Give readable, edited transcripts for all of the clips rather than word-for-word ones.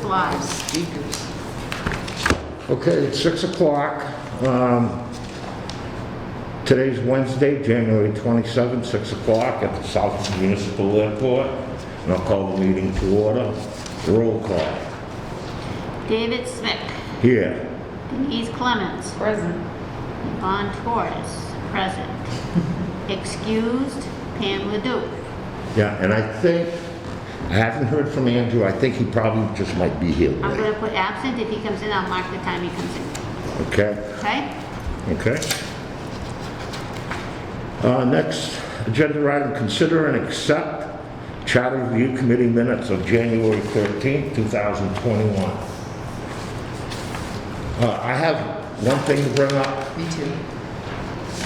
Live. Speakers. Okay, it's 6 o'clock. Today's Wednesday, January 27th, 6 o'clock at the Southbridge Municipal Airport. And I'll call the meeting to order. Roll call. David Smick. Here. Denise Clemens. Present. Yvonne Torres. Present. Excused, Pam Ledoux. Yeah, and I think, I haven't heard from Andrew. I think he probably just might be here I'm today. going to put absent. If he comes in, I'll mark the time he comes in. Okay? Okay? Okay. Next agenda item, consider and accept Charter Review Committee minutes of January 13th, 2021. I have one thing to bring up. Me too.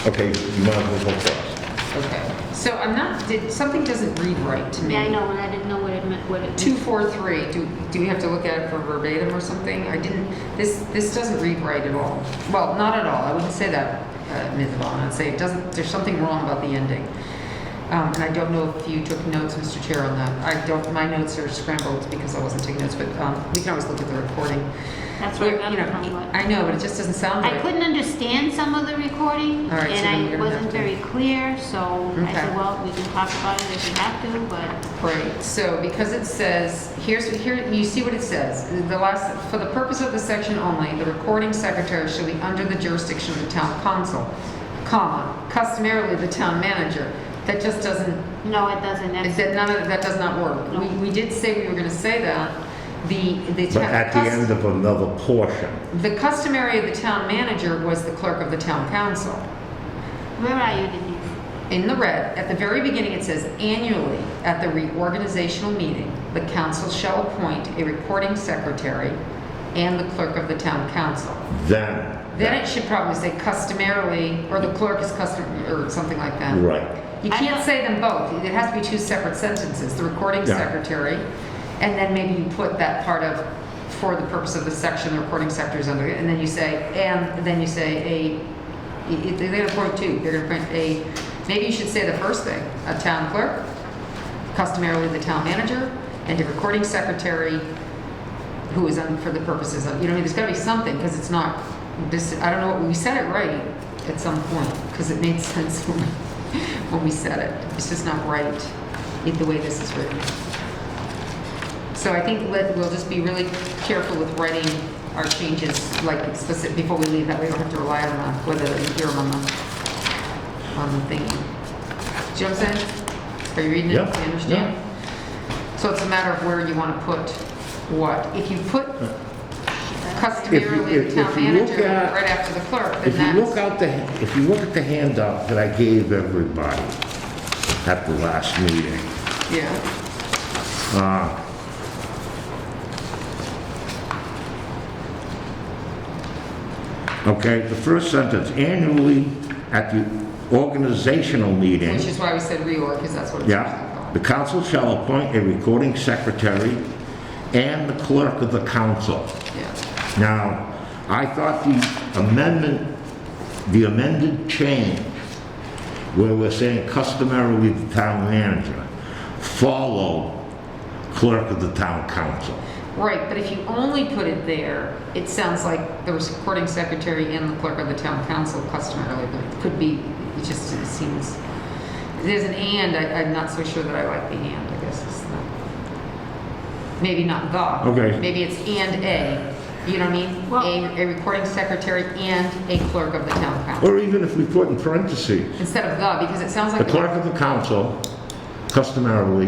Okay, you might as well go first. Okay. So I'm not, something doesn't read right to me. Yeah, I know, and I didn't know what it meant. 243, do we have to look at it for verbatim or something? I didn't, this doesn't read right at all. Well, not at all, I wouldn't say that, Ms. Vaughn. I'd say it doesn't, there's something wrong about the ending. And I don't know if you took notes, Mr. Chair, on that. My notes are scrambled because I wasn't taking notes, but we can always look at the recording. That's where I got You it know, from. But I know, but it just doesn't sound right. I couldn't understand some of the recording, All right, so then and we're I gonna wasn't have to- very clear, so I Okay. said, well, we can talk about it if we have to, but Right, so because it says, here, you see what it says, for the purpose of the section only, the recording secretary shall be under the jurisdiction of the town council, comma, customarily the town manager. That just doesn't, no, it doesn't. that does not work. No. We did say we were gonna say that, But at the end of another portion. the customary of the town manager was the clerk of the town council. Where are you, Denise? In the red, at the very beginning, it says, annually, at the reorganizational meeting, the council shall appoint a recording secretary and the clerk of the town council. Then Then it should probably say customarily, or the clerk is custom, or something like that. right. You can't say them both. It has to be two separate sentences. The recording Yeah. secretary, and then maybe you put that part of, for the purpose of the section, the recording secretary is under it, and then you say, they're going to point two. They're going to print a, maybe you should say the first thing, a town clerk, customarily the town manager, and a recording secretary who is on, for the purposes of, there's got to be something, because it's not, this, I don't know, we said it right at some point, because it made sense when we said it. It's just not right, the way this is written. So I think we'll just be really careful with writing our changes, like explicit, before we leave, that we don't have to rely on whether you hear them on the thingy. Do you know what I'm saying? Are you reading it? Yeah. Do you understand? So it's a matter of where you want to put what. If you put customarily the town if you look manager at- right after the clerk, then If you look that's... if you look at the handout that I gave everybody at the last meeting, Yeah. okay, the first sentence, annually at the organizational meeting, Which is why we said reorg, because that's what it's yeah, the council shall appoint a recording secretary and the clerk of the council. Yeah. Now, I thought the amended change, where we're saying customarily the town manager, follow clerk of the town council. Right, but if you only put it there, it sounds like the recording secretary and the clerk of the town council customarily, but it could be, it seems, there's an and, I'm not so sure that I like the and, I guess it's not. Maybe not the. Okay. Maybe it's and a, you know what I mean? Well- A recording secretary and a clerk of the town council. Or even if we put in parentheses, Instead of the, because it sounds the like. clerk of the council customarily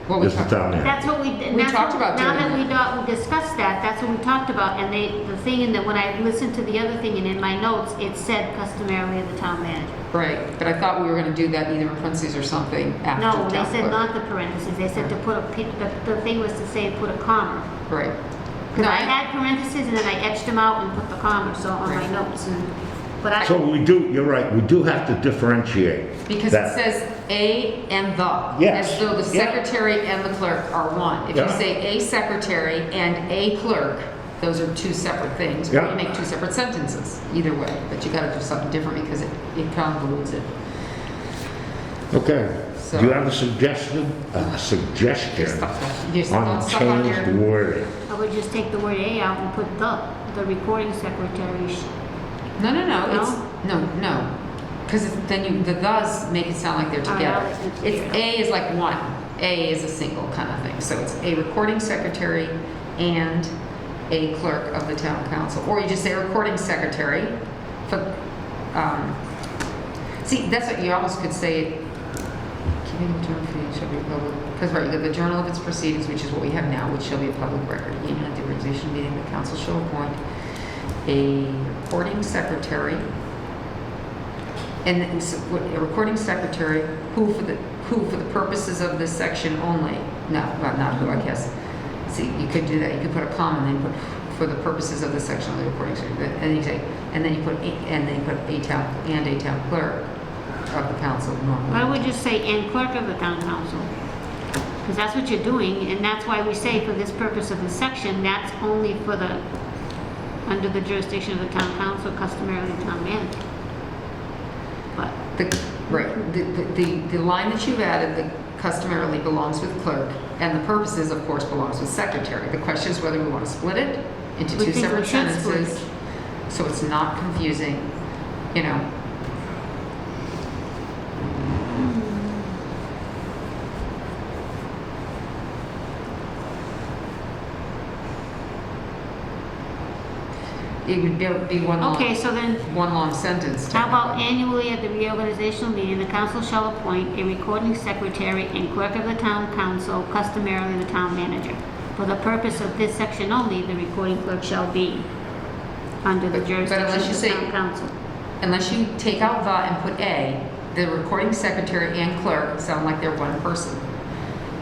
What we is the talked- town manager. That's what we did. We That's talked what- about Now doing that we discussed that, that's what we talked about, and the thing, and that when I listened to the other thing, and in my notes, it said customarily the town manager. Right, but I thought we were gonna do that either in parentheses or something after No, town they said clerk. not the parentheses, they said to put the thing was to say put a comma. Right. Because No, I had parentheses, and then I etched them out and put the comma, so on my Right. notes, but I. So you're right, we do have to differentiate. Because that. it says a and the. Yes. As though the Yeah. secretary and the clerk are one. If you Yeah. say a secretary and a clerk, those are two separate things. Or Yeah. you make two separate sentences, either way. But you gotta do something different because it convolutes it. Okay, So- do you have a suggestion You're stuck on on your- changed wording? I would we just take the word A out and put the recording secretary. No, No? no. Because then the thes make it sound like they're together. It's A is like one. A is a single kind of thing. So it's a recording secretary and a clerk of the town council. Or you just say recording secretary. For, see, that's what you almost could say. Keeping the journal fee shall be public. Because right, you got the journal of its proceedings, which is what we have now, which shall be a public record. Even at the organization meeting, the council shall appoint a recording secretary. And a recording secretary who for the purposes of this section only. No, not who, I guess. See, you could do that. You could put a comma and then put for the purposes of the section of the recording secretary. And then you put a town clerk of the council normally. I would just say, and clerk of the town council. Because that's what you're doing, and that's why we say for this purpose of this section, that's only for under the jurisdiction of the town council, customarily the town manager. But The line that you've added, the customarily belongs with clerk, and the purposes, of course, belongs with secretary. The question is whether we want to split it into We two think we separate should split sentences, so it's not confusing, you know. It would be one long, okay, so then one long sentence. how about technically. annually at the reorganizational meeting, the council shall appoint a recording secretary and clerk of the town council, customarily the town manager. For the purpose of this section only, the recording clerk shall be under the But jurisdiction unless you of the say- town council. Unless you take out the and put a, the recording secretary and clerk sound like they're one person.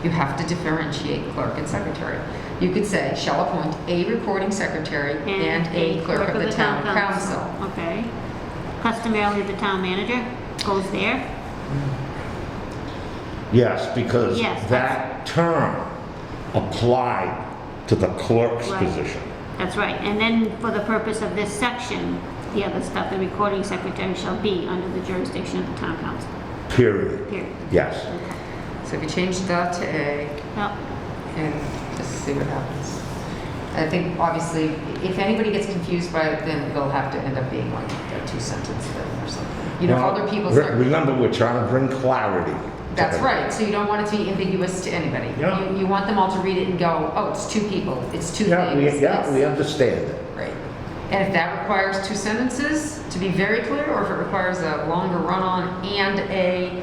You have to differentiate clerk and secretary. You could say, shall appoint a recording secretary and a clerk of the town council. Okay. Customarily the town manager goes there. Yes, because Yes, that term applied to the clerk's Right. position. That's right. And then for the purpose of this section, the other stuff, the recording secretary shall be under the jurisdiction of the town council. Period. Period. Yes. Okay. So if you change that to a, Yep. and just see what happens. I think obviously, if anybody gets confused by it, then they'll have to end up being like a two-sentence thing or something. You know, if Well, other people start. Remember, we're trying to bring clarity. to That's it. right. So you don't want it to be ambiguous to anybody. Yeah. You want them all to read it and go, oh, it's two people. It's two Yeah, things. we understand it. Right. And if that requires two sentences, to be very clear, or if it requires a longer run-on and a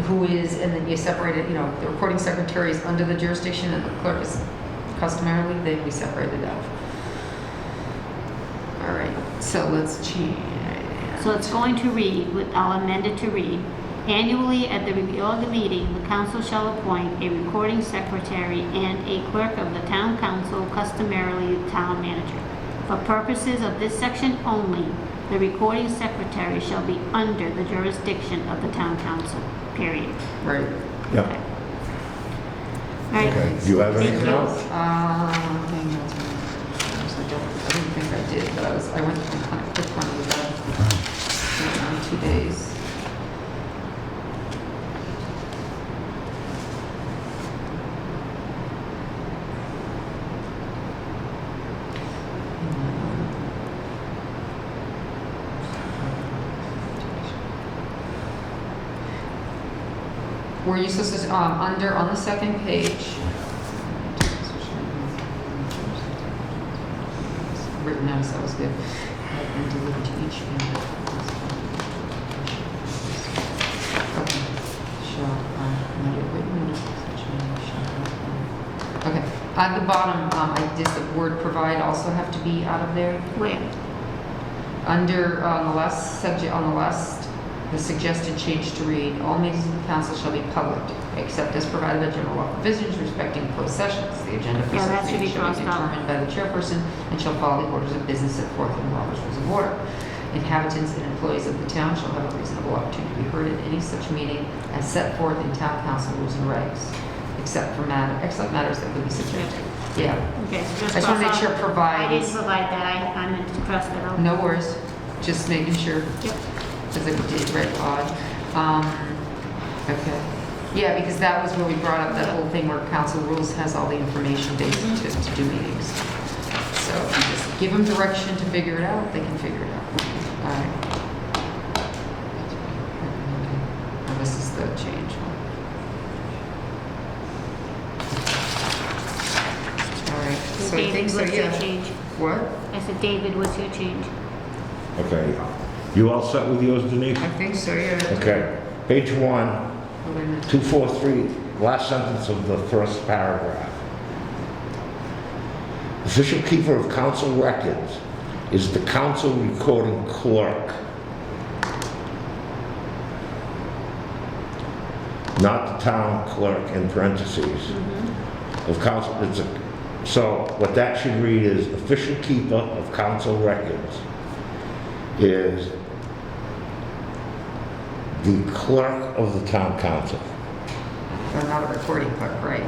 who is, and then you separate it, you know, the recording secretary is under the jurisdiction and the clerk is customarily, then we separate it out. All right, so let's change. So it's going to read, I'll amend it to read, annually at the reorg meeting, the council shall appoint a recording secretary and a clerk of the town council, customarily the town manager. For purposes of this section only, the recording secretary shall be under the jurisdiction of the town council, period. Right. Yeah. Okay. All right. Okay. Do you have Thank anything you. else? Hang on. I didn't think I did, but I went through kind of quick one with that. 2 days. Were you supposed to, under, on the second page? Written notice, that was good. And delivered to each member. Okay. Shall, another written notice of such member shall. Okay, at the bottom, does the word provide also have to be out of there? Where? Under, on the last subject, on the last, the suggested change to read, all meetings of the council shall be public, except as provided by general law provisions respecting closed sessions. The agenda for Yeah, that such should be meeting shall be crossed out. determined by the chairperson and shall follow the orders of business set forth in the Robert's Rules of Order. Inhabitants and employees of the town shall have a reasonable opportunity to be heard at any such meeting as set forth in town council rules and regs, except matters that could be subjected. Yeah, Okay, so I just want to make cross sure out- provides. I didn't provide that, I meant to cross that out. No worries, just making sure. Yep. Because it did read odd. Okay. Yeah, because that was where we brought up that whole thing where council rules has all the information based to do meetings. Give them direction to figure it out, they can figure it out. All right. Oh, this is the change one. All right, so I think David, so, what's your yeah. change? What? I said, David, what's your change? Okay. You all set with yours, Denise? I think so, yeah. Okay. Page 1, Oh, wait a minute. 243, last sentence of the first paragraph. Official keeper of council records is the council recording clerk, not the town clerk in parentheses. Of council, so what that should read is official keeper of council records is the clerk of the town council. Oh, not a recording clerk, right?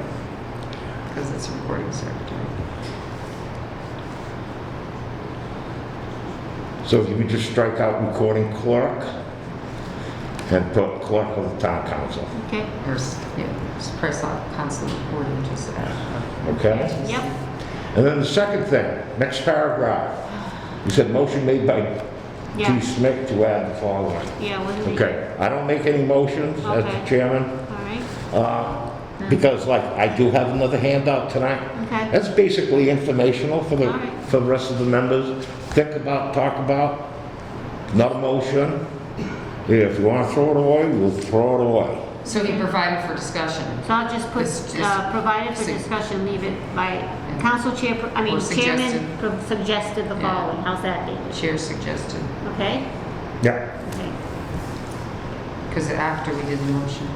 Because it's a recording secretary. So if you would just strike out recording clerk and put clerk of the town council, Okay, Or, yeah, press on council recording, just add. okay? yep, And then the second thing, next paragraph, you said motion made by yeah, T. Smith to add the following. yeah, what do we? Okay, I don't make any motions as Okay. the chairman, All right, because like, I do have another handout tonight. okay, That's basically informational for All right. for the rest of the members. Think about, talk about, not a motion. If you want to throw it away, we'll throw it away. So he provided for discussion. so I'll just put, This- provided for sig- discussion, leave it by council chair, Or chairman suggested the Yeah. following, how's that, David? Chair suggested, Okay? Yeah. Okay. because after we did the motion.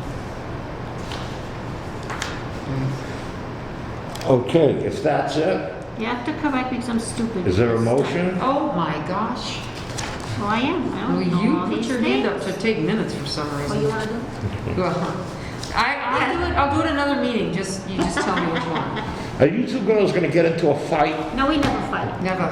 Okay, if that's it, You have to correct me because I'm stupid. is there a this time. motion? Oh, my gosh. Well, I am, I Well, don't know you all put these your hand up things. to take minutes for some What reason. you wanna do? Well, I'll do it another meeting, you just tell me which one. Are you two girls gonna get into a fight? No, we never fight. Never.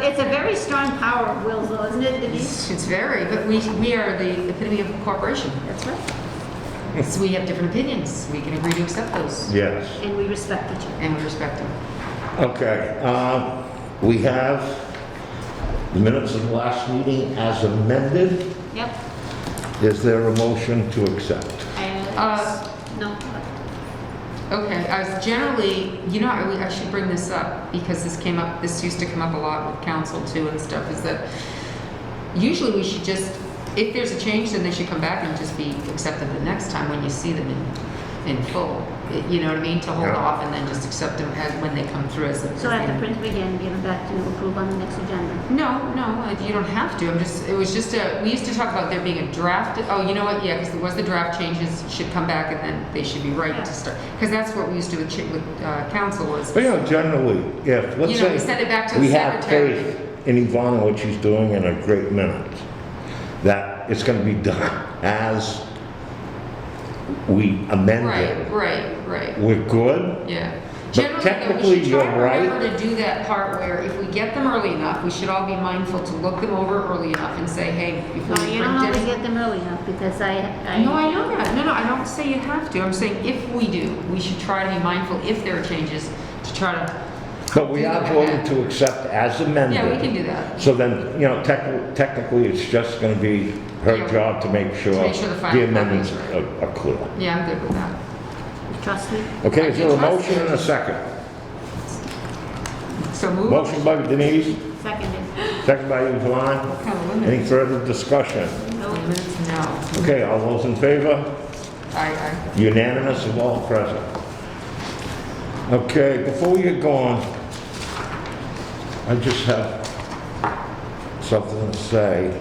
It's a very strong power of wills though, isn't it, Denise? It's very, but we are the epitome of cooperation. That's right. So we have different opinions, we can agree to accept those, Yes. And we respect each other. and we respect them. Okay, we have the minutes of the last meeting as amended. Yep. Is there a motion to accept? No. Okay, I was generally, I should bring this up, because this used to come up a lot with council too and stuff, is that usually we should just, if there's a change, then they should come back and just be accepted the next time when you see them in full. You know what I mean? To hold Yeah. off and then just accept them as when they come through as So I have to they- print them again and give them back to approve on the next agenda. No, you don't have to. We used to talk about there being a draft. Oh, you know what? Yeah, because there was the draft changes should come back and then they should be right to start. Because that's what we used to do with council was. But generally, if, let's We say, send it back to the we have secretary. faith in Yvonne and what she's doing in a great minute, that it's gonna be done as we amended. Right. We're good? Yeah. But Generally, though, technically, we should try you're to right. remember to do that part where if we get them early enough, we should all be mindful to look them over early enough and say, hey, before No, we you don't print always it. get them early enough because No, I know that. No, I don't say you have to. I'm saying if we do, we should try to be mindful if there are changes to try to. But we do are that. voting to accept as amended. Yeah, we can do that. So then, technically, it's just gonna be her Yeah. job to make sure make sure the final the amendments copies are clear. Yeah, I'm good with that. Trust me. Okay, is there a I trust motion you. and a second? So move. Motion by Denise, Seconded. second by Yvonne. What kind of limit? Any further discussion? Nope. Limits? No. Okay, all those in favor? I, Unanimous of all present. Okay, before we get going, I just have something to say.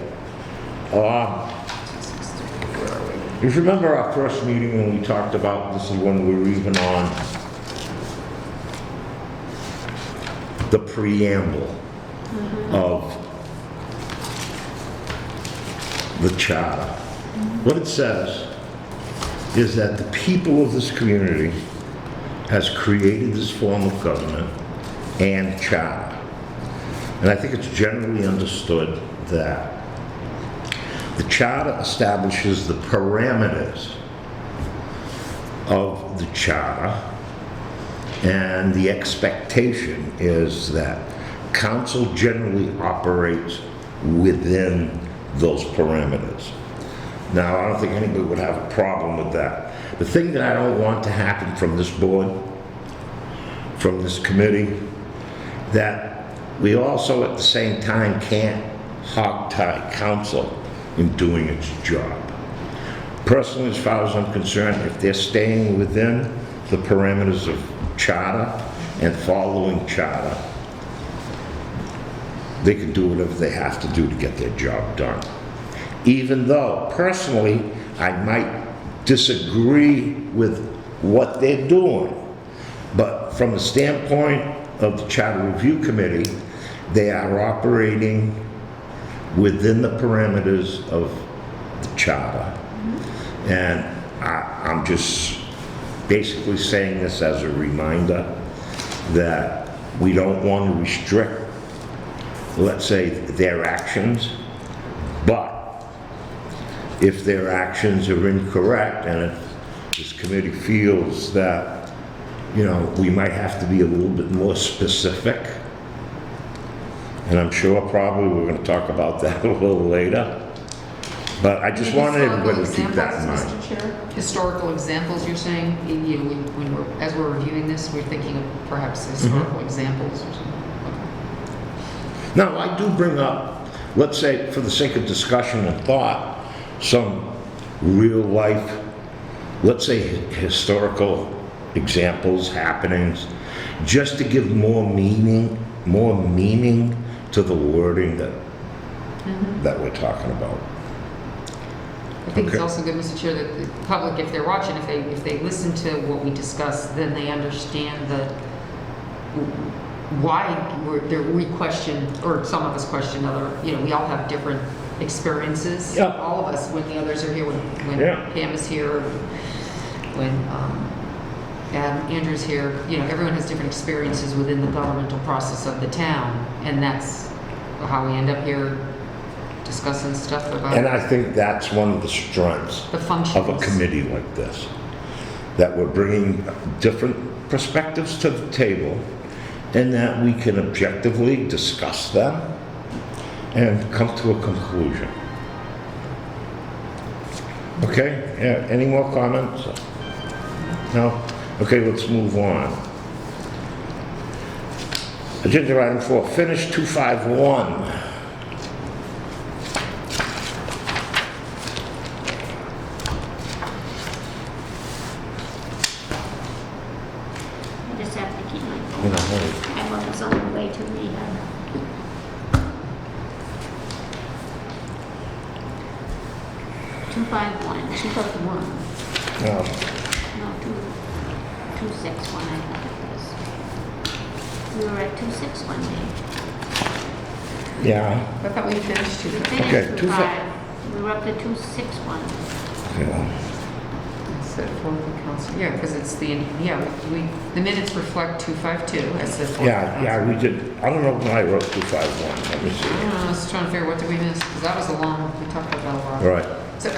You remember our first meeting when we talked about, this is when we were even on the preamble of the charter. What it says is that the people of this community has created this form of government and charter. And I think it's generally understood that the charter establishes the parameters of the charter, and the expectation is that council generally operates within those parameters. Now, I don't think anybody would have a problem with that. The thing that I don't want to happen from this board, from this committee, that we also at the same time can't hog-tie council in doing its job. Personally, as far as I'm concerned, if they're staying within the parameters of charter and following charter, they can do whatever they have to do to get their job done. Even though, personally, I might disagree with what they're doing. But from the standpoint of the Charter Review Committee, they are operating within the parameters of the charter. And I'm just basically saying this as a reminder that we don't want to restrict, let's say, their actions, but if their actions are incorrect and if this committee feels that, you know, we might have to be a little bit more specific, and I'm sure probably we're going to talk about that a little later, but I just wanted everybody to keep that in mind. Mr. Chair? Historical examples, you're saying, you know, when we're, as we're reviewing this, we're thinking of perhaps historical examples or something? Okay. Now, I do bring up, let's say, for the sake of discussion and thought, some real life, let's say historical examples, happenings, just to give more meaning to the wording that we're talking about. I think it's Okay. also good, Mr. Chair, that the public, if they're watching, if they listen to what we discuss, then they understand why we question, or some of us question other, you know, we all have different experiences. Yeah. All of us, when the others are here, when Yeah. Pam is here, when Andrew's here, you know, everyone has different experiences within the governmental process of the town, and that's how we end up here discussing stuff about And I think that's one of the strengths the functions of a committee like this, that we're bringing different perspectives to the table and that we can objectively discuss them and come to a conclusion. Okay, yeah, any more comments? No? Okay, let's move on. Agenda item 4, finish 251. I just have to keep my You phone. know, hey, I was on the way to the, 251. 251. no, No, 261, I thought it was. We were at 261, Dave. yeah, I thought we finished We 251. Okay, finished 25. We were up to 261. yeah. Set forth the council, yeah, because it's the, the minutes reflect 252, as set forth. Yeah, we did, I don't know when I wrote 251, let me see. I was trying to figure out what did we miss, because that was a long, we talked about that a lot. All right, So,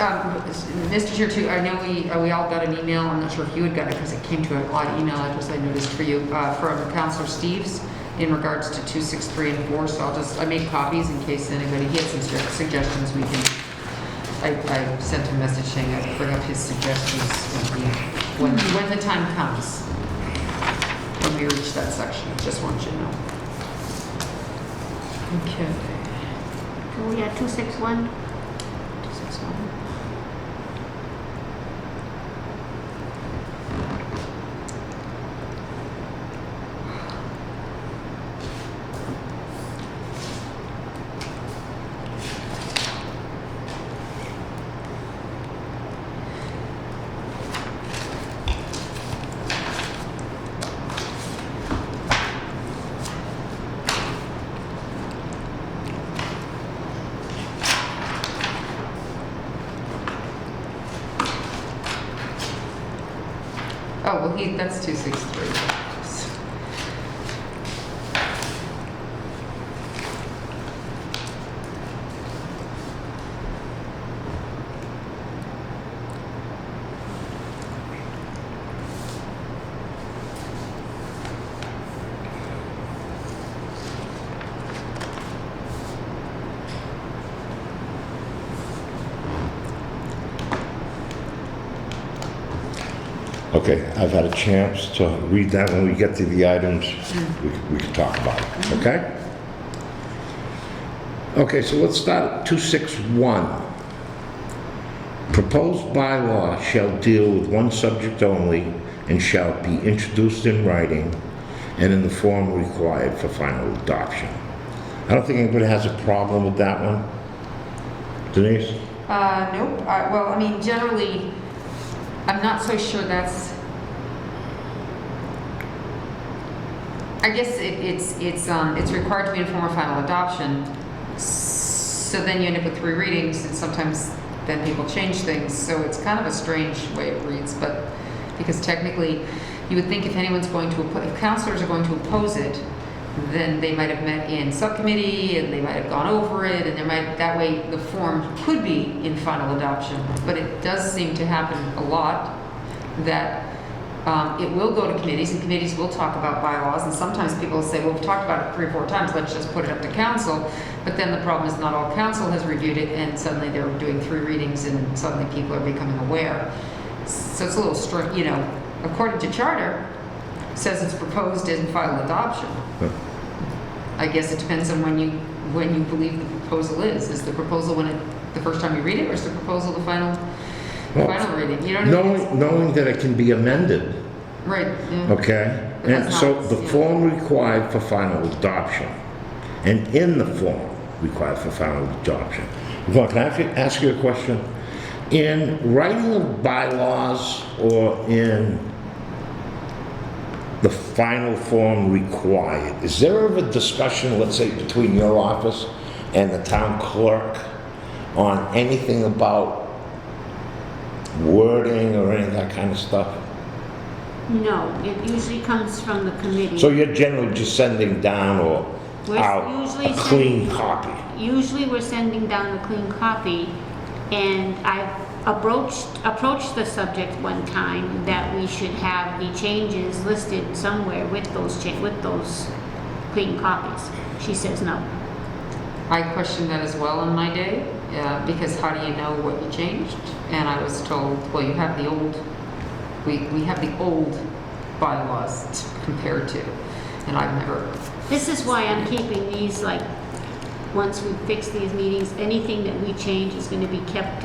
Mr. Chair, too, I know we all got an email, I'm not sure if you had gotten it, because it came to an odd email address I noticed for you, from Councilor Steves in regards to 263 and 4, so I made copies in case anybody, he had some suggestions we can, I sent him a message saying I'd bring up his suggestions when the time comes, when we reach that section, just want you to know. Okay. So we at 261? 261. Oh, well, that's 263. Okay, I've had a chance to read that. When we get to the items, we can talk about it, okay? Okay, so let's start at 261. Proposed bylaw shall deal with one subject only and shall be introduced in writing and in the form required for final adoption. I don't think anybody has a problem with that one. Denise? Nope. Well, I mean, generally, I'm not so sure that's, I guess it's required to be in form of final adoption. So then you end up with 3 readings, and sometimes then people change things. So it's kind of a strange way it reads, but because technically, you would think if anyone's going to, if counselors are going to oppose it, then they might have met in subcommittee and they might have gone over it, and there might, that way the form could be in final adoption. But it does seem to happen a lot that it will go to committees, and committees will talk about bylaws, and sometimes people say, well, we've talked about it 3 or 4 times, let's just put it up to council. But then the problem is not all council has reviewed it, and suddenly they're doing 3 readings, and suddenly people are becoming aware. So it's a little strange, you know, according to charter, says it's proposed in final adoption. I guess it depends on when you believe the proposal is. Is the proposal when the first time you read it, or is the proposal the final reading? You know what I mean? Knowing that it can be amended, Right. Yeah. okay? But And that's so not- the yeah. form required for final adoption, and in the form required for final adoption. Yvonne, can I ask you a question? In writing of bylaws or in the final form required, is there ever a discussion, let's say, between your office and the town clerk on anything about wording or any of that kind of stuff? No, it usually comes from the committee. So you're generally just sending down or We're out usually a clean copy? Usually we're sending down a clean copy, and I've approached the subject one time that we should have the changes listed somewhere with those clean copies. She says no. I questioned that as well in my day, because how do you know what you changed? And I was told, well, you have the old, we have the old bylaws to compare to, and I've never. This is why I'm keeping these, like, once we fix these meetings, anything that we change is going to be kept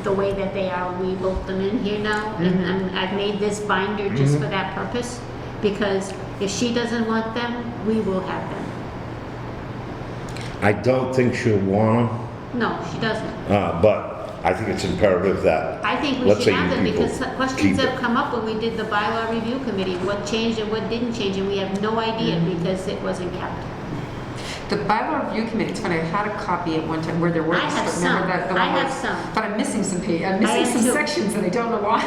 the way that they are. We wrote them in here now, and I've made this binder just for that purpose, because if she doesn't want them, we will have them. I don't think she'll want them, No, she doesn't. but I think it's imperative that, I think we let's should say have them, you people because questions keep have it. come up when we did the bylaw review committee, what changed and what didn't change, and we have no idea because it wasn't kept. The bylaw review committee, it's funny, I had a copy at one time where there were. I have remember some. that, the I one have where- some. But I'm missing some I'm I missing am some too. sections and I don't know why.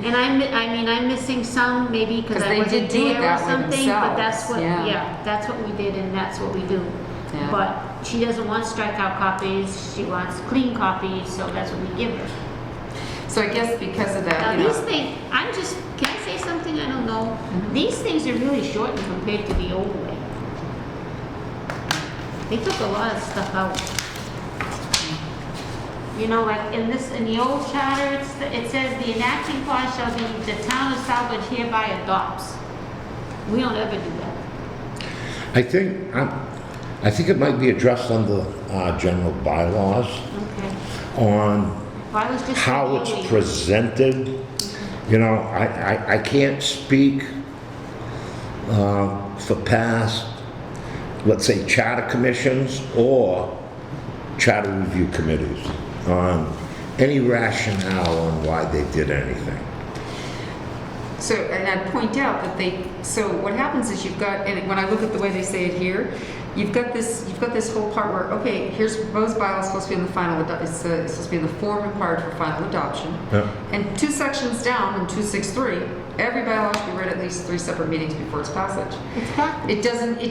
And I'm missing some, maybe because 'Cause I they wasn't did do it there or that way something, but that's themselves, what, yeah. yeah, that's what we did and that's what we do. Yeah. But she doesn't want strikeout copies, she wants clean copies, so that's what we give her. So I guess because of that, Now, you these know. things, can I say something I don't know? These things are really shortened compared to the old way. They took a lot of stuff out. You know, like in the old charter, it says the enacting clause shall be the town of Southbridge hereby adopts. We don't ever do that. I think it might be addressed under general bylaws Okay. on Well, I was just how it's thinking, presented. You know, I can't speak for past, let's say, charter commissions or charter review committees on any rationale on why they did anything. So, and I'd point out that so what happens is you've got, and when I look at the way they say it here, you've got this whole part where, okay, here's proposed bylaw, supposed to be in the final, it's supposed to be in the form required for final adoption. Yeah. And 2 sections down in 263, every bylaw should be read at least 3 separate meetings before its passage. exactly. It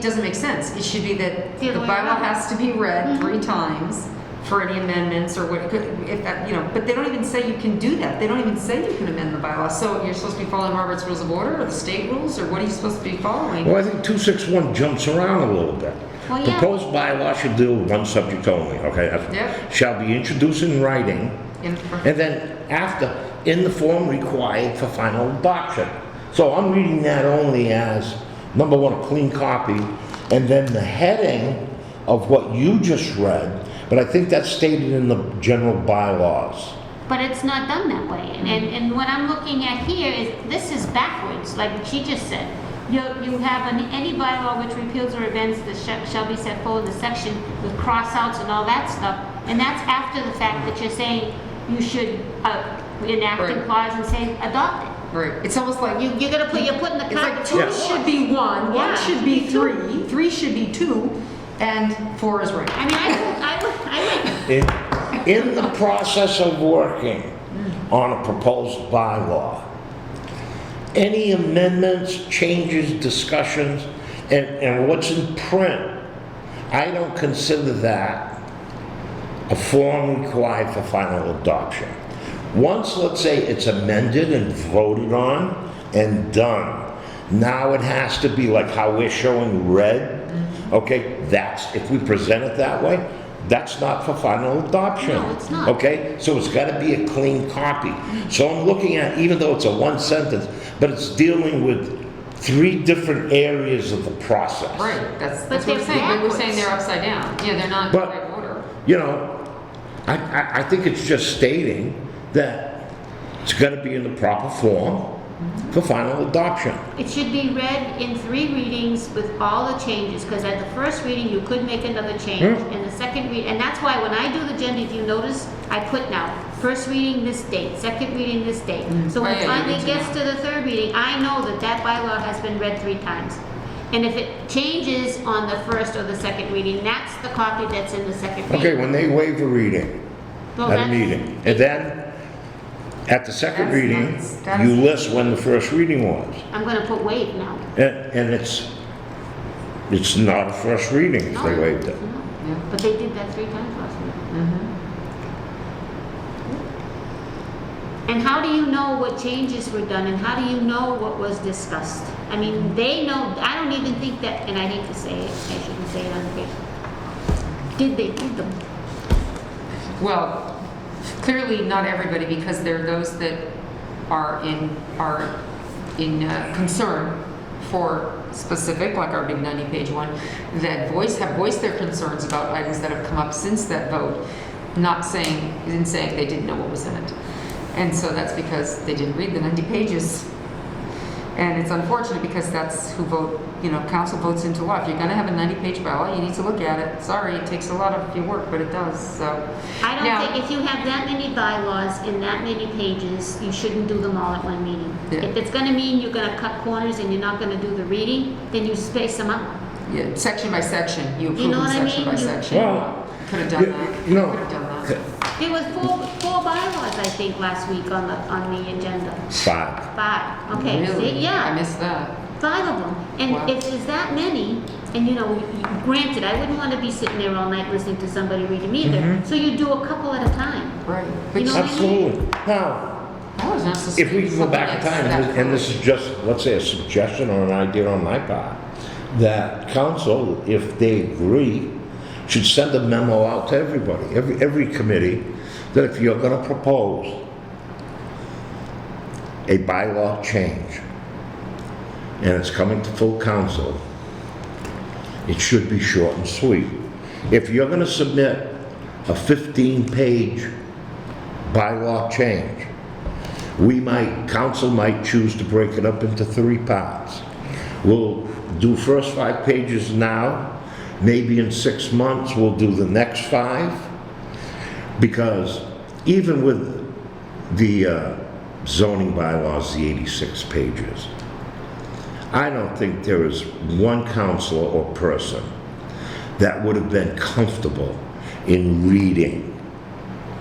doesn't make sense. It should be that The the other way bylaw around. has to be read 3 times for any amendments or what, if that, you know, but they don't even say you can do that. They don't even say you can amend the bylaw. So you're supposed to be following Robert's Rules of Order or the state rules, or what are you supposed to be following? Well, I think 261 jumps around a little bit. Well, yeah. Proposed bylaw should deal with one subject only, okay? Yep. Shall be introduced in writing, In- and then after, in the form required for final adoption. So I'm reading that only as, number one, a clean copy, and then the heading of what you just read, but I think that's stated in the general bylaws. But it's not done that way. And what I'm looking at here is, this is backwards, like she just said. You have any bylaw which repeals or events that shall be set forward in the section with cross-outs and all that stuff. And that's after the fact that you're saying you should enact a Right. clause and say adopt it. Right. It's almost like You're gonna you're putting the it's cart like before 2 the should horse. be 1, 1 Yeah, should be two. 3, 3 should be 2, and 4 is right. I mean, I In the process of working on a proposed bylaw, any amendments, changes, discussions, and what's in print, I don't consider that a form required for final adoption. Once, let's say, it's amended and voted on and done, now it has to be like how we're showing red, okay? That's, if we present it that way, that's not for final adoption. No, it's not. Okay, so it's gotta be a clean copy. So I'm looking at, even though it's a one sentence, but it's dealing with 3 different areas of the process. Right, that's But what we're they're saying. We're backwards. saying they're upside down. Yeah, they're not in the But- right order. You know, I think it's just stating that it's gotta be in the proper form for final adoption. It should be read in 3 readings with all the changes, because at the first reading, you could make another change. In the second read, and that's why when I do the agenda, if you notice, I put now, first reading this date, second reading this date. So when Oh, it yeah, you finally do gets that. to the 3rd reading, I know that that bylaw has been read 3 times. And if it changes on the 1st or the 2nd reading, that's the copy that's in the 2nd reading. Okay, when they waive a reading Well, at a that's- meeting, and then at the second That's reading, nuts. That you is- list when the first reading was. I'm gonna put wait now. And it's not a first reading if they waived it. No. Yeah. But they did that 3 times last week. And how do you know what changes were done, and how do you know what was discussed? I mean, they know, I don't even think that, and I hate to say it, I shouldn't say it on the paper. Did they read them? Well, clearly not everybody, because there are those that are in concern for specific, like our big 90-page one, that have voiced their concerns about items that have come up since that vote, not saying they didn't know what was in it. And so that's because they didn't read the 90 pages. And it's unfortunate, because that's who council votes into law. If you're gonna have a 90-page bylaw, you need to look at it. Sorry, it takes a lot of your work, but it does, so. I don't Now- think, if you have that many bylaws in that many pages, you shouldn't do them all at one meeting. Yeah. If it's gonna mean you're gonna cut corners and you're not gonna do the reading, then you space them out. Yeah, section by section, you approve know them what I section mean? by You- section. Well, Could have done that. you know, Could have done that. There was four bylaws, I think, last week on the agenda. 5. 5, okay, Really? see, yeah. I missed that. 5 of them. And Wow. if there's that many, and granted, I wouldn't want to be sitting there all night listening to somebody read them either. So you do a couple at a time. Right. You know what I mean? Absolutely. Now, I was not supposed if to we do can go back in something time, that's and this is just, let's say, a suggestion or an idea on my part, that council, if they agree, should send a memo out to everybody, every committee, that if you're gonna propose a bylaw change, and it's coming to full council, it should be short and sweet. If you're gonna submit a 15-page bylaw change, council might choose to break it up into 3 parts. We'll do first 5 pages now, maybe in 6 months we'll do the next 5, because even with the zoning bylaws, the 86 pages, I don't think there is one counselor or person that would have been comfortable in reading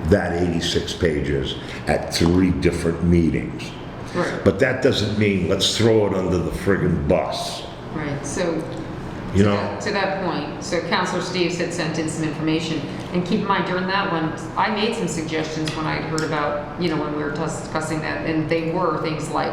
that 86 pages at 3 different meetings. Right. But that doesn't mean let's throw it under the friggin' bus, Right, so. you know? To that point, so Counselor Steves had sent in some information, and keep in mind, during that one, I made some suggestions when I heard about, when we were discussing that, and they were things like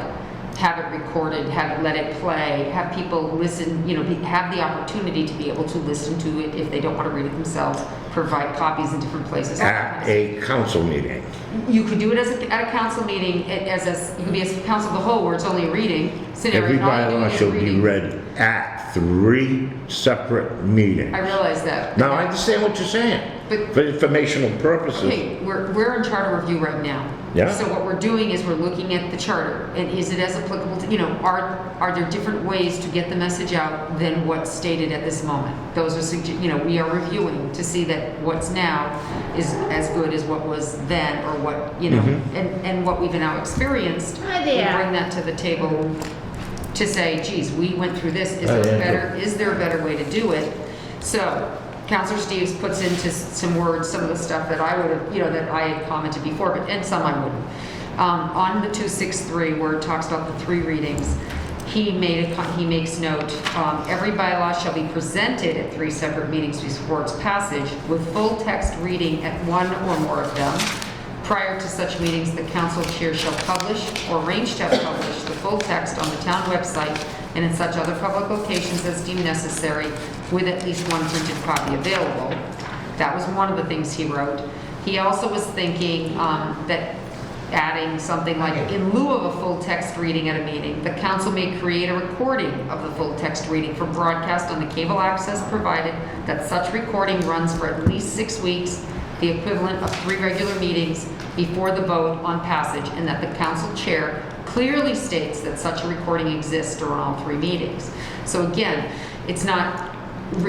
have it recorded, let it play, have people listen, have the opportunity to be able to listen to it if they don't want to read it themselves, provide copies in different places. At a council meeting. You could do it at a council meeting, you could be a council of the whole where it's only a reading scenario. Every and all you do bylaw is shall be reading. read at 3 separate meetings. I realize that. Now, I understand what you're saying, But- for informational purposes. Okay, we're in charter review right now. Yeah. So what we're doing is we're looking at the charter, and is it as applicable to, are there different ways to get the message out than what's stated at this moment? Those are, we are reviewing to see that what's now is as good as what was then, or what, and what we've now experienced. Hi We there. bring that to the table to say, geez, we went through this, is Hi, there Andrew. is there a better way to do it? So, Counselor Steves puts into some words some of the stuff that I would have, that I had commented before, and some I wouldn't. On the 263, where it talks about the 3 readings, he makes note, every bylaw shall be presented at 3 separate meetings before its passage, with full text reading at 1 or more of them. Prior to such meetings, the council chair shall publish or arrange to have published the full text on the town website and in such other public locations as deemed necessary, with at least 1 printed copy available. That was one of the things he wrote. He also was thinking that adding something like, in lieu of a full text reading at a meeting, the council may create a recording of the full text reading for broadcast on the cable access, provided that such recording runs for at least 6 weeks, the equivalent of 3 regular meetings before the vote on passage, and that the council chair clearly states that such a recording exists during all 3 meetings. So again, it's not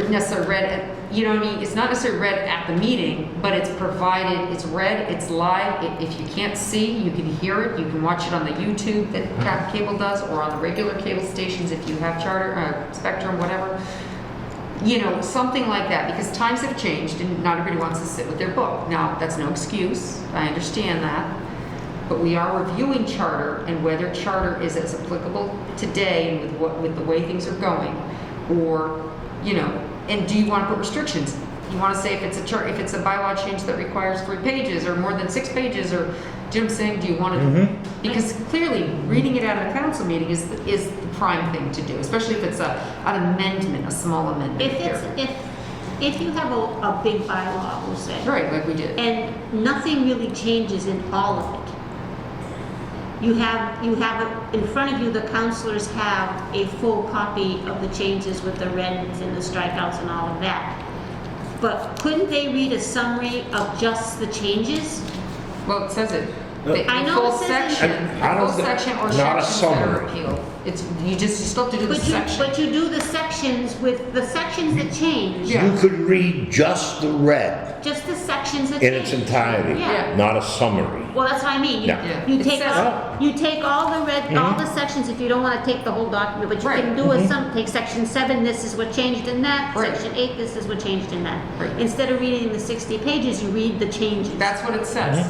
necessarily read at, it's not necessarily read at the meeting, but it's provided, it's read, it's live. If you can't see, you can hear it. You can watch it on the YouTube that cable does, or on the regular cable stations if you have Charter, Spectrum, whatever. Something like that, because times have changed and not everybody wants to sit with their book. Now, that's no excuse. I understand that. But we are reviewing charter and whether charter is as applicable today with the way things are going, or, and do you want to put restrictions? You want to say if it's a bylaw change that requires 3 pages or more than 6 pages, or, do you know what I'm saying? Do you want to, because clearly reading it out of a council meeting is the prime thing to do, especially if it's an amendment, a small amendment. If you have a big bylaw, we'll say, Right, like we did. and nothing really changes in all of it, you have it in front of you, the counselors have a full copy of the changes with the reds and the strikeouts and all of that. But couldn't they read a summary of just the changes? Well, it says it. I know full it says it. section, I don't full think- section or not a sections that are summary. repealed. You still have to do the section. But you do the sections with the sections that change. Yeah. You could read just the red Just the sections that in change. its entirety, Yeah. not a summary. Well, that's what I mean. Yeah. You It take says- all the red, all the sections if you don't want to take the whole document, but you Right. can do take section 7, this is what changed in that, Right. section 8, this is what changed in that. Right. Instead of reading the 60 pages, you read the changes. That's what it says.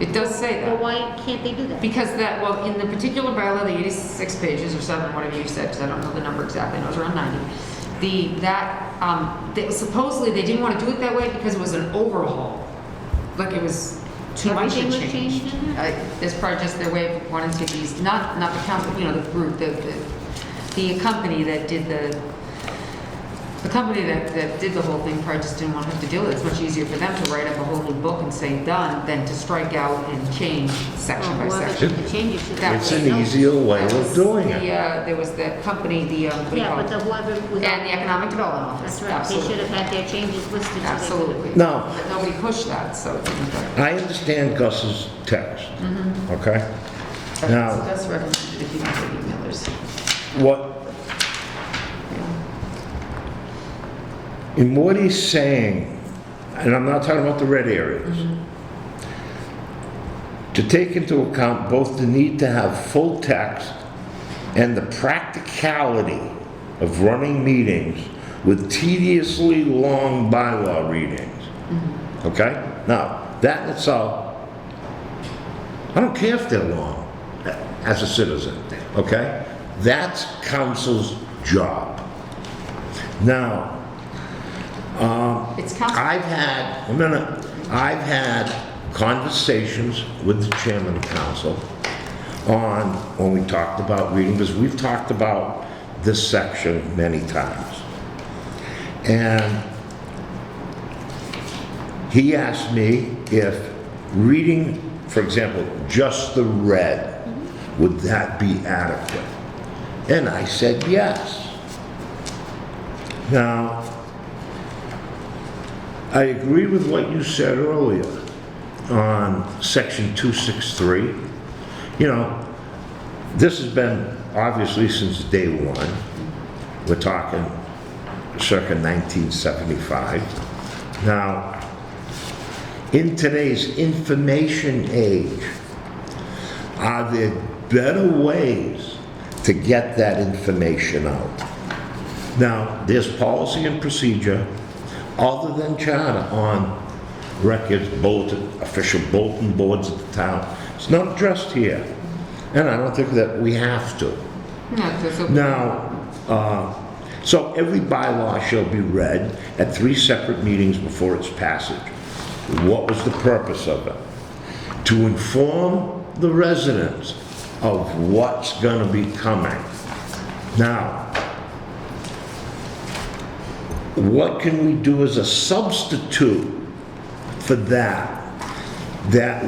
It does say Well, that. why can't they do that? Because in the particular bylaw, the 86 pages or 7, whatever you said, because I don't know the number exactly, I know it was around 90. Supposedly they didn't want to do it that way because it was an overhaul. Like it was too much Everything to was change. changed in there? It's probably just their way of wanting to get these, not the council, the group, the company that did the company that did the whole thing probably just didn't want to have to deal with it. It's much easier for them to write up a whole new book and say done than to strike out and change section by Whoever section. did the changes should That have It's said an no. easier way of doing it. There was the company, what do you Yeah, call but it? whoever was. And the Economic Development Office. That's right, they Absolutely. should have had their changes listed. so they could have- Absolutely. Now, But nobody pushed that, so it didn't go. I understand Gus's text, okay? Now- So that's recommended if you want the emailers. What, in what he's saying, and I'm not talking about the red areas, to take into account both the need to have full text and the practicality of running meetings with tediously long bylaw readings. Okay? Now, that in itself, I don't care if they're long as a citizen, okay? That's council's job. Now, It's council. I've had conversations with the chairman of council on when we talked about reading, because we've talked about this section many times. And he asked me if reading, for example, just the red, would that be adequate? And I said yes. Now, I agree with what you said earlier on section 263. You know, this has been obviously since day one. We're talking circa 1975. Now, in today's information age, are there better ways to get that information out? Now, there's policy and procedure other than charter on records, bulletin, official bulletin boards at the town. It's not addressed here, and I don't think that we have to. Now, so every bylaw shall be read at 3 separate meetings before its passage. What was the purpose of it? To inform the residents of what's going to be coming. Now, what can we do as a substitute for that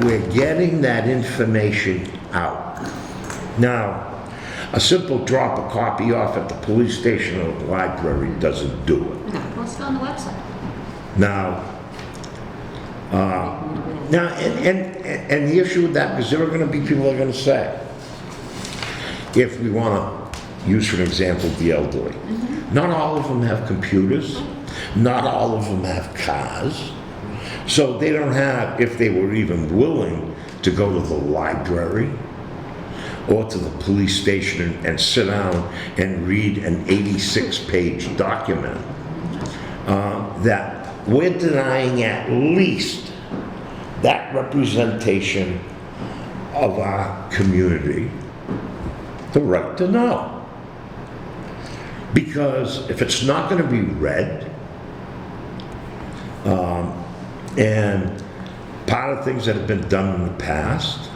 we're getting that information out? Now, a simple drop a copy off at the police station or the library doesn't do it. Post it on the website. Now, and the issue with that, because there are going to be people that are going to say, if we want to use for an example the elderly, not all of them have computers, not all of them have cars, so they don't have, if they were even willing to go to the library or to the police station and sit down and read an 86-page document, that we're denying at least that representation of our community the right to know. Because if it's not going to be read, and part of things that have been done in the past,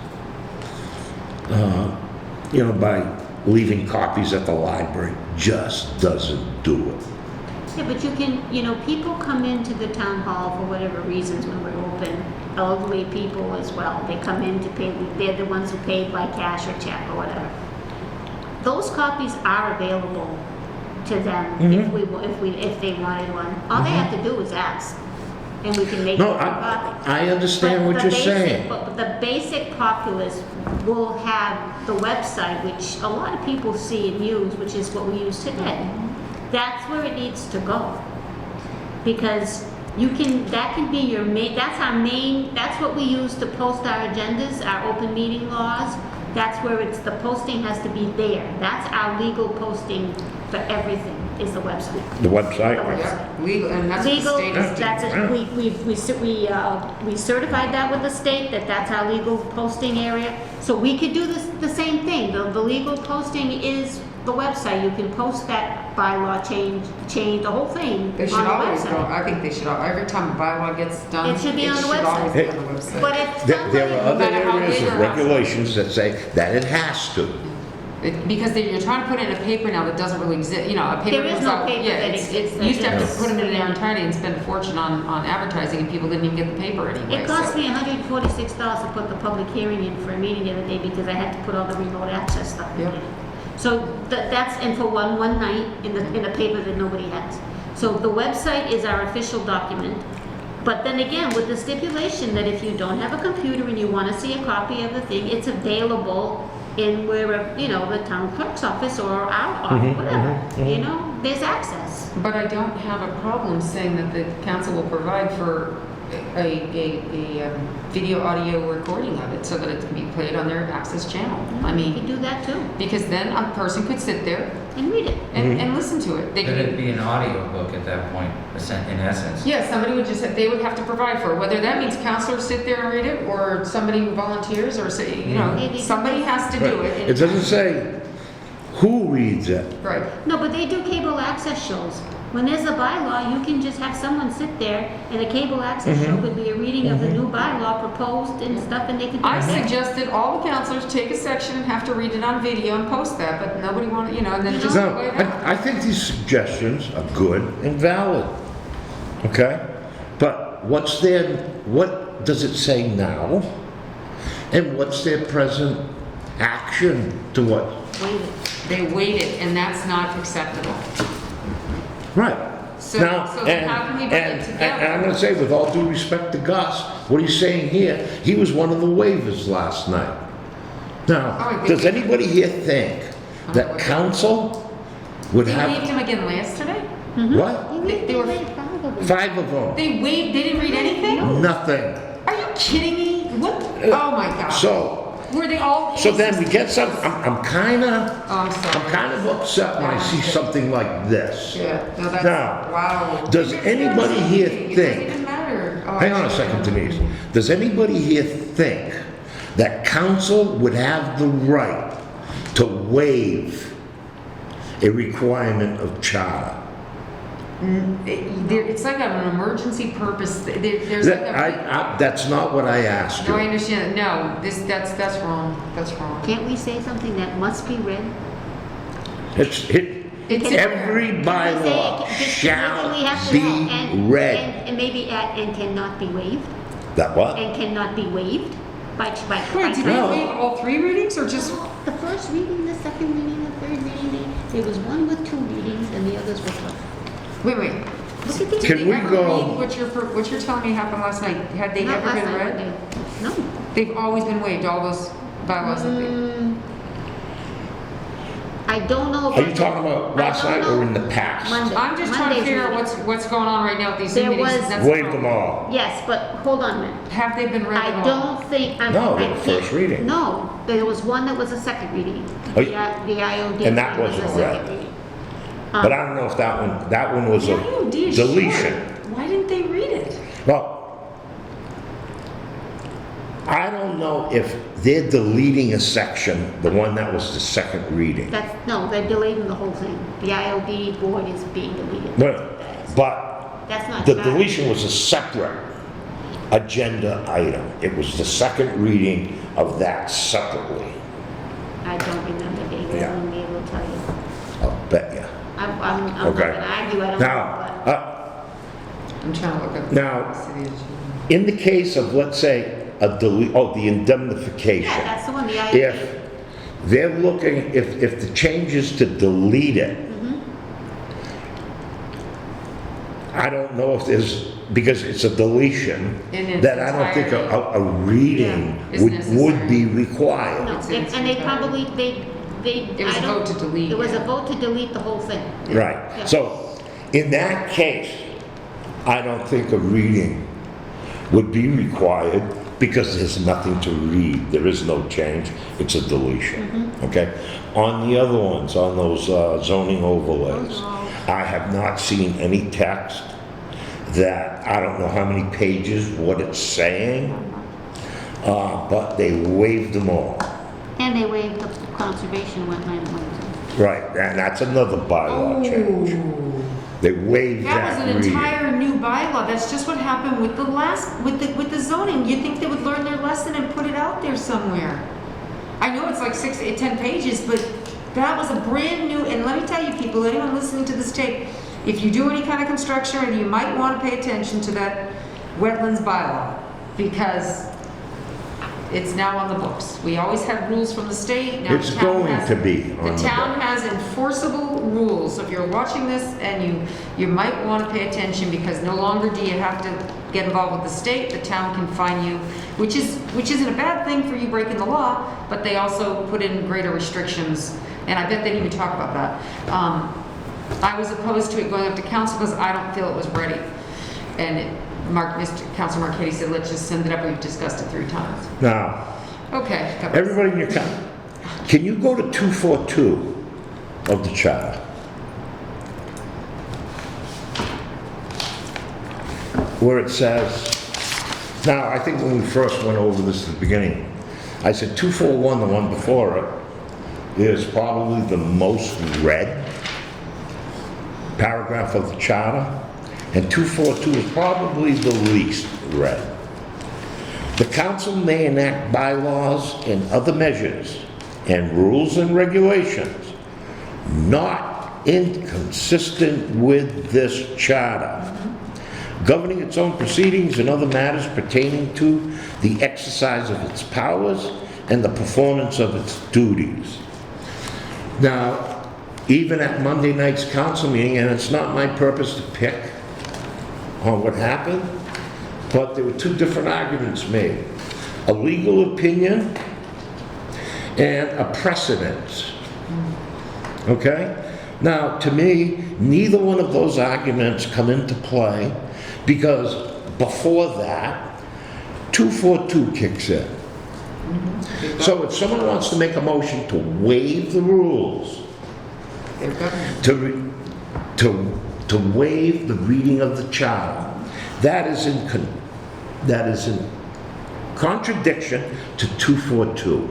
you know, by leaving copies at the library just doesn't do it. Yeah, but you can, you know, people come into the town hall for whatever reasons when we're open, elderly people as well. They come in to pay, they're the ones who paid by cash or check or whatever. Those copies are available to them if they wanted one. All they have to do is ask, and we can make No, a copy. I understand what you're saying. But the basic populace will have the website, which a lot of people see and use, which is what we use today. That's where it needs to go. Because you can, that can be your main, that's our main, that's what we use to post our agendas, our open meeting laws. That's where it's, the posting has to be there. That's our legal posting for everything, is the website. The website? Yeah, legal, and that's what the Legal, state is that's doing. it. We certified that with the state, that's our legal posting area. So we could do this, the same thing. The legal posting is the website. You can post that bylaw change, the whole thing They should on the always go, website. I think they should, every time a bylaw gets done, It should be on the should always website. be on the website. But if There somebody, are other matter how areas big of or how regulations that say that it has to. Because you're trying to put it in a paper now that doesn't really exist, you know, a paper There is comes no out, paper yeah, that it's, exists. you used to have to Yes. put them in there entirely and spend a fortune on advertising, and people didn't even get the paper anyway. it cost so- me $146 to put the public hearing in for a meeting the other day because I had to put all the remote access stuff in Yep. there. So that's, and for one night in a paper that nobody has. So the website is our official document. But then again, with the stipulation that if you don't have a computer and you want to see a copy of the thing, it's available in wherever, you know, the town clerk's office or our office, whatever. You know, there's access. But I don't have a problem saying that the council will provide for a video audio recording of it so that it can be played on their access channel. I You can mean, do that too, because then a person could sit there and read it. and listen to it. They Could it could, be an audiobook at that point, in essence? yeah, somebody would just, they would have to provide for it, whether that means counselors sit there and read it, or somebody who volunteers, or say, you know, Maybe. somebody has to do it. It doesn't say who reads it. Right. No, but they do cable access shows. When there's a bylaw, you can just have someone sit there, and a cable access show could be a reading of the new bylaw proposed and stuff, and they could do I it there. suggested all the counselors take a section and have to read it on video and post that, but nobody wanted, you know, and then it just No, went out. I think these suggestions are good and valid, okay? But what's their, what does it say now? And what's their present action to what? Waive it. They waited, and that's not acceptable. Right. So- Now, so then how can we bring it and together? I'm gonna say, with all due respect to Gus, what he's saying here, he was one of the waivers last night. Now, Oh, they- does anybody here think that council would They have, waived him again yesterday? what? They were, 5 of them, they waived, they didn't read anything? nothing. Are you kidding me? What? Oh my gosh. So, Were they all? so then we get some, I'm kinda, Oh, I'm sorry. I'm kind of upset when I see something like this. Yeah, no, that's, Now, wow. does It's anybody not here easy. It think- doesn't even matter. Oh, Hang on a actually, second, Denise. Does anybody here think that council would have the right to waive a requirement of charter? It's like an emergency purpose. There's like a. That's not what I asked No, I you. understand. No, that's wrong. That's wrong. Can't we say something that must be read? It's Every Can we bylaw say- can shall we have to- be and- read. And maybe add, and cannot be waived, That what? and cannot be waived by Wait, did they No. waive all 3 readings or just? The first reading, the second reading, the third reading, there was one with 2 readings, and the others were 12. Wait. Look at these. Can Did we they ever go- read what you're telling me happened last night? Had they Not ever last been night, read? No. They've always been waived, all those bylaws that they. I don't know. Are you talking about last I don't night or know. in the past? Monday. I'm just trying to Monday's figure out meeting. what's going on right now with these Zoom There meetings. was- That's the Waive them problem. all. Yes, but hold on a minute. Have they been read I at all? don't think, I'm. No, I they were think- first reading. No, there was one that was a second reading. Oh, The IOD. and that was a wasn't second read. reading. But I don't know if that one was The a IOD is deletion. short. Why didn't they read it? Well, I don't know if they're deleting a section, the one that was the second reading. No, they're deleting the whole thing. The IOD board is being deleted. But That's not. the valid. deletion was a separate agenda item. It was the second reading of that separately. I don't remember, David. I Yeah. won't be able to tell you. I'll bet you. I'm not Okay. gonna argue, I don't Now, know. I'm trying to look up. Now, in the case of, let's say, the indemnification. Yeah, that's the one, the IOD. If they're looking, if the change is to delete it, I don't know if there's, because it's a deletion, In its that I don't think a reading Yeah, is would be necessary. required. No, It's and they probably, It was I a don't- vote to delete, It was a yeah. vote to delete the whole thing. Right. Yeah. So, in that case, I don't think a reading would be required because there's nothing to read. There is no change. It's a deletion. Okay? On the other ones, on those zoning overlays, I have not seen any text that, I don't know how many pages, what it's saying, but they waived them all. And they waived the conservation wetland one too. Right, and that's another bylaw change. They waived That that was an reading. entire new bylaw. That's just what happened with the last, with the zoning. You'd think they would learn their lesson and put it out there somewhere. I know it's like 10 pages, but that was a brand new, and let me tell you people, anyone listening to this tape, if you do any kind of construction, you might want to pay attention to that wetlands bylaw, because it's now on the books. We always had rules from the state. Now It's the town going has- to be on The the town book. has enforceable rules. So if you're watching this and you might want to pay attention, because no longer do you have to get involved with the state. The town can fine you, which isn't a bad thing for you breaking the law, but they also put in greater restrictions, and I bet they didn't even talk about that. I was opposed to it going up to council because I don't feel it was ready. And Councilor Marquetti said, let's just send it up. We've discussed it 3 times. Now, Okay. everybody in your county, can you go to 242 of the charter? Where it says, now, I think when we first went over this at the beginning, I said 241, the one before it, is probably the most read. paragraph of the charter, and 242 is probably the least read. The council may enact bylaws and other measures and rules and regulations not inconsistent with this charter, governing its own proceedings and other matters pertaining to the exercise of its powers and the performance of its duties. Now, even at Monday night's council meeting, and it's not my purpose to pick on what happened, but there were two different arguments made. A legal opinion and a precedent. Okay? Now, to me, neither one of those arguments come into play because before that, 242 kicks in. So if someone wants to make a motion to waive the rules, to waive the reading of the charter, that is in contradiction to 242.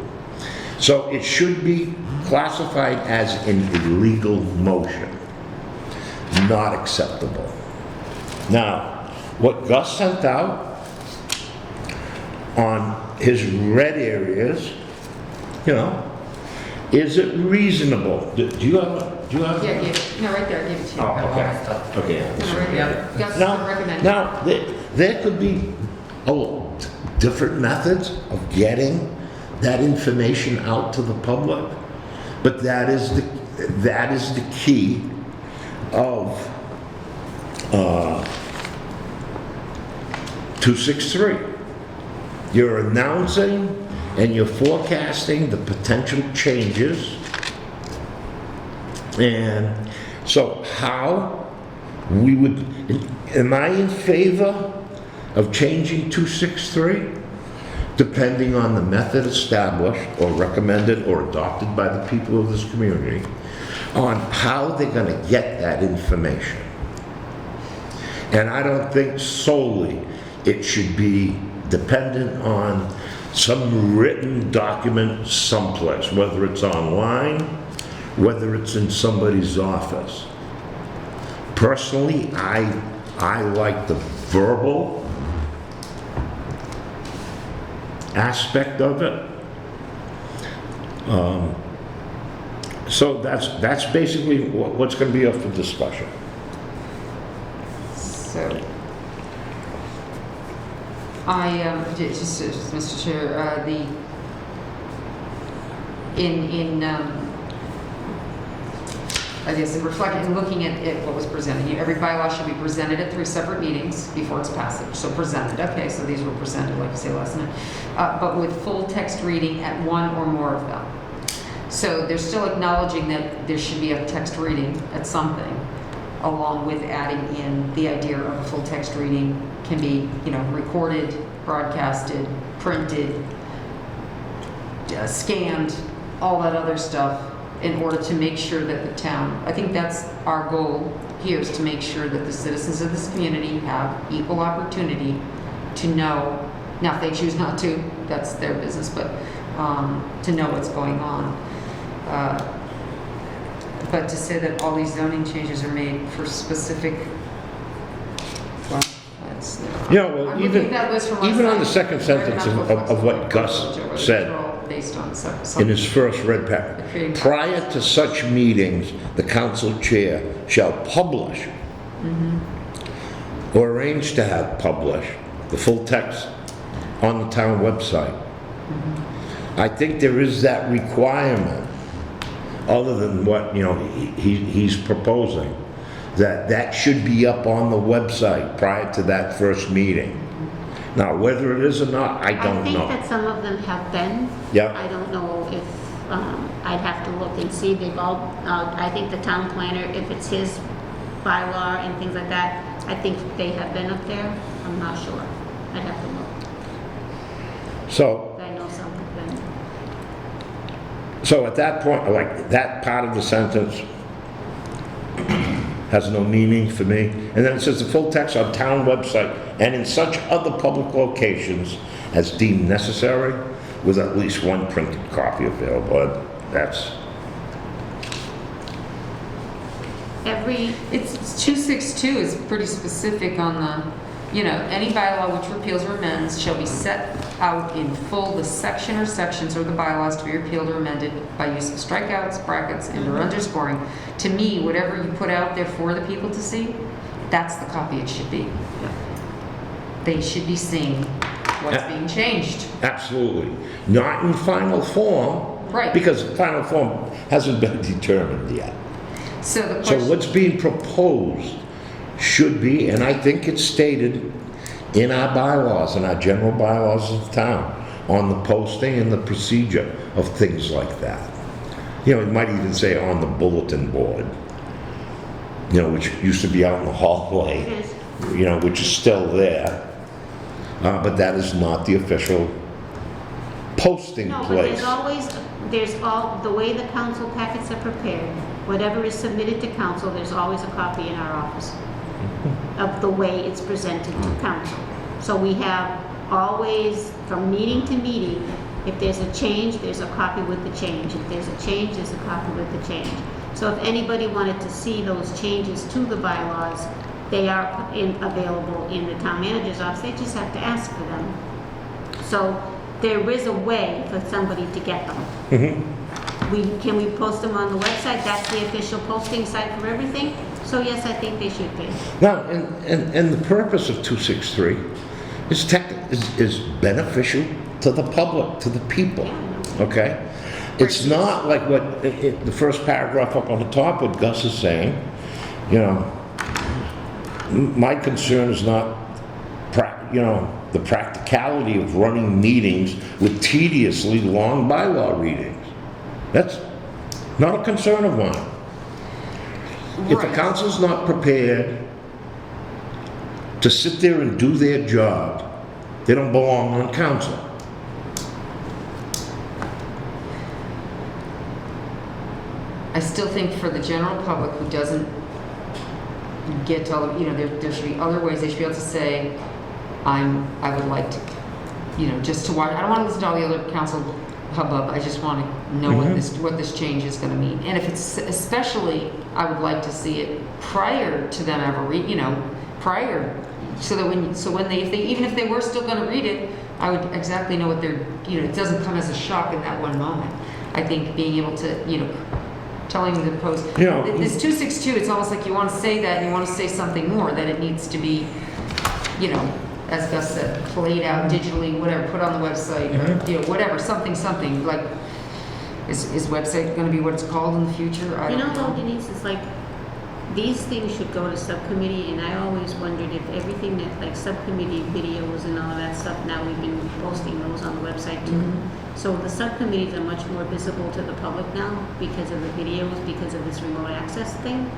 So it should be classified as an illegal motion, not acceptable. Now, what Gus sent out on his red areas, is it reasonable? Do you have? Yeah, no, right there, give it to you. Oh, okay. Okay. No, right there. Gus recommended. Now, there could be different methods of getting that information out to the public, but that is the key of 263. You're announcing and you're forecasting the potential changes. And so how we would, am I in favor of changing 263? Depending on the method established or recommended or adopted by the people of this community on how they're going to get that information. And I don't think solely it should be dependent on some written document someplace, whether it's online, whether it's in somebody's office. Personally, I like the verbal aspect of it. So that's basically what's going to be up for discussion. So, just Mr. Chair, I guess in reflecting and looking at what was presented, every bylaw should be presented at 3 separate meetings before its passage. So presented, okay, so these were presented, like you say, last night, but with full text reading at 1 or more of them. So they're still acknowledging that there should be a text reading at something, along with adding in the idea of a full text reading can be, recorded, broadcasted, printed, scanned, all that other stuff, in order to make sure that the town, I think that's our goal here, is to make sure that the citizens of this community have equal opportunity to know, now if they choose not to, that's their business, but to know what's going on. But to say that all these zoning changes are made for specific, well, that's... Well, I'm even looking at that list from last on the night. second sentence of what Gus said Based on in his first red paragraph, prior to such meetings, the council chair shall publish or arrange to have published the full text on the town website. I think there is that requirement, other than what he's proposing, that should be up on the website prior to that first meeting. Now, whether it is or not, I don't know. I think that some of them have been. Yeah. I don't know if, I'd have to look and see. They've all, I think the town planner, if it's his bylaw and things like that, I think they have been up there. I'm not sure. I'd have to look. So, I know some have been. So at that point, like that part of the sentence has no meaning for me. And then it says the full text on town website and in such other public locations as deemed necessary with at least one printed copy available. That's, It's 262 is pretty specific on the, any bylaw which repeals or amends shall be set out in full the section or sections or the bylaws to be repealed or amended by use of strikeouts, brackets, and or underscoring. To me, whatever you put out there for the people to see, that's the copy it should be. They should be seeing what's being changed. Absolutely. Not in final form. Right. Because final form hasn't been determined yet. So the So question, what's being proposed should be, and I think it's stated in our bylaws, in our general bylaws of the town, on the posting and the procedure of things like that. It might even say on the bulletin board, which used to be out in the hallway, which is still there. But that is not the official posting No, but place. the way the council packets are prepared, whatever is submitted to council, there's always a copy in our office of the way it's presented to council. So we have always, from meeting to meeting, if there's a change, there's a copy with the change. If there's a change, there's a copy with the change. So if anybody wanted to see those changes to the bylaws, they are available in the town manager's office. They just have to ask for them. So there is a way for somebody to get them. Can we post them on the website? That's the official posting site for everything. So yes, I think they should be. Now, and the purpose of 263 is beneficial to the public, to the people, okay? It's not like what the first paragraph up on the top, what Gus is saying, my concern is not, the practicality of running meetings with tediously long bylaw readings. That's not a concern of mine. If the Right. council's not prepared to sit there and do their job, they don't belong on council. I still think for the general public who doesn't get to all, there should be other ways. They should be able to say, I would like to, just to watch. I don't want to listen to all the other council hubbub. I just want to know what this change is going to mean. And if it's, especially, I would like to see it prior to them ever prior, so that even if they were still going to read it, I would exactly know what they're, it doesn't come as a shock in that one moment. I think being able to, telling them to post. This 262, it's almost like you want to say that and you want to say something more, that it needs to be, as Gus said, played out digitally, whatever, put on the website, or, whatever, something, like, is website going to be what it's called in the future? I don't know. Denise, it's like, these things should go to subcommittee, and I always wondered if everything that, like subcommittee videos and all of that stuff, now we've been posting those on the website too. So the subcommittees are much more visible to the public now because of the videos, because of this remote access thing.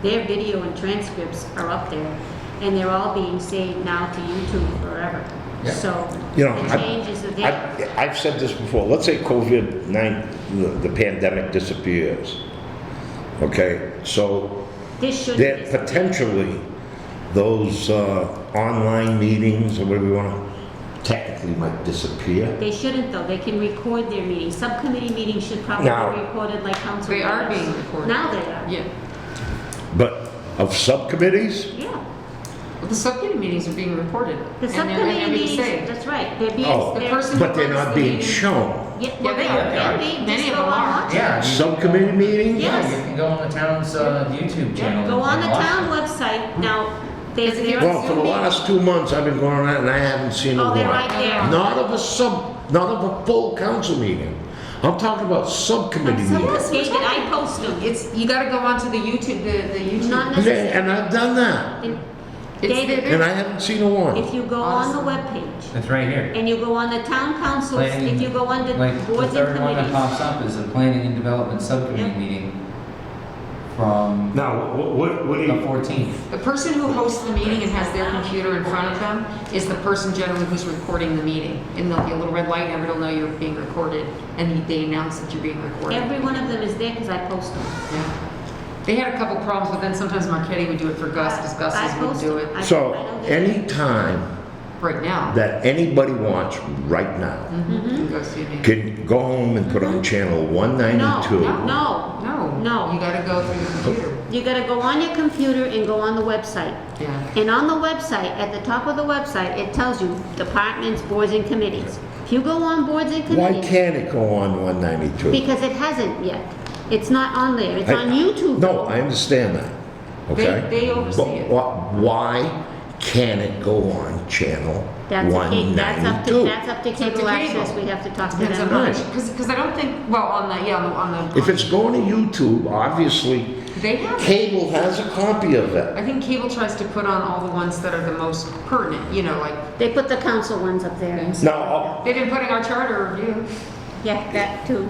Their video and transcripts are up there, and they're all being saved now to YouTube forever. Yeah. So You know, the changes are there. I've said this before. Let's say COVID-19, the pandemic disappears. Okay, so This should that be. potentially those online meetings or whatever you want to technically might disappear. They shouldn't though. They can record their meetings. Subcommittee meetings should probably Now- be recorded like council. They are meetings. being recorded. Now they are. Yeah. But of subcommittees, Yeah. Well, the subcommittee meetings are being recorded. The and they're subcommittee being meetings, saved. that's right. They're being. Oh. The person but they're who runs not the being meeting- shown. Yeah, well, they they are. can be. Many Just of go them are. on. Yeah. Subcommittee meetings? Yes. Yeah, you can go on the town's YouTube channel. Go on and the watch town it. website. Now, Is it they're. Well, for the last 2 months, I've been going around and I haven't seen a Oh, one. they're right there. Not of a full council meeting. I'm talking about subcommittee Some meetings. David, I post them. You got to go onto the YouTube, the YouTube. Not Yeah, necessarily. and I've done that, It's David, there. and I haven't seen a one. If you go on the webpage It's right here. and you go on the town councils, Planning- if you go under Like, the boards and third one that committees. pops up is a planning and development subcommittee Yeah. meeting from Now, what do the you, 14th. The person who hosts the meeting and has their computer in front of them is the person generally who's recording the meeting. And there'll be a little red light, and everyone will know you're being recorded, and they announce that you're being recorded. Every one of them is there because I post them. Yeah. They had a couple problems, but then sometimes Marquetti would do it for Gus, because Gus I wouldn't post do them. it so I don't do anytime right now. that anybody wants right now Mhm. Go see me. can go home and put on channel 192. No, No. No. You got to go through the computer. You gotta go on your computer and go on the website. Yeah. And on the website, at the top of the website, it tells you departments, boards and committees. If you go on boards and Why committees, can't it go on 192? because it hasn't yet. It's not on there. It's on YouTube. No, I understand that, okay? They oversee But it. why can't it go on channel That's up 192? to It's up to cable access. cable. We have to talk to Depends on them. how much, because I don't think, well, on the. If it's going to YouTube, obviously, They have, cable has a copy of it. I think cable tries to put on all the ones that are the most pertinent, you know, like, They put the council ones up there. and stuff. Now, they've been putting our charter review. Yeah, that too.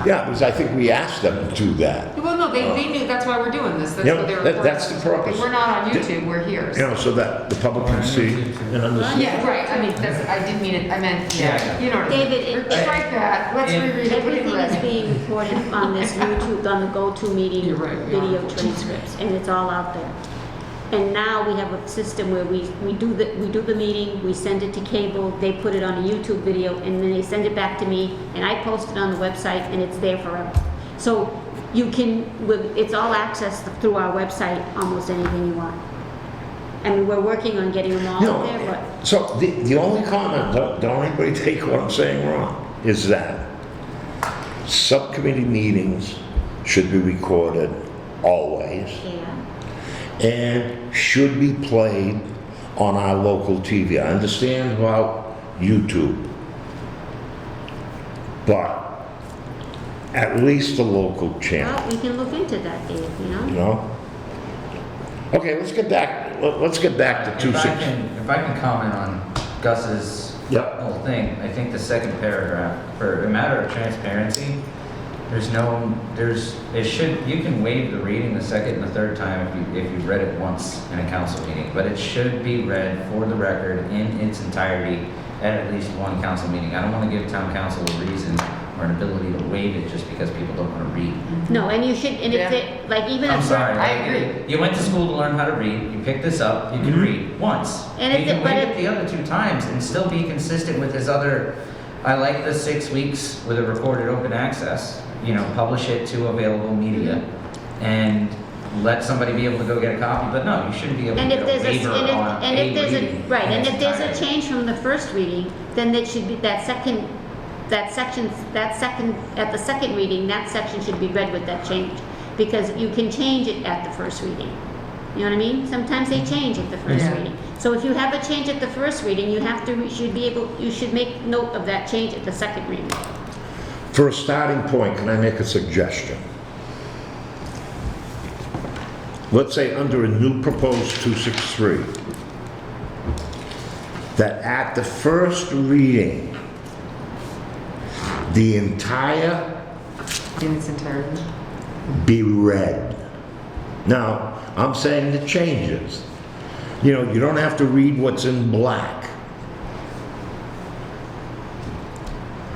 yeah, because I think we asked them to do that. Well, no, they knew, that's why we're doing this. That's Yeah, what they were. that's the purpose. We're not on YouTube, we're here. You know, so that the public can see and understand. Yeah, right, I mean, that's, I didn't mean it, I meant, Yeah. you know what I mean. David, Strike that, let's And- reread it, put it in everything is red. being recorded on this YouTube, on the go-to meeting You're right, we are. video transcripts, and it's all out there. And now we have a system where we do the meeting, we send it to cable, they put it on a YouTube video, and then they send it back to me, and I post it on the website, and it's there forever. So you can, it's all accessed through our website, almost anything you want. I mean, we're working on getting them all You out there, know, but so the only comment, don't anybody take what I'm saying wrong, is that subcommittee meetings should be recorded always yeah. and should be played on our local TV. I understand about YouTube, but at least a local channel, Well, we can look into that, Dave, you know? you know? Okay, let's get back to If 26. if I can comment on Gus's Yep. whole thing, I think the second paragraph, for a matter of transparency, you can waive the reading the second and the third time if you've read it once in a council meeting, but it should be read for the record in its entirety at least one council meeting. I don't want to give town council a reason or an ability to waive it just because people don't want to read. No, and you should, and if Yeah. it, like even I'm if. sorry. I agree. You went to school to learn how to read, you picked this up, you can read once. And You if can it- but waive if- it the other two times and still be consistent with his other, I like the 6 weeks with a recorded open access, publish it to available media and let somebody be able to go get a copy, but no, you shouldn't be able to And get if a there's waiver a, on and if there's reading a, right, in and its if there's a entirety. change from the first reading, then it should be, at the second reading, that section should be read with that change. Because you can change it at the first reading. You know what I mean? Sometimes they change at the first Yeah. reading. So if you have a change at the first reading, you should make note of that change at the second reading. For a starting point, can I make a suggestion? Let's say under a new proposed 263, that at the first reading, the entire In its entirety. be read. Now, I'm saying the changes. You don't have to read what's in black.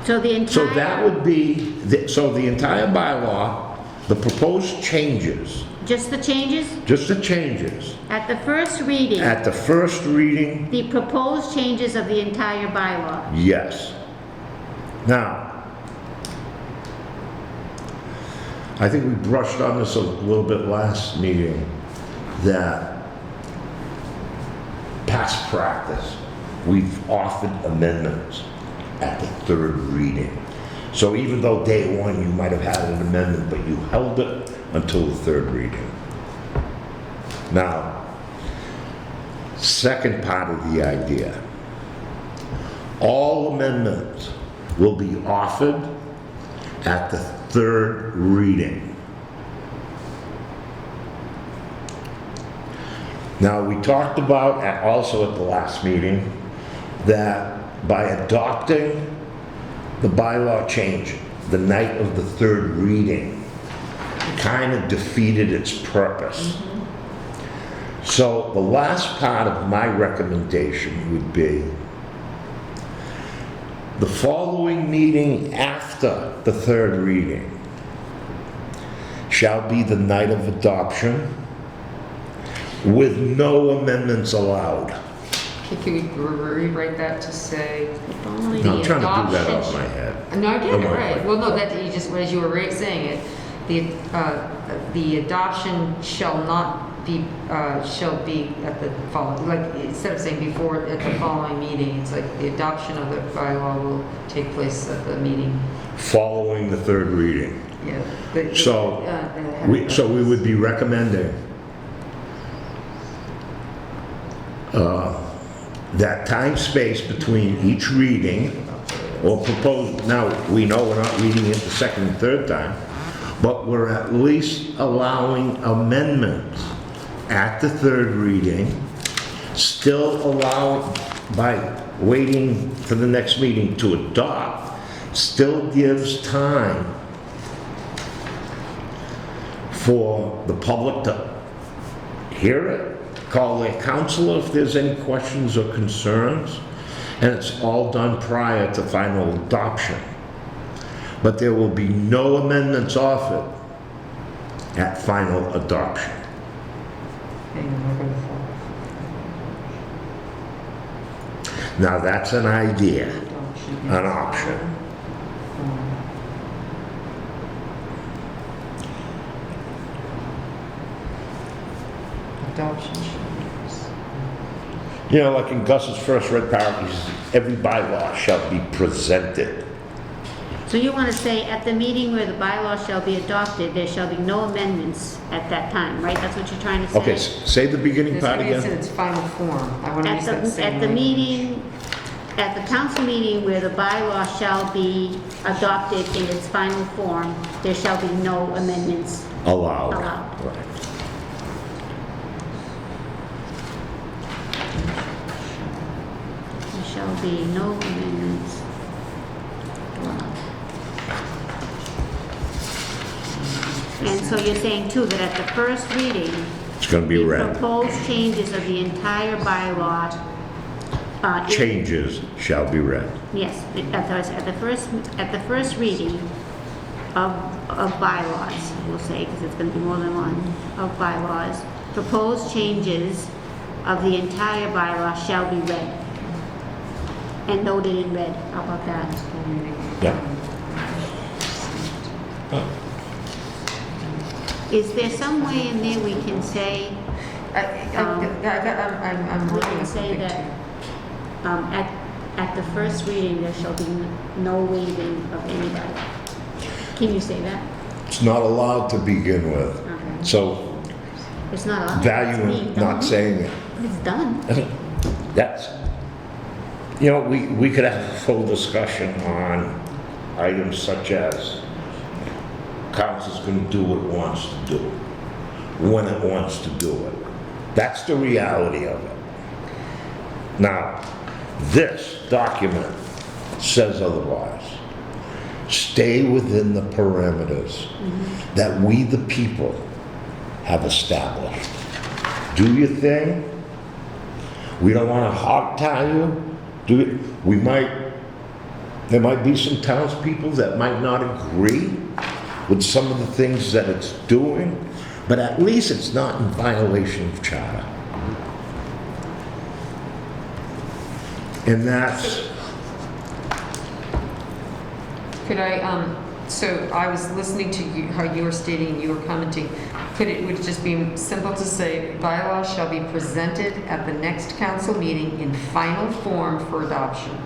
So the entire. So that would be, so the entire bylaw, the proposed changes, Just the changes? just the changes, At the first reading, at the first reading, the proposed changes of the entire bylaw. yes. Now, I think we brushed on this a little bit last meeting, that past practice, we've offered amendments at the third reading. So even though day one you might have had an amendment, but you held it until the third reading. Now, second part of the idea, all amendments will be offered at the third reading. Now, we talked about, also at the last meeting, that by adopting the bylaw change the night of the third reading, kind of defeated its purpose. So the last part of my recommendation would be the following meeting after the third reading shall be the night of adoption with no amendments allowed. Can we rewrite that to say? Following No, I'm the trying to do that adoption- off my head. No, I get Come it, on. right. Well, no, that you just, as you were saying it, the adoption shall not be, shall be at the following, like, instead of saying before, at the following meeting, it's like the adoption of the bylaw will take place at the meeting. Following the third reading. Yeah. So, we would be recommending that time space between each reading, or proposed, now, we know we're not reading it the second and third time, but we're at least allowing amendments at the third reading, still allow, by waiting for the next meeting to adopt, still gives time for the public to hear it, call their counselor if there's any questions or concerns, and it's all done prior to final adoption. But there will be no amendments offered at final adoption. Now that's an idea, an option. Adoption. You know, like in Gus's first red paragraph, he says, every bylaw shall be presented. So you want to say, at the meeting where the bylaw shall be adopted, there shall be no amendments at that time, right? That's what you're trying to say? Okay, say the beginning part It's in again. its final form. I want to use that same At the language. meeting, at the council meeting where the bylaw shall be adopted in its final form, there shall be no amendments Allowed. allowed. Right. There shall be no amendments allowed. And so you're saying too, that at the first reading, It's gonna be the read. proposed changes of the entire bylaw. Changes shall be read. Yes, at the first reading of bylaws, we'll say, because it's going to be more than one, of bylaws, proposed changes of the entire bylaw shall be read. And noted in red. How about that? Yeah. Is there some way in there we can say, I'm we working can on say something that too. at the first reading, there shall be no waiving of any bylaw? Can you say that? It's not allowed to begin with. Okay. So It's not allowed. value It's being in not done. saying it. It's done. That's, you know, we could have a full discussion on items such as council's gonna do what it wants to do, when it wants to do it. That's the reality of it. Now, this document says otherwise. Stay within the parameters that we, the people, have established. Do your thing. We don't want to hog-tie you. There might be some townspeople that might not agree with some of the things that it's doing, but at least it's not in violation of charter. And that's, Could I, so I was listening to you, how you were stating, you were commenting. Would it just be simple to say, bylaws shall be presented at the next council meeting in final form for adoption?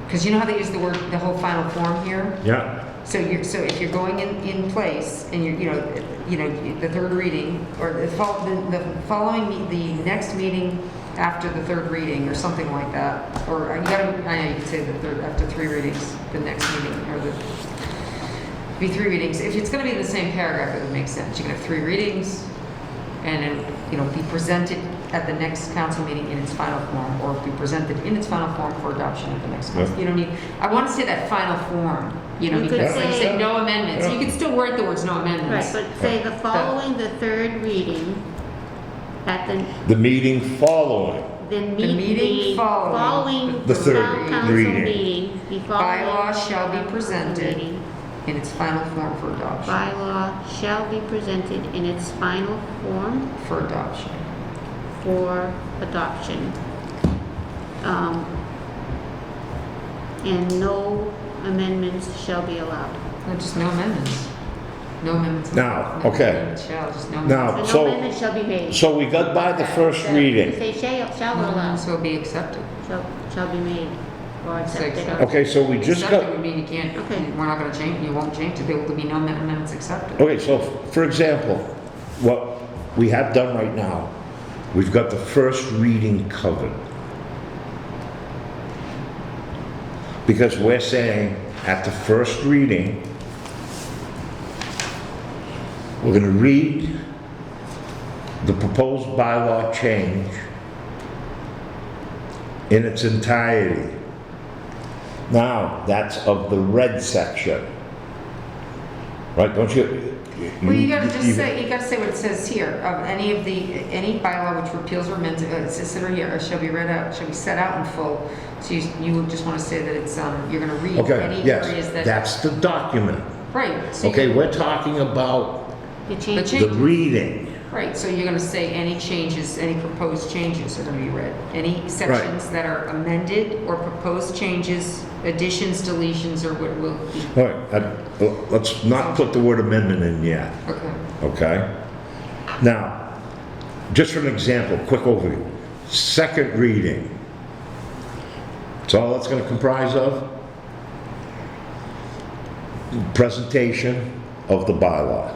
Because you know how they use the whole final form here? yeah, So if you're going in place and you know, the third reading, or the following, the next meeting after the third reading, or something like that, or I know you could say the third, after 3 readings, the next meeting, or be 3 readings. If it's gonna be the same paragraph, it would make sense. You can have 3 readings, and then, be presented at the next council meeting in its final form, or be presented in its final form for adoption at the next council. Yeah. You don't need, I want to say that final form, You could because like you say- say, no amendments. Yeah. You can still write the words no Right, amendments. but say the following the third reading at the meeting following. the meeting meeting following the third town council reading. meeting, the following Bylaw shall be council presented meeting. in its final form for adoption. Bylaw shall be presented in its final form For adoption. for adoption. And no amendments shall be allowed. No, just no amendments. No amendments. Now, okay. Shall, just no Now, amendments. So no So- amendment shall be made. So we got by the first You reading. say shall No or allow? amendments will be accepted. Shall be made or Say accepted. accept. Okay, so we just Accepted got, would mean you can't, Okay. we're not gonna change, you won't change it, there will be no amendments accepted. okay, so for example, what we have done right now, we've got the first reading covered. Because we're saying at the first reading, we're gonna read the proposed bylaw change in its entirety. Now, that's of the red section. Right, don't you? Well, you gotta just say, you gotta say what it says here, of any bylaw which repeals or amends, consider here, shall be read out, shall be set out in full. So you would just wanna say that it's, you're gonna read Okay, any yes, areas that. that's the document. Right. So Okay, you- we're talking about The change. The the reading. Right, so you're gonna say any changes, any proposed changes are gonna be read. Any sections that are amended or proposed changes, additions, deletions, or what will be, All right, let's not put the word amendment in yet, okay. okay? Now, just for an example, quick overview. Second reading. That's all that's gonna comprise of? Presentation of the bylaw,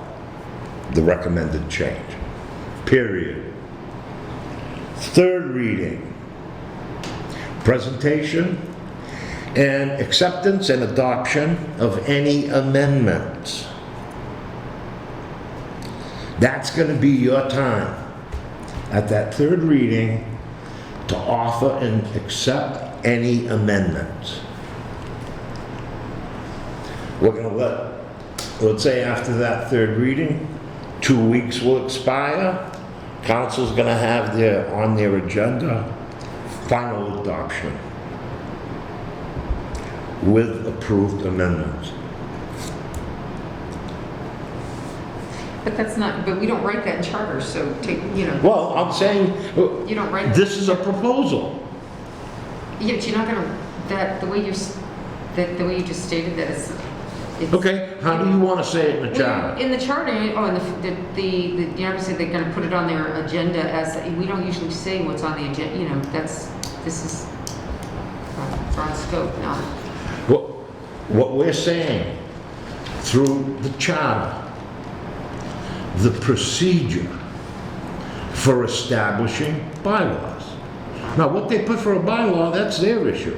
the recommended change, period. Third reading. Presentation and acceptance and adoption of any amendments. That's going to be your time at that third reading to offer and accept any amendments. We're going to let's say after that third reading, 2 weeks will expire. Council's going to have on their agenda, final adoption with approved amendments. But that's not, but we don't write that in charter, so take, Well, I'm saying, you don't write. this is a proposal. Yeah, but you're not gonna, the way you just stated that is. it's- Okay, how do you want to say it in the Well, charter? in the charter, in the obviously they're gonna put it on their agenda as, we don't usually say what's on the agenda, this is broad scope, not. What we're saying through the charter, the procedure for establishing bylaws. Now, what they put for a bylaw, that's their issue.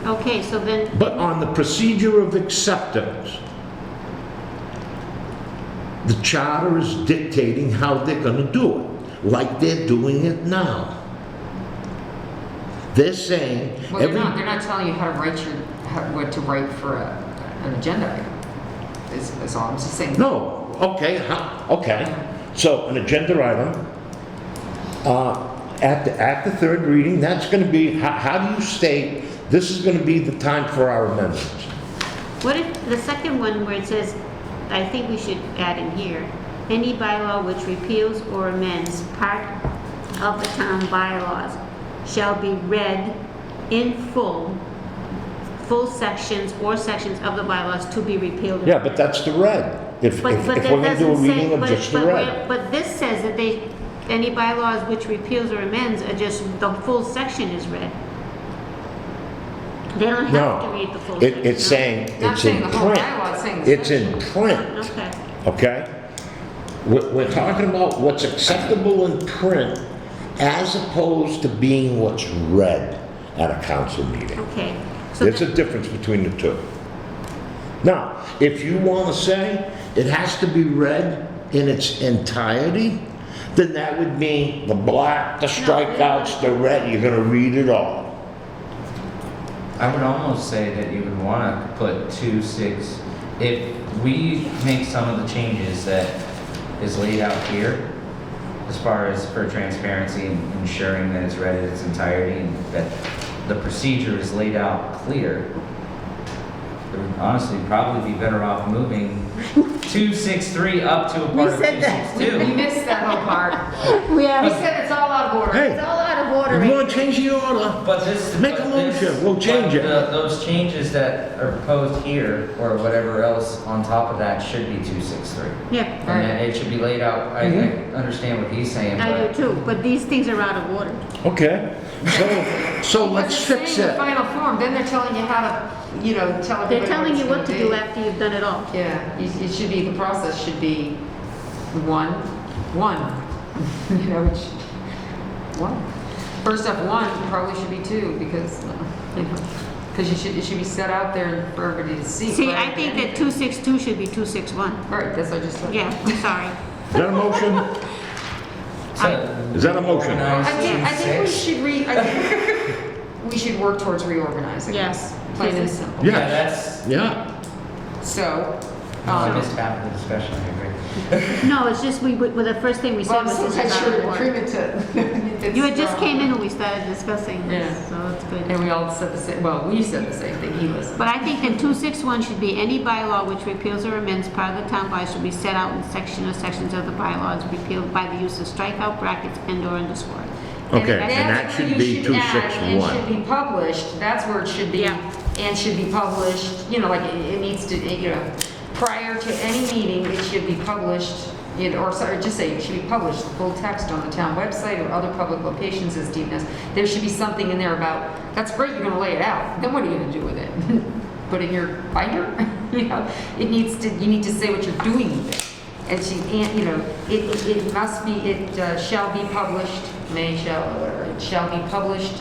Okay, so then, But on the procedure of acceptance, the charter is dictating how they're going to do it, like they're doing it now. They're saying Well, they're not telling you how to write what to write for an agenda item. Is all I'm just saying. No, okay, okay. So an agenda item, at the third reading, that's going to be, how do you state, this is going to be the time for our amendments? what if the second one where it says, I think we should add in here, any bylaw which repeals or amends part of the town bylaws shall be read in full sections or sections of the bylaws to be repealed. Yeah, but that's the red. If we're But that going to do a doesn't say, reading of just the red. but this says that any bylaws which repeals or amends are just, the full section is read. They don't have to No, read the full section. it's no? saying, Not it's saying in the whole print. bylaw, it's saying the It's in print, Okay. okay? We're talking about what's acceptable in print as opposed to being what's read at a council meeting. Okay. So There's a then- difference between the two. Now, if you want to say it has to be read in its entirety, then that would mean the black, the strikeouts, the red, you're going to read it all. I would almost say that you would want to put 2.6, if we make some of the changes that is laid out here, as far as for transparency and ensuring that it's read in its entirety and that the procedure is laid out clear, it would honestly probably be better off moving 263 up to a part of said that. 'em. We 262. missed that whole part. We We have, said it's all out of order. Hey. it's all out of of order. You right want to change the order? But this. Make a but this- motion, we'll change but it. Those changes that are proposed here, or whatever else on top of that, should be 263. Yeah, And then it should be laid out, I understand what he's saying, I do but too, but these things are out of order. Okay, so let's It's fix saying the it. final form, then they're telling you how to, tell everybody They're telling it's you what to gonna do be. after you've done it all. Yeah, it should be, the process should be one. Which, one. First up, one probably should be two, because, it should be set out there for everybody to see. See, prior I to think that anything. 262 should be 261. Right, that's what I just said. Yeah, I'm sorry. Is that a motion? so. Is that a motion? Organize I think we 26. should we should work towards reorganizing Yes. this, plain and simple. Yeah. Yeah, that's, Yeah. So, I missed half of the discussion, I agree. No, it's just, the first thing we well, said I'm was so this is sure out of to order. prove it to. You had just came in when we started discussing this, Yeah. so it's good. And we all said the same, well, we said the same thing, he listened. But I think that 261 should be any bylaw which repeals or amends part of the town bylaws should be set out in section or sections of the bylaws repealed by the use of strikeout brackets and/or underscore. Okay, And and that that's where should you be should add, and 261. should be published, that's where it should be, Yeah. and should be published, like it needs to, prior to any meeting, it should be published, or sorry, just say it should be published, full text on the town website or other public locations as deemed necessary. There should be something in there about, that's great, you're gonna lay it out, then what are you gonna do with it? Put it in your binder? You need to say what you're doing with it. And it must be, it shall be published, it shall be published.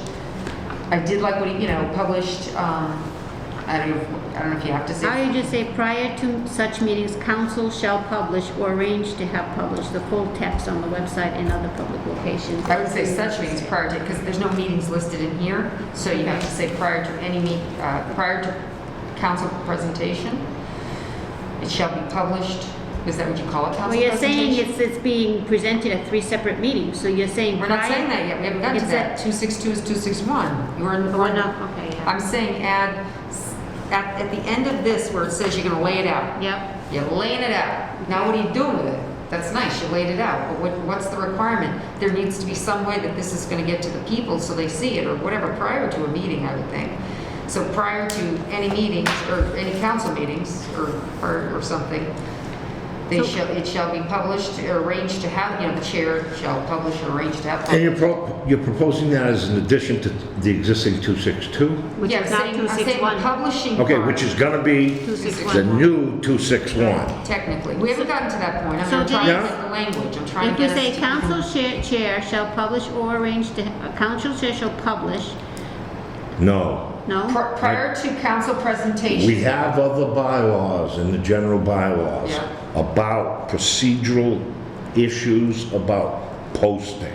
I did like what published, I don't know if you have to Or say. you just say prior to such meetings, council shall publish or arrange to have published the full text on the website and other public locations. I would say such meetings prior to, because there's no meetings listed in here, so you have to say prior to prior to council presentation. It shall be published. Is that what you call it, council Well, you're saying presentation? it's being presented at 3 separate meetings, so you're saying We're not prior- saying that yet, we haven't gotten to It's that. at- 262 is 261. You're in the Oh, no, okay, yeah. I'm saying add, at the end of this where it says you're gonna lay it out. Yep. You're laying it out. Now what are you doing with it? That's nice, you laid it out, but what's the requirement? There needs to be some way that this is gonna get to the people so they see it, or whatever, prior to a meeting, I would think. So prior to any meetings, or any council meetings, or something, it shall be published, or arranged to have, the chair shall publish or arrange to have. And you're proposing that as an addition to the existing 262? Which Yeah, is I'm now saying the 261. publishing Okay, part, which is gonna be 261. the new 261. technically. We haven't gotten to that point. So I'm trying to then- get the language. I'm trying If to you get us say to- council chair shall publish or arrange to, council chair shall publish, No. no? Prior to council presentation. We have other bylaws in the general bylaws Yeah. about procedural issues about posting.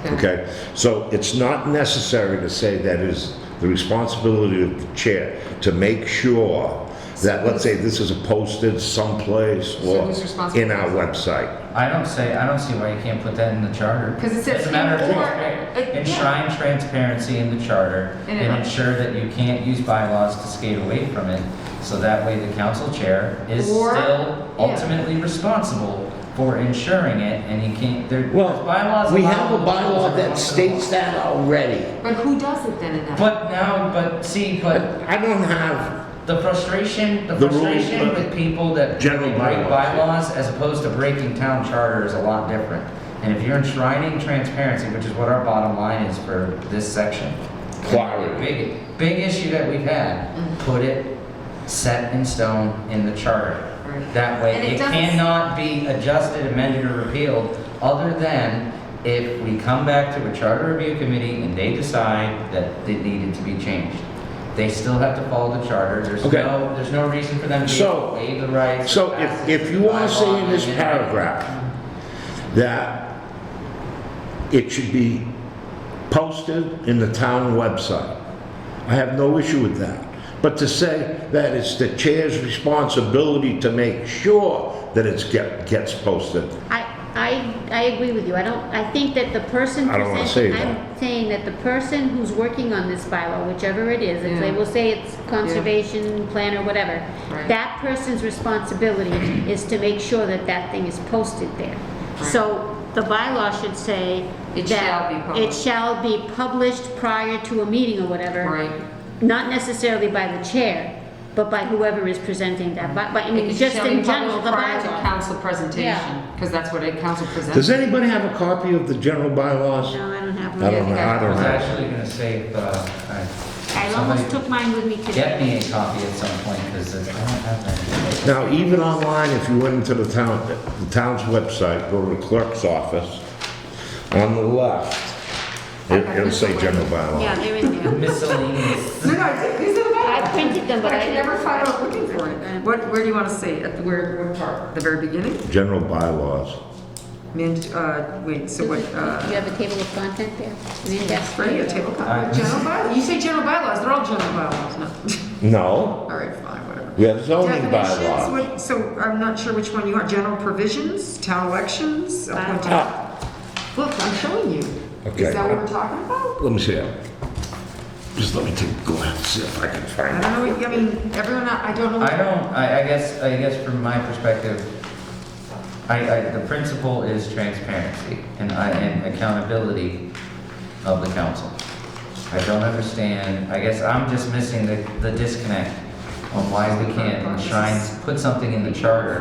Okay. Okay, so it's not necessary to say that it is the responsibility of the chair to make sure that, let's say this is posted someplace So or who's responsible? in our website. I don't see why you can't put that in the charter. 'Cause it says It's a matter of or- transparency. yeah. Enshrine transparency in the charter And and it- ensure that you can't use bylaws to skate away from it. So that way the council chair is Or- still yeah. ultimately responsible for ensuring it, and you can't, there's bylaws. We allow have a little bylaw rules that once in a states while. that already. But who does it then in that? But I don't have, the frustration The rules, with people that general break bylaws. bylaws as opposed to breaking town charter is a lot different. And if you're enshrining transparency, which is what our bottom line is for this section. Clarity. Big issue that we've had, put it set in stone in the charter. Right. That way, And it it doesn't- cannot be adjusted, amended, or repealed, other than if we come back to a charter review committee and they decide that it needed to be changed. They still have to follow the charter. Okay. There's no reason for them to be able to waive the rights. so pass if it you want to say in bylaw this and- paragraph that it should be posted in the town website, I have no issue with that. But to say that it's the chair's responsibility to make sure that gets posted, I agree with you. I think that the person I don't wanna presenting, say that. I'm saying that the person who's working on this bylaw, whichever it is, if they Yeah. will say it's conservation plan or whatever, Right. that person's responsibility is to make sure that that thing is posted there. Right. So the bylaw should say It that shall be published. it shall be published prior to a meeting or whatever. Right. Not necessarily by the chair, but by whoever is presenting that. But I mean, It just shall be in general, published the prior to bylaw. council presentation, Yeah. because that's what a council presents. Does anybody have a copy of the general bylaws? No, I don't have I don't one. know, I I don't was know. actually gonna say, I somebody almost took mine with me get today. me a copy at some point, because I don't have that. Now, even online, if you went into the town's website, go to the clerk's office, on the left, it'll say general Yeah, bylaws. they're in there. Miscellaneous. No, these are the bylaws. I printed them, but I I can never didn't- find out looking for it. Where do you want to say, at the, what part? The very beginning? General bylaws. Wait, so what, You have a table of content there? An index? right here, table of Alright. contents, general bylaws. You say general bylaws, they're all general bylaws, no. No, All right, fine, whatever. we have zoning Definitions, bylaws. so I'm not sure which one you want. General provisions, town elections, appointed. Ah, Look, I'm showing you. Okay. Is that what we're talking about? let me see it. Just let me take a glance, see if I can I find it. don't know, I mean, everyone, I don't know. I guess from my perspective, the principle is transparency and accountability of the council. I don't understand, I guess I'm just missing the disconnect on why we can't enshrine, put something in the charter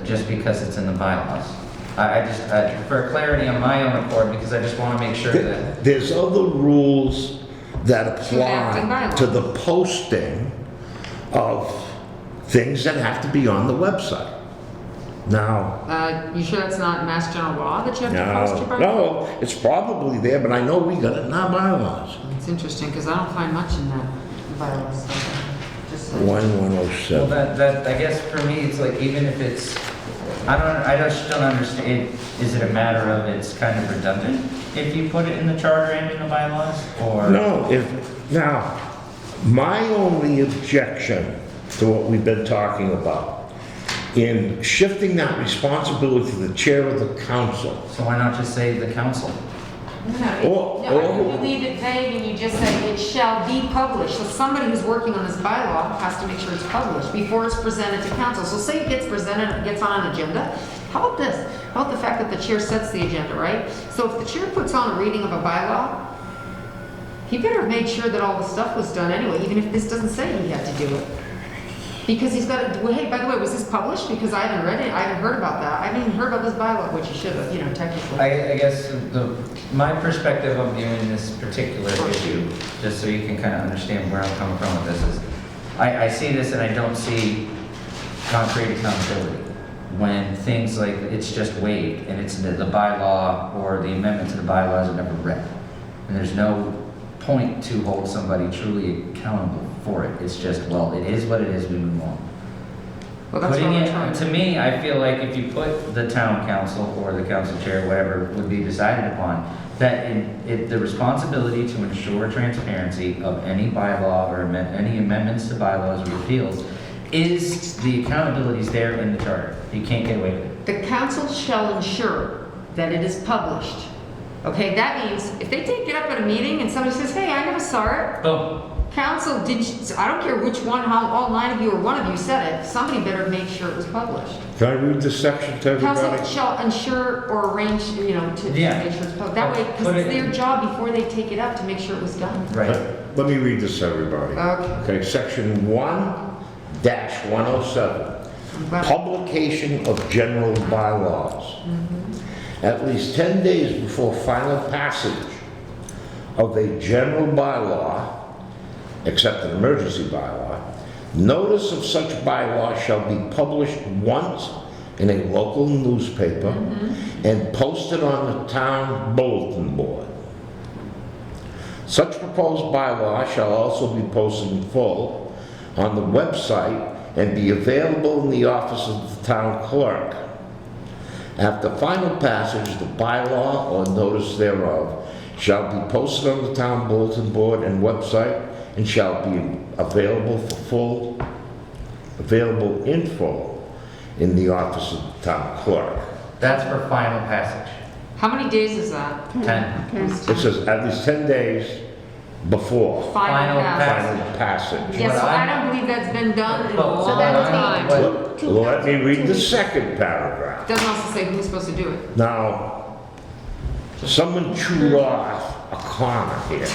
just because it's in the bylaws. I just, for clarity on my own accord, because I just want to make sure that, There's other rules that Enacting apply bylaws. to the posting of things that have to be on the website. Now, You sure that's not mass general law that you have to post your bylaws? no, it's probably there, but I know we got it in our bylaws. It's interesting, because I don't find much in that bylaws. Just like- 1107. well, that, I guess for me, it's like, even if it's, I just don't understand, is it a matter of it's kind of redundant if you put it in the charter and in the bylaws, or? No, now, my only objection to what we've been talking about, in shifting that responsibility to the chair of the council, So why not just say the council? Or- No, you leave it vague and you just say it shall be published. So somebody who's working on this bylaw has to make sure it's published before it's presented to council. So say it gets presented, it gets on an agenda. How about this? How about the fact that the chair sets the agenda, right? So if the chair puts on a reading of a bylaw, he better have made sure that all the stuff was done anyway, even if this doesn't say he had to do it. Because he's got to, well, hey, by the way, was this published? Because I haven't read it, I haven't heard about that. I haven't even heard about this bylaw, which you should have, technically. I guess my perspective of viewing this particular issue, just so you can kind of understand where I'm coming from with this, is I see this and I don't see concrete accountability. When things like, it's just waived and it's the bylaw or the amendment to the bylaws are never read. And there's no point to hold somebody truly accountable for it. It's just, well, it is what it is, we move on. Well, that's Putting what we're it, trying to me, I feel like if you put the town council or the council chair, whatever would be decided upon, that the responsibility to ensure transparency of any bylaw or any amendments to bylaws or repeals is, the accountability is there in the charter. You can't get away with it. The council shall ensure that it is published. Okay, that means if they take it up at a meeting and somebody says, hey, I never saw it, Boom. council, I don't care which one, how all 9 of you or 1 of you said it, somebody better make sure it was published. Can I read this section to Council everybody? shall ensure or arrange, to Yeah. make sure it's published. That way, because Put it's it- their job before they take it up to make sure it was done. Right. Let me read this to everybody. Okay. Okay, section 1-107. Publication of general bylaws. At least 10 days before final passage of a general bylaw, except an emergency bylaw, notice of such bylaw shall be published once in a local newspaper and posted on the town bulletin board. Such proposed bylaw shall also be posted in full on the website and be available in the office of the town clerk. After final passage, the bylaw or notice thereof shall be posted on the town bulletin board and website and shall be available in full in the office of the town clerk. That's for final passage. How many days is that? 10. It says at least 10 days before Final final passage. Yeah, so What I I'm- don't believe that's been done in a So long that would time. be- Let me read the second paragraph. Doesn't also say who's supposed to do it. Now, Someone chewed off a comma here.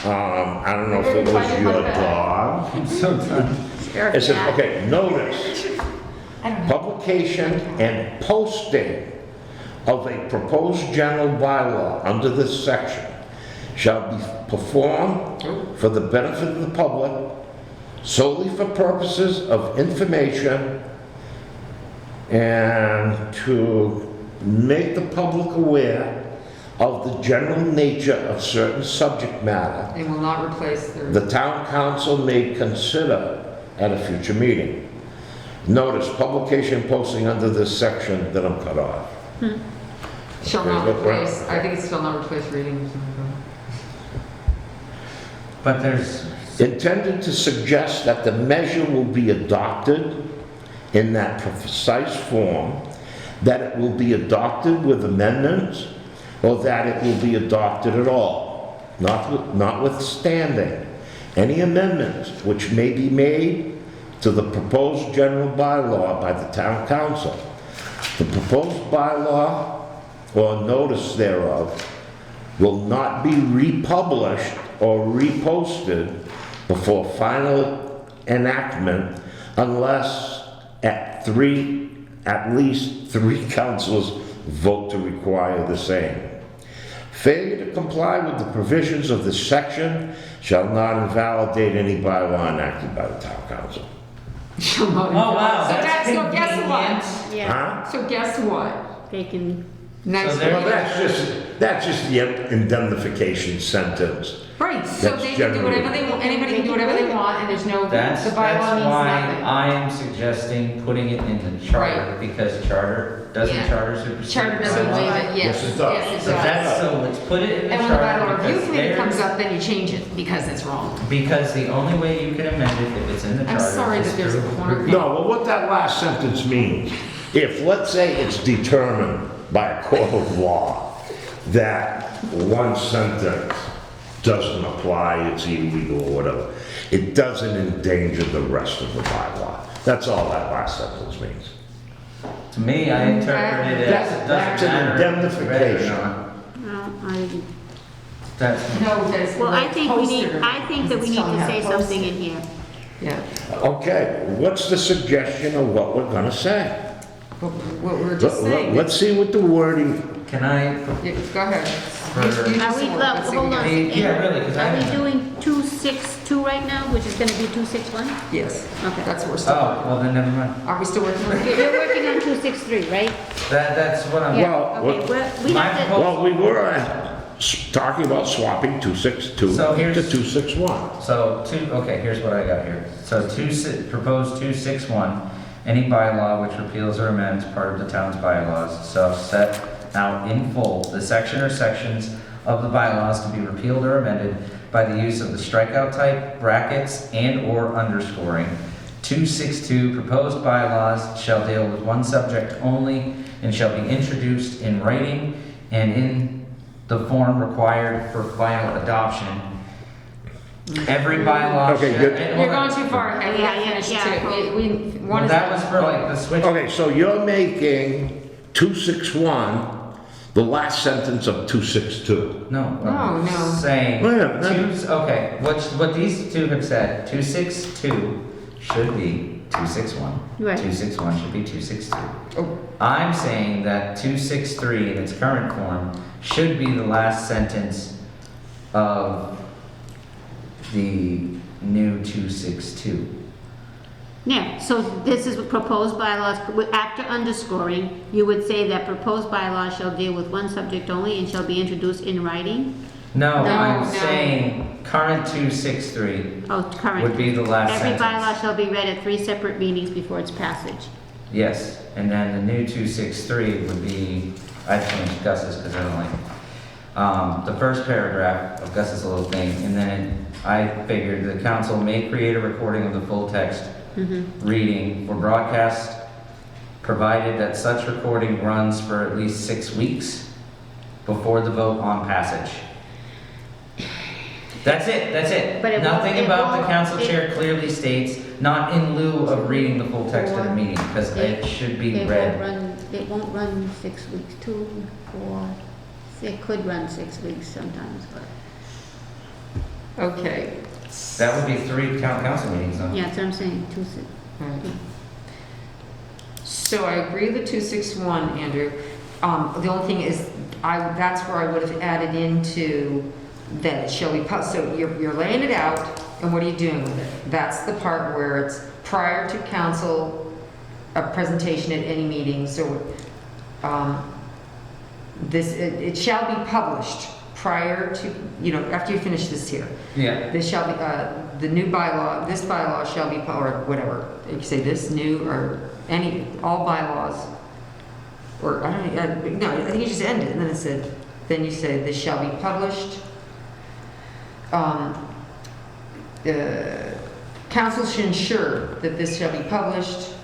I don't know if it was your dog. I'm so done. It says, okay, notice, publication and posting of a proposed general bylaw under this section shall be performed for the benefit of the public solely for purposes of information and to make the public aware of the general nature of certain subject matter And will not replace the town council may consider at a future meeting. Notice, publication and posting under this section that I'm cut off. shall not replace, I think it's shall not replace reading or something. But there's, Intended to suggest that the measure will be adopted in that precise form, that it will be adopted with amendments, or that it will be adopted at all, notwithstanding any amendments which may be made to the proposed general bylaw by the town council. The proposed bylaw or notice thereof will not be republished or reposted before final enactment unless at least three councils vote to require the same. Failure to comply with the provisions of this section shall not invalidate any bylaw enacted by the town council. Shall not. oh wow, So that's so guess convenient. what? Yeah, Huh? So guess what? they can, Next So there- Well, week. that's just the indemnification sentence. Right, so That's they can do whatever they want, anybody can do whatever they want, and there's no, the That's bylaw means why nothing. I am suggesting putting it in the charter, because charter, doesn't Yeah. charter supersede? Charter doesn't bylaw? waive it, yes. Yes, it does. Yes, it So does. that's, so let's put it in the And when the bylaw charter, review because committee comes there's, up, then you change it, because it's wrong. because the only way you can amend it if it's in the I'm charter. sorry is that there's a through- corner. No, well, what that last sentence means, if, let's say, it's determined by a court of law that one sentence doesn't apply, it's illegal or whatever, it doesn't endanger the rest of the bylaw. That's all that last sentence means. To me, I interpret it as, That's- it that's doesn't an matter if it's read or indemnification. not. no, That's, No, there's. well, I think we need, posted or I think that we need shall to have say posted. something in here. Yeah, Okay, what's the suggestion of what we're gonna say? what we're just saying. Let's see what the wording, can I, Yeah, go ahead. For- You Are just we, want- let's see hold what on. you got. Yeah, really, 'cause I Are we haven't- doing 262 right now, which is gonna be 261? Yes, Okay. that's what we're still, oh, well then never mind. are we still working on it? You're working on 263, right? That's what I'm. Yeah, Well, okay, we my have to, proposal- well, we were talking about swapping 262 So to here's- 261. So okay, here's what I got here. So proposed 261, any bylaw which repeals or amends part of the town's bylaws, so set out in full the section or sections of the bylaws to be repealed or amended by the use of the strikeout type, brackets, and/or underscoring. 262, proposed bylaws shall deal with one subject only and shall be introduced in writing and in the form required for final adoption. Every bylaw. Okay, shall- good. and- You're going too far ahead, we Yeah, gotta yeah, finish yeah. two. We, one Well, is. that was for like the switch. Okay, so you're making 261 the last sentence of 262. No, No, I'm no. saying, Wait a minute. okay, what these two have said, 262 should be 261. Right. 261 should be 262. Oh, I'm saying that 263 in its current form should be the last sentence of the new 262. yeah, so this is what proposed bylaws, after underscoring, you would say that proposed bylaws shall deal with one subject only and shall be introduced in writing? No, No, I'm no. saying current 263 Oh, current. would be the last Every sentence. bylaw shall be read at 3 separate meetings before its passage. Yes, and then the new 263 would be, I changed Gus's because I don't like it. The first paragraph of Gus's little thing, and then I figured the council may create a recording of the full text reading for broadcast, provided that such recording runs for at least 6 weeks before the vote on passage. That's it. But it won't- Nothing it about the won't- council it- chair clearly states, not in lieu of reading the full text of the meeting, because it should be read. It won't run 6 weeks, 2, 4, It could run 6 weeks sometimes, but, Okay. That would be 3 town council meetings, though. yeah, that's what I'm saying, Right. So I agree with 261, Andrew. The only thing is, that's where I would have added into that it shall be, so you're laying it out, and what are you doing with it? That's the part where it's prior to council, a presentation at any meeting, so, it shall be published prior to, after you finish this here. Yeah. This shall be, the new bylaw, this bylaw shall be, or whatever, you can say this new, or all bylaws, or, I think you just end it, and then you say, this shall be published. Council should ensure that this shall be published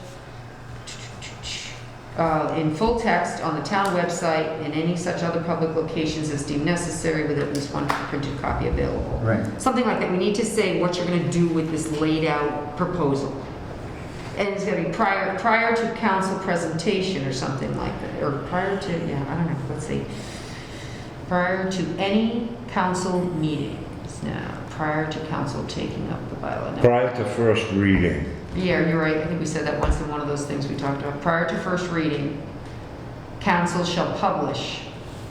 in full text on the town website and any such other public locations as deemed necessary with at least one printed copy available. Right. Something like that. We need to say what you're going to do with this laid out proposal. And it's going to be prior to council presentation or something like that. Or prior to, I don't know, let's see. Prior to any council meetings now, prior to council taking up the bylaw. No. Prior to first reading. Yeah, you're right. I think we said that once in one of those things we talked about. Prior to first reading, council shall publish.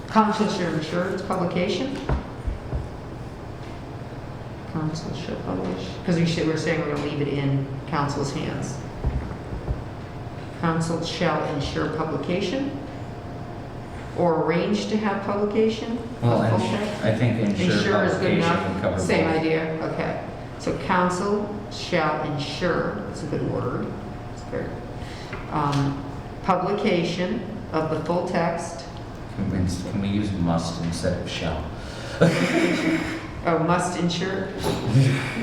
Council shall ensure its publication. Council shall publish. Because we're saying we're going to leave it in council's hands. Council shall ensure publication or arrange to have publication. Well, of full text. I think ensure Ensure is good publication can enough. cover Same both. idea. Okay. So council shall ensure, that's a good word, it's very, publication of the full text. Can we use must instead of shall? Oh, must ensure.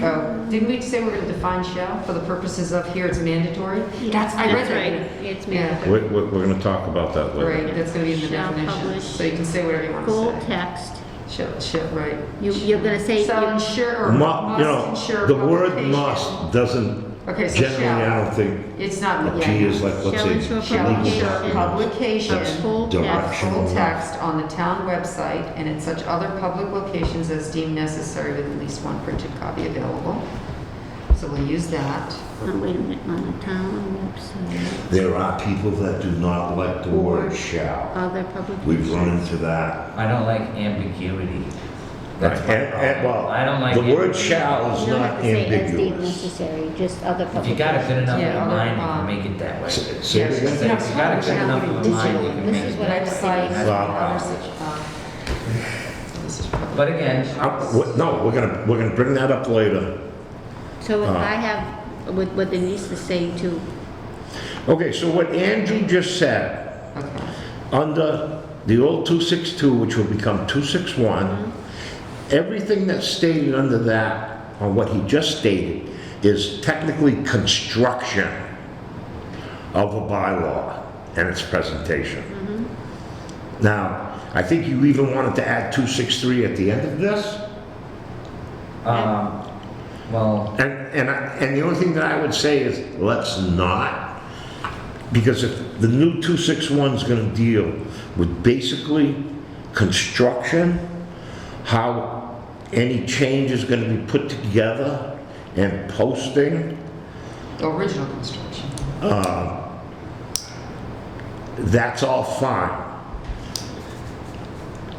Oh, didn't we say we're going to define shall for the purposes of here it's mandatory? That's I read right, that. it's Yeah. mandatory. We're going to talk about that later. Right, that's going to be in the Shall definition. publish So you can say whatever you want Full to say. text, Shall, right. you're gonna say, Shall ensure or must ensure The word publication. must doesn't, Okay, so generally, I shall. don't think, It's not, G is like, let's Shall say, ensure Shall legal ensure document. publication of full text, Direction. full text on the town website and at such other public locations as deemed necessary with at least one printed copy available. So we'll use that. wait a minute, on the town website, There are people that do not like the word shall. other publications. We've run into that. I don't like ambiguity. That's my And, problem. I don't like the word ambiguity. shall is You don't have not to say as deemed ambiguous. necessary, just other If publications. you got a good enough Yeah, of a other, mind, you can make it that way. Say it Yes. again? If you got a good enough of a mind, you can This make is it what that I was way. saying. Websites, Wow. other such, this is probably- But again, No, we're gonna bring that up later. So if I have, what Denise is saying too, Okay, so what Andrew just said, Okay. under the old 262, which will become 261, everything that's stated under that, or what he just stated, is technically construction of a bylaw and its presentation. Now, I think you even wanted to add 263 at the end of this, well, and the only thing that I would say is, let's not, because if the new 261 is gonna deal with basically construction, how any change is gonna be put together and posting, Original construction. that's all fine.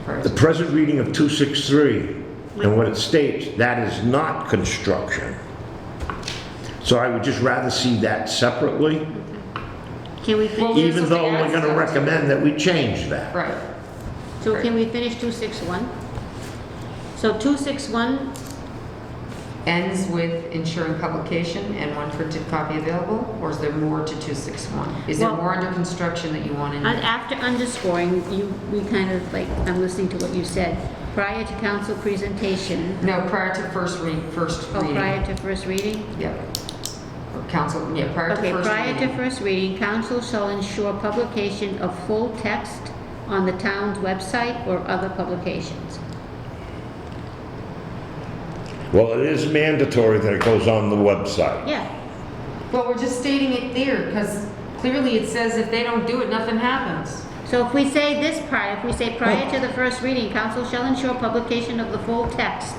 Right. The present reading of 263 and what it states, that is not construction. So I would just rather see that separately, can we Well, finish, we- even though we're gonna Yes. recommend that we change that. Right. so can we finish 261? So 261, Ends with ensuring publication and one printed copy available? Or is there more to 261? Is there Well- more under construction that you want in? after underscoring, we kind of like, I'm listening to what you said, prior to council presentation, No, prior to first reading. prior to first reading? Yep. Or council, prior to Okay, first prior to reading. first reading, council shall ensure publication of full text on the town's website or other publications. Well, it is mandatory that it goes on the website. Yeah, Well, we're just stating it there because clearly it says if they don't do it, nothing happens. So if we say this part, if we say prior to the first reading, council shall ensure publication of the full text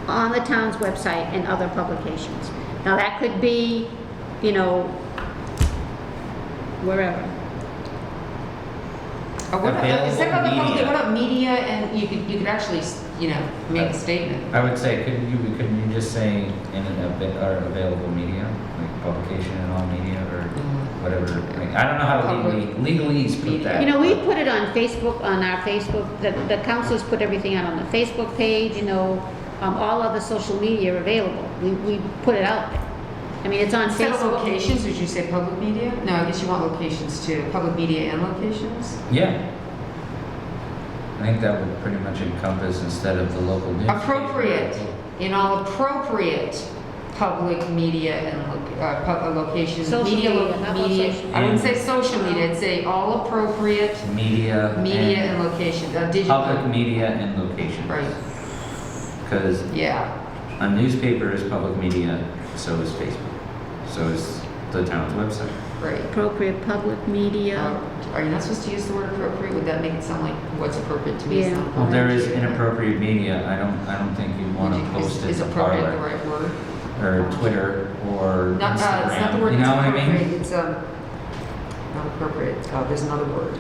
on the town's website and other publications. Now, that could be, wherever. What about Available media. what about media, and you could actually, make a statement. I would say, couldn't you just say or available media, like publication in all media, or whatever? Like, I don't know how to legalese put that. We put it on Facebook, on our Facebook, the councils put everything out on the Facebook page, all other social media are available. We put it out there. I mean, it's on Instead of Facebook. locations, would you say public media? No, I guess you want locations too, public media and locations? Yeah. I think that would pretty much encompass, instead of the local news. Appropriate, in all appropriate public media and locations. Social media, how about social? I wouldn't say social media, I'd say all appropriate Media. and location, digital. Public media and location. Right, Because yeah. a newspaper is public media, so is Facebook. So is the town's website. Right. Appropriate public media. Are you not supposed to use the word appropriate? Would that make it sound like what's appropriate to me is Yeah. not Well, there is appropriate? inappropriate media. I don't think you want to post it Is to appropriate the Parler right word? or Twitter or Not, Instagram. it's not the word You know what I mean? appropriate, it's, not appropriate, there's another word,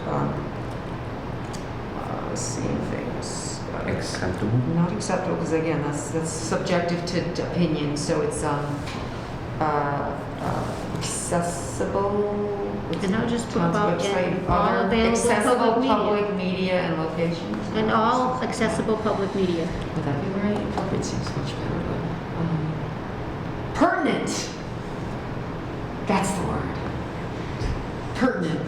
seeing things. Acceptable. Not acceptable, because again, that's subjective to opinion, so it's, accessible. And I'll just put Town's about website, and all other available accessible public media. public media and locations. And all accessible public media. Would that be right? Appropriate seems much better, but, pertinent. That's the word. Pertinent.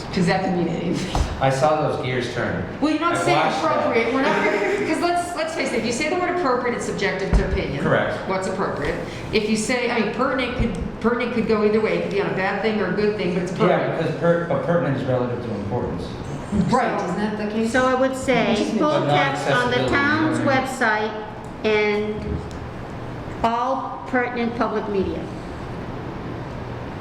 Because that can mean anything. I saw those gears turn. Well, you're not I saying watched that. appropriate, we're not, because let's face it, if you say the word appropriate, it's subjective to opinion. Correct. What's appropriate. If you say, pertinent could go either way, it could be on a bad thing or a good thing, but it's Yeah, pertinent. because pertinent is relative to importance. Right, isn't that the case? So I would say full But not text on the accessibility, town's you know what I mean? website and all pertinent public media.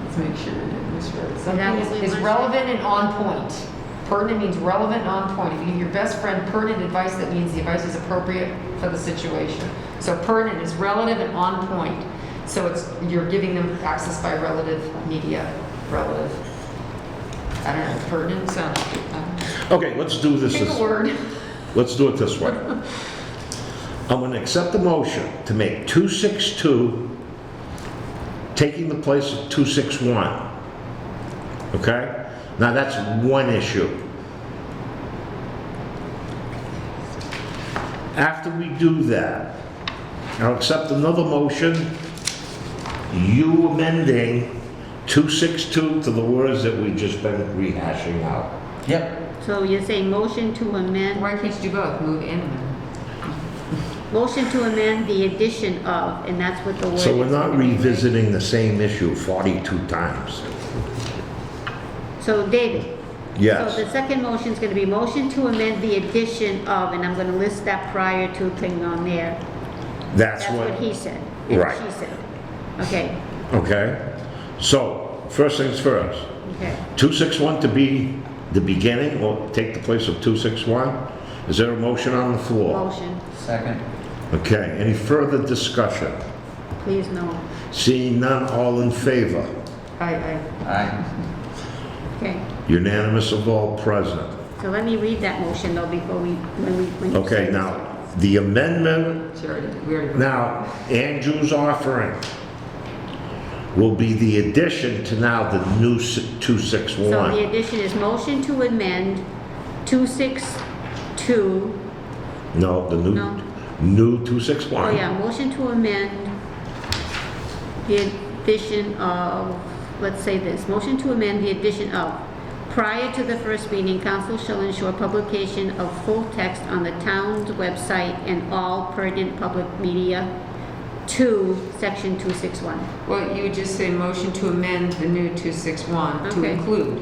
Let's make sure we didn't misread it. that Something what we is want to relevant and on point. Pertinent means relevant and on point. If you give your best friend pertinent advice, that means the advice is appropriate for the situation. So pertinent is relative and on point. So you're giving them access by relative media, relative. I don't know, pertinent sounds, Okay, let's do this. pick a word. Let's do it this way. I'm going to accept the motion to make 262 taking the place of 261. Okay? Now that's one issue. After we do that, I'll accept another motion, you amending 262 to the words that we've just been rehashing out. Yep. So you're saying motion to amend, Why can't you do both, move and amend? motion to amend the addition of, and that's what the word is. So we're not gonna be, right? revisiting the same issue 42 times. So David? Yes. So the second motion is going to be motion to amend the addition of, and I'm going to list that prior to thing on there. That's That's what what, he said. And Right. she said. Okay, okay? So, first things first, okay. 261 to be the beginning or take the place of 261? Is there a motion on the floor? Motion, Second. Okay, any further discussion? please no. Seeing none, all in favor? I, Aye. Okay, Unanimous of all present. so let me read that motion though before when you Okay, say now, the amendment, she already did, we already. now, Andrew's offering will be the addition to now the new So the 261. addition is motion to amend 262, No, the No. new 261. oh yeah, motion to amend the addition of, let's say this, motion to amend the addition of, prior to the first reading, council shall ensure publication of full text on the town's website and all pertinent public media to section 261. Well, you would just say motion to amend the new 261 to Okay. include.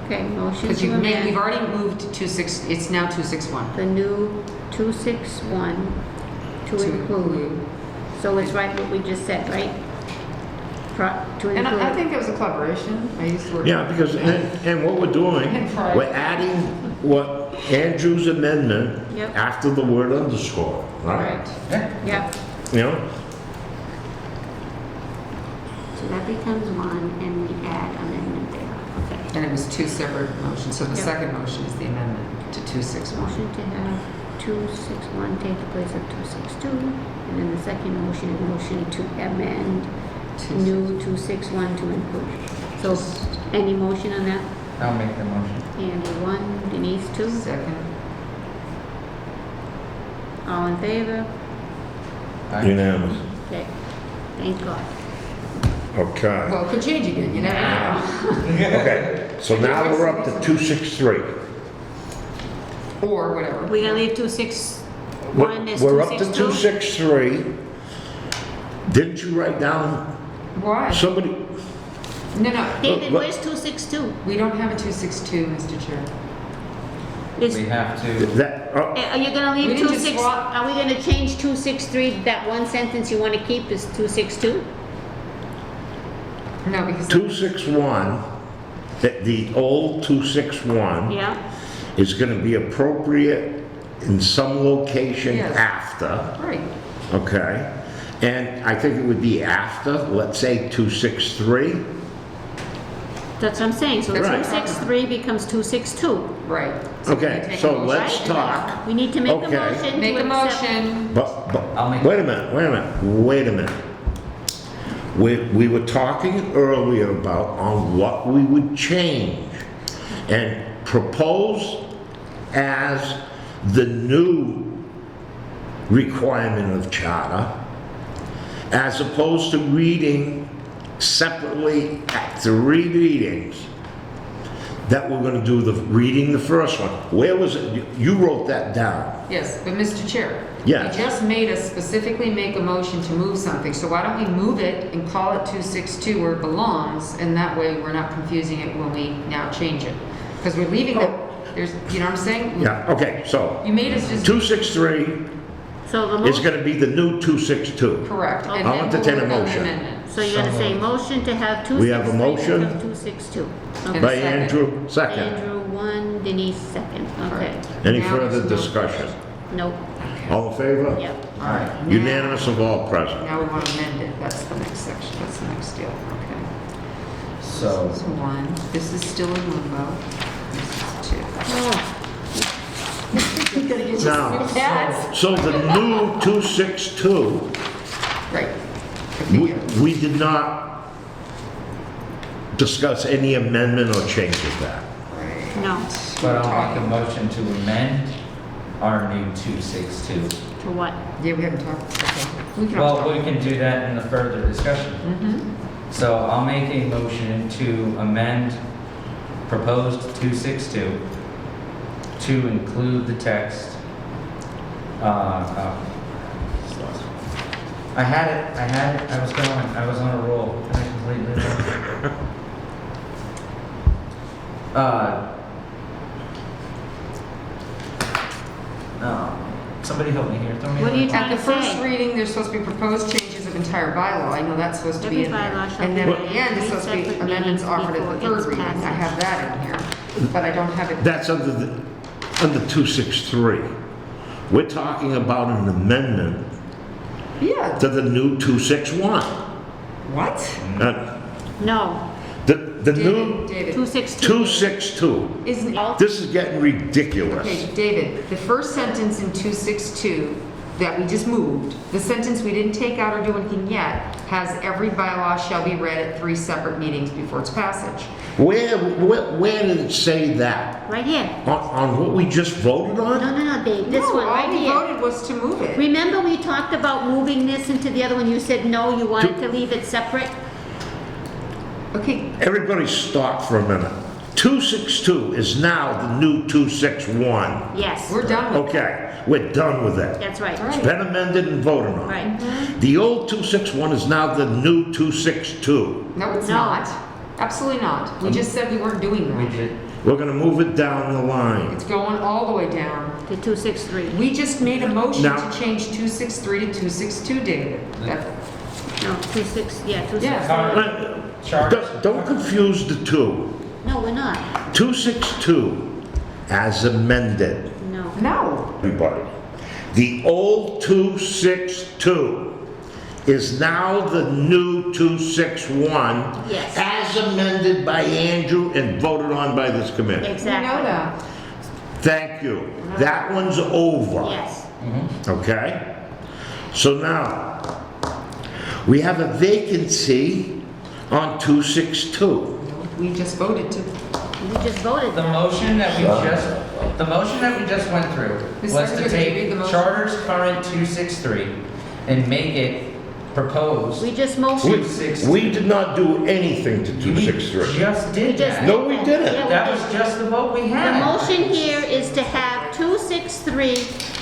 Okay, motion Because to you've amend already moved to 26, it's now 261. the new 261 to include. So it's right what we just said, right? to And I include. think it was a collaboration. I used to work. Yeah, because, and what we're doing, And pride. we're adding what Andrew's amendment Yep. after the word underscore, right? Right. Yeah. Yeah, You know? so that becomes one, and we add amendment there, okay. And it was two separate motions, so the Yep. second motion is the amendment to 261. Motion to have 261 take the place of 262, and then the second motion is motion to amend new 261 to include. So, any motion on that? I'll make the motion. Andy, 1, Denise, 2. Second. All in favor? Aye. Unanimous. Okay, thank God. Okay. Well, it could change again, you never know. Okay, so now we're up to 263. Or whatever. We're gonna leave 261 as We're up to 262? 263. Didn't you write down, Why? somebody, No, no, David, Look. where's 262? we don't have a 262, Mr. Chair. Is, We have to, that, are you gonna We leave didn't just 26, swap. are we gonna change 263, that one sentence you wanna keep is 262? No, because. 261, the old 261 Yeah, is going to be appropriate in some location Yes. after, Right. okay? And I think it would be after, let's say 263. that's what I'm saying, so That's right. 263 becomes 262. Right. So can you Okay, take a so motion? let's talk, We need to make a Okay. motion to Make a accept. motion. I'll make- wait a minute. We were talking earlier about on what we would change and propose as the new requirement of charter, as opposed to reading separately at 3 readings, that we're gonna do reading the first one. Where was it? You wrote that down. Yes, but Mr. Chair. Yes. You just made us specifically make a motion to move something, so why don't we move it and call it 262 where it belongs, and that way we're not confusing it when we now change it. Because we're leaving the, there's, you know what I'm saying? Yeah, okay, so You made us just. 263 So the is motion, gonna be the new 262. Correct. And I'll then we'll entertain a work on the motion. amendment. so you're gonna say motion to have 263 We have a motion. become 262. And By second. Andrew, second. Andrew, 1, Denise, second, okay. Any Now further there's no discussion? Nope, All in favor? yep. All right. now- Unanimous of all present. Now we want to amend it, that's the next section, that's the next deal, okay. so, This is 1, this is still in limbo, this is 2. Oh, You gotta get Now, your pads. so the new 262, Right. The we figure. we did not discuss any amendment or change of that. Right. no, but I'll make a motion to amend our new 262. to what? Yeah, we haven't talked, okay. We can Well, talk. we can do that in the further discussion. Mhm. So I'll make a motion to amend proposed 262 to include the text. I had it, I was on a roll, and I completely lost it. Somebody help me here, throw me. What a are you light. trying At the to first say? reading, there's supposed to be proposed changes of entire bylaw. I know that's supposed to be in Every there. bylaw shall And then be at the end, it's read supposed to be separate amendments meetings offered at the before third its reading. I passage. have that in here, but I don't have it. That's under 263. We're talking about an amendment Yeah, to the new 261. what? No, The new David, 262. 262. isn't, This is getting ridiculous. okay, David, the first sentence in 262 that we just moved, the sentence we didn't take out or do anything yet, has every bylaw shall be read at 3 separate meetings before its passage. Where did it say that? Right here. On what we just voted No, on? no, Dave, this No, one, right all we here. voted was to move it. Remember we talked about moving this into the other one, you said no, you wanted to leave it separate? Okay, Everybody stop for a minute. 262 is now the new 261. Yes, we're done with it. Okay, we're done with that. that's right, It's been amended and voted on. right. The old 261 is now the new 262. No, it's No. not. Absolutely not. We just said we weren't doing We that. did, We're gonna move it down the line. It's going all the way down. To 263. We just made a motion Now- to change 263 to 262, David. That- No, 26, yeah, 263. Yeah. Charter. Don't confuse the two. No, we're not. 262 as amended, No. No. everybody. The old 262 is now the new 261. Yes. As amended by Andrew and voted on by this committee. You Exactly. know that. Thank you. That one's over. Yes. Okay? So now, we have a vacancy on 262. We just voted to. We just voted The that. motion that we just went through Ms. was to Secretary, could you read the take motion? Charter's current 263 and make it proposed. We just motioned. We did not do anything to We 263. just did We just that. No, we didn't. Yeah, we That did. was just the vote we The had. motion here is to have 263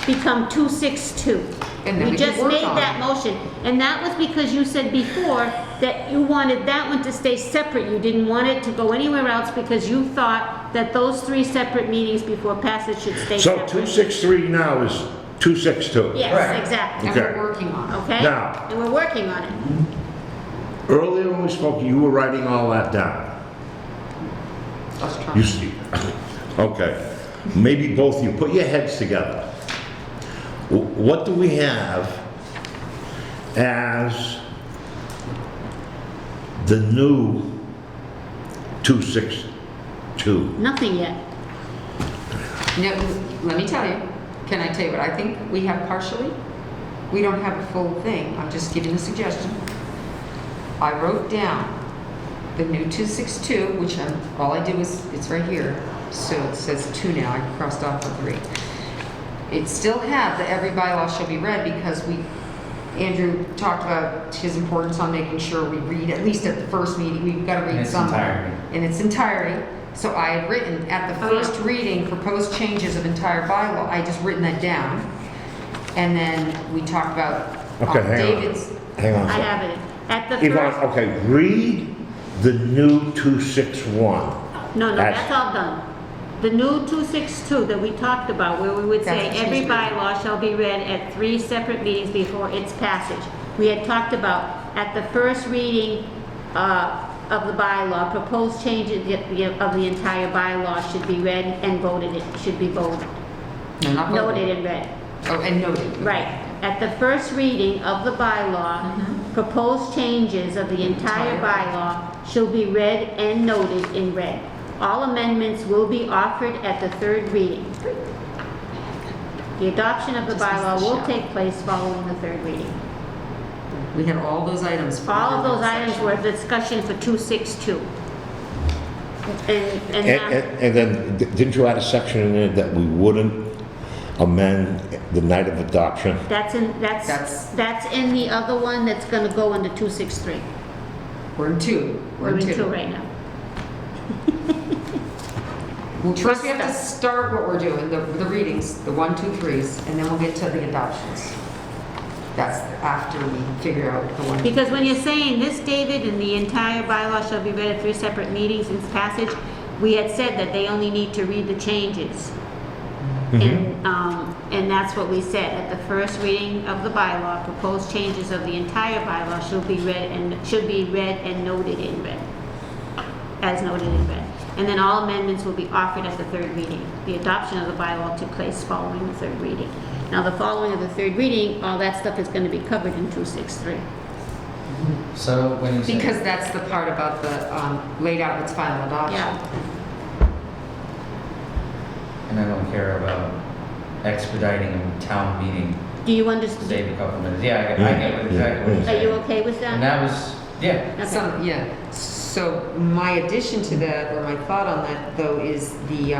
become 262. And then We we can just work made on that it. motion, and that was because you said before that you wanted that one to stay separate. You didn't want it to go anywhere else because you thought that those 3 separate meetings before passage should stay So separate. 263 now is 262. Yes, Right. exactly. And Okay. we're working on it. Okay? Now- And we're working on it. Earlier when we spoke, you were writing all that down. Let's try. You see, okay. Maybe both of you, put your heads together. What do we have as the new 262? Nothing yet. Now, let me tell you, can I tell you what I think we have partially? We don't have a full thing, I'm just giving a suggestion. I wrote down the new 262, which all I did was, it's right here, so it says 2 now, I crossed off the 3. It still have the every bylaw shall be read because Andrew talked about his importance on making sure we read, at least at the first meeting, we've got to In read its some. entirety. In its entirety. So I had written, at the Oh, yeah. first reading, proposed changes of entire bylaw, I just written that down. And then we talked about Okay, hang on. David's, Hang on a I second. have it. At the Yvonne, first, okay, read the new 261. no, That's- that's all done. The new 262 that we talked about, where we would say That's what every she's reading. bylaw shall be read at 3 separate meetings before its passage. We had talked about at the first reading of the bylaw, proposed changes of the entire bylaw should be read and voted, it should be voted, no, not noted voted. and read. Oh, and noted. Right. At the first reading of the bylaw, proposed changes of the entire Entire. bylaw shall be read and noted in red. All amendments will be offered at the 3rd reading. The adoption of the Just bylaw missed the will shall. take place following the 3rd reading. We had all those items. for All of that those items section. were discussion for 262. And And, now, and then, didn't you add a section in there that we wouldn't amend the night of adoption? that's in the other one that's gonna go into 263. We're in 2. We're in 2 right now. Well, first we have to Trust us. start what we're doing, the readings, the 1, 2, 3s, and then we'll get to the adoptions. That's after we figure out the one. Because when you're saying this, David, and the entire bylaw shall be read at 3 separate meetings in passage, we had said that they only need to read the changes. And that's what we said, at the first reading of the bylaw, proposed changes of the entire bylaw should be read and noted in red, as noted in red. And then all amendments will be offered at the 3rd reading. The adoption of the bylaw took place following the 3rd reading. Now, the following of the 3rd reading, all that stuff is gonna be covered in 263. So when you say. Because that's the part about the laid out its final adoption. Yeah. And I don't care about expediting a town meeting, Do you understand? save a couple minutes. Yeah, I get what exactly what you're Are saying. you okay with And that? that was, yeah. Some, yeah. So my addition to that, or my thought on that, though, is the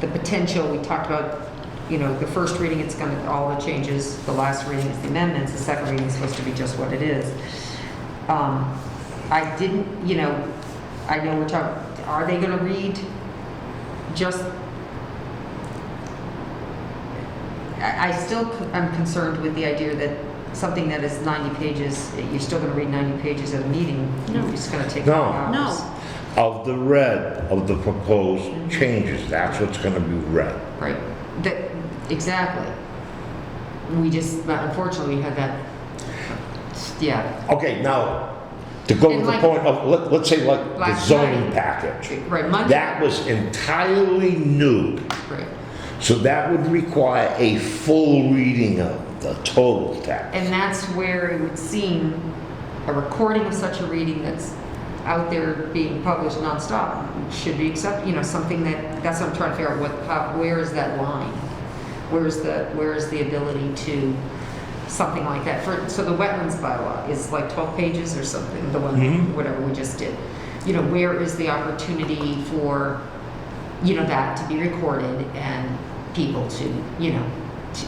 potential, we talked about, the first reading, it's gonna, all the changes, the last reading is the amendments, the second reading is supposed to be just what it is. I didn't, I know we're talking, are they gonna read just, I still am concerned with the idea that something that is 90 pages, you're still gonna read 90 pages at a meeting, No. it's gonna take No. 5 hours. No. Of the red, of the proposed changes, that's what's gonna be read. Right, exactly. We just, but unfortunately, we had that Yeah, Okay, now, to go to And the like- point of, let's say like the Last zoning night. package. right, Monday. That was entirely new. Right. So that would require a full reading of the total text. And that's where it would seem a recording of such a reading that's out there being published nonstop should be something that's what I'm trying to figure out, where is that line? Where is the ability to, something like that. So the wetlands bylaw is like 12 pages or something, the one, Mhm. whatever we just did. Where is the opportunity for, that to be recorded and people to,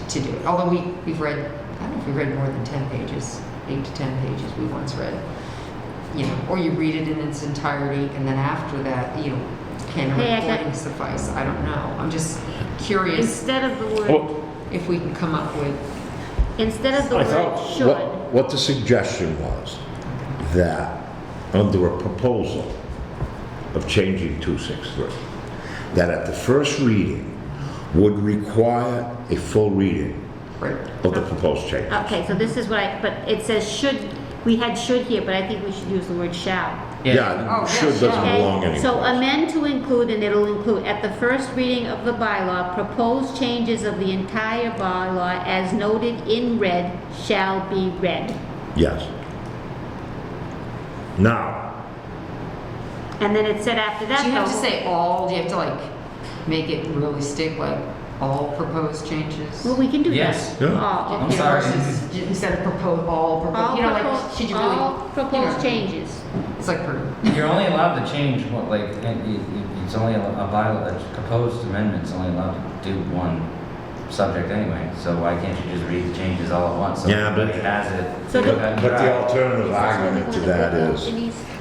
to do it? Although we've read, I don't know if we read more than 10 pages, 8 to 10 pages we once read. Or you read it in its entirety and then after that, can a Hey, I got- recording suffice? I don't know. I'm just curious Instead of the word, Well, if we can come up with, instead of the I word thought should, what the suggestion was, that under a proposal of changing 263, that at the first reading would require a full reading right, of the proposed change. okay, so this is but it says should, we had should here, but I think we should use the word shall. Yeah, Oh, should yeah, doesn't yeah. belong Okay, so anywhere. amend to include, and it'll include, at the first reading of the bylaw, proposed changes of the entire bylaw as noted in red shall be read. Yes. Now, And then it said after that, do you have to though- say all, do you have to like make it really stick like all proposed changes? Well, we can do that. Yes. Yeah. All, I'm okay. sorry. Versus instead of All like, proposed, should you really? all proposed changes. It's like, You're only allowed to change it's only a bylaw, a proposed amendment's only allowed to do one subject anyway, so why can't you just read the changes all at once? So Yeah, but- everybody has it. So the- but the alternative argument to that is,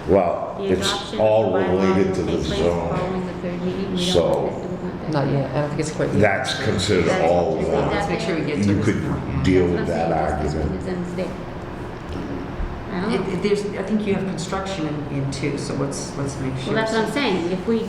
well, The it's adoption all of the bylaw related will to the take place zoning. following the third reading. We don't So- want that. not yet, I don't think it's quite. That's considered That's- all is one. that- Let's make sure we get to You this could point. deal That's with what that I'm saying, this one argument. is in there. I don't know. I think you have construction in two, so let's make sure. Well, that's what I'm saying, if we,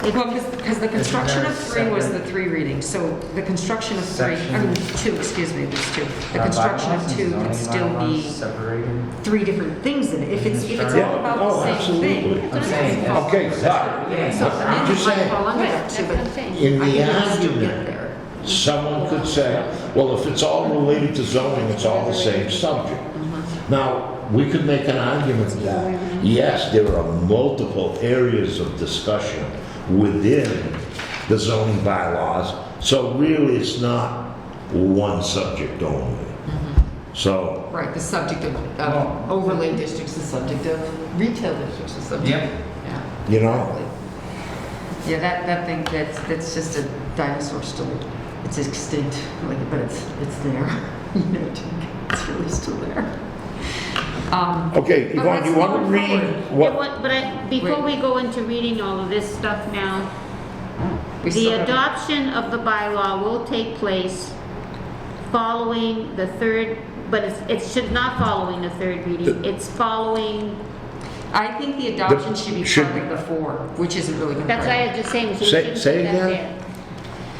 Well, because the construction of Is 3 there was separate- the 3 readings, so the construction of 3, I Section- mean, 2, excuse me, there's 2. The Are construction bylaws of and 2 zoning could still bylaws be separated? 3 different things in it, if it's Yeah, all about oh, the same absolutely. thing. I'm saying, yes. Okay, but, So I'm just amendment might saying, fall under right, that that's too, what I'm but saying. in I the think we can still get argument, there. someone could say, well, if it's all related to zoning, it's all the same subject. Now, we could make an argument that, yes, there are multiple areas of discussion within the zoning bylaws, so really it's not one subject only. So, Right, the subject of Well- overlay districts, the subject of retail districts, the subject. Yep. Yeah. you know, Exactly. Yeah, that thing, that's just a dinosaur still, it's extinct, like, but it's there. It's really still there. okay, But Yvonne, let's you want to go read forward. what? Before Wait. we go into reading all of this stuff now, We still the have- adoption of the bylaw will take place following the third, but it should not following the third reading, it's following, I think the adoption should be should part of the 4, which isn't really going to. that's why I was just saying, so we Say- shouldn't say put that again? there.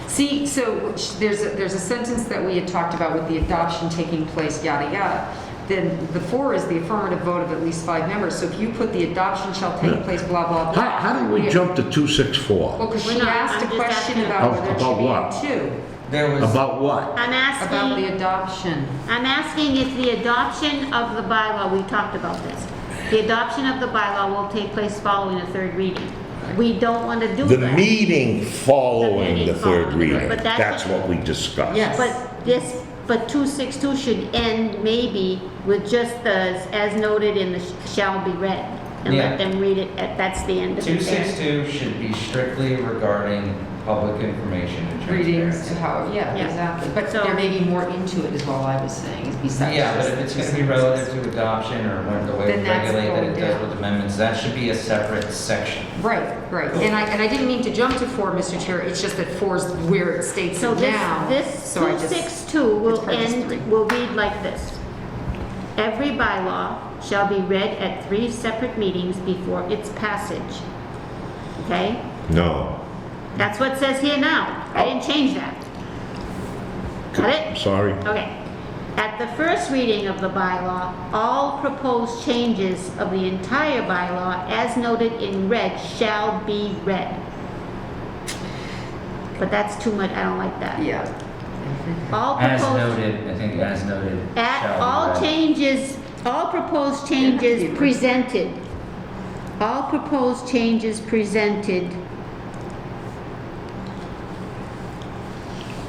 See, so there's a sentence that we had talked about with the adoption taking place, yada, yada. Then the 4 is the affirmative vote of at least 5 members. So if you put the adoption shall take place, blah, blah, blah. How do we jump to 264? Well, because We're she not. asked a I'm just question asking. about whether it About should be what? in 2, There was. About what? I'm about the asking, adoption. I'm asking if the adoption of the bylaw, we talked about this, the adoption of the bylaw will take place following the third reading. We don't want to do The that. meeting following meeting the third following, reading. but That's that's- what we discussed. Yes. But 262 should end maybe with just the, as noted in the shall be read. And Yeah. let them read it, that's the end of it. 262 should be strictly regarding public information and Readings transparency. to how, yeah, Yeah. exactly. But So- there may be more into it is all I was saying, is besides. Yeah, but just if it's the gonna be 2 relative sentences. to adoption or the way Then we that's regulate that it going does down. with amendments, that should be a separate section. Right, right. And I didn't mean to jump to 4, Mr. Chair, it's just that 4 is where it states So it now. this So I just- 262 it's will part of 3. end, will read like this. Every bylaw shall be read at 3 separate meetings before its passage. Okay? No. That's what it says here now. I didn't change that. Got it? Sorry. Okay. At the first reading of the bylaw, all proposed changes of the entire bylaw as noted in red shall be read. But that's too much, I don't like that. Yeah. All As proposed, noted, I think as noted. at shall be all read. changes, all proposed changes Yeah. presented. All proposed changes presented.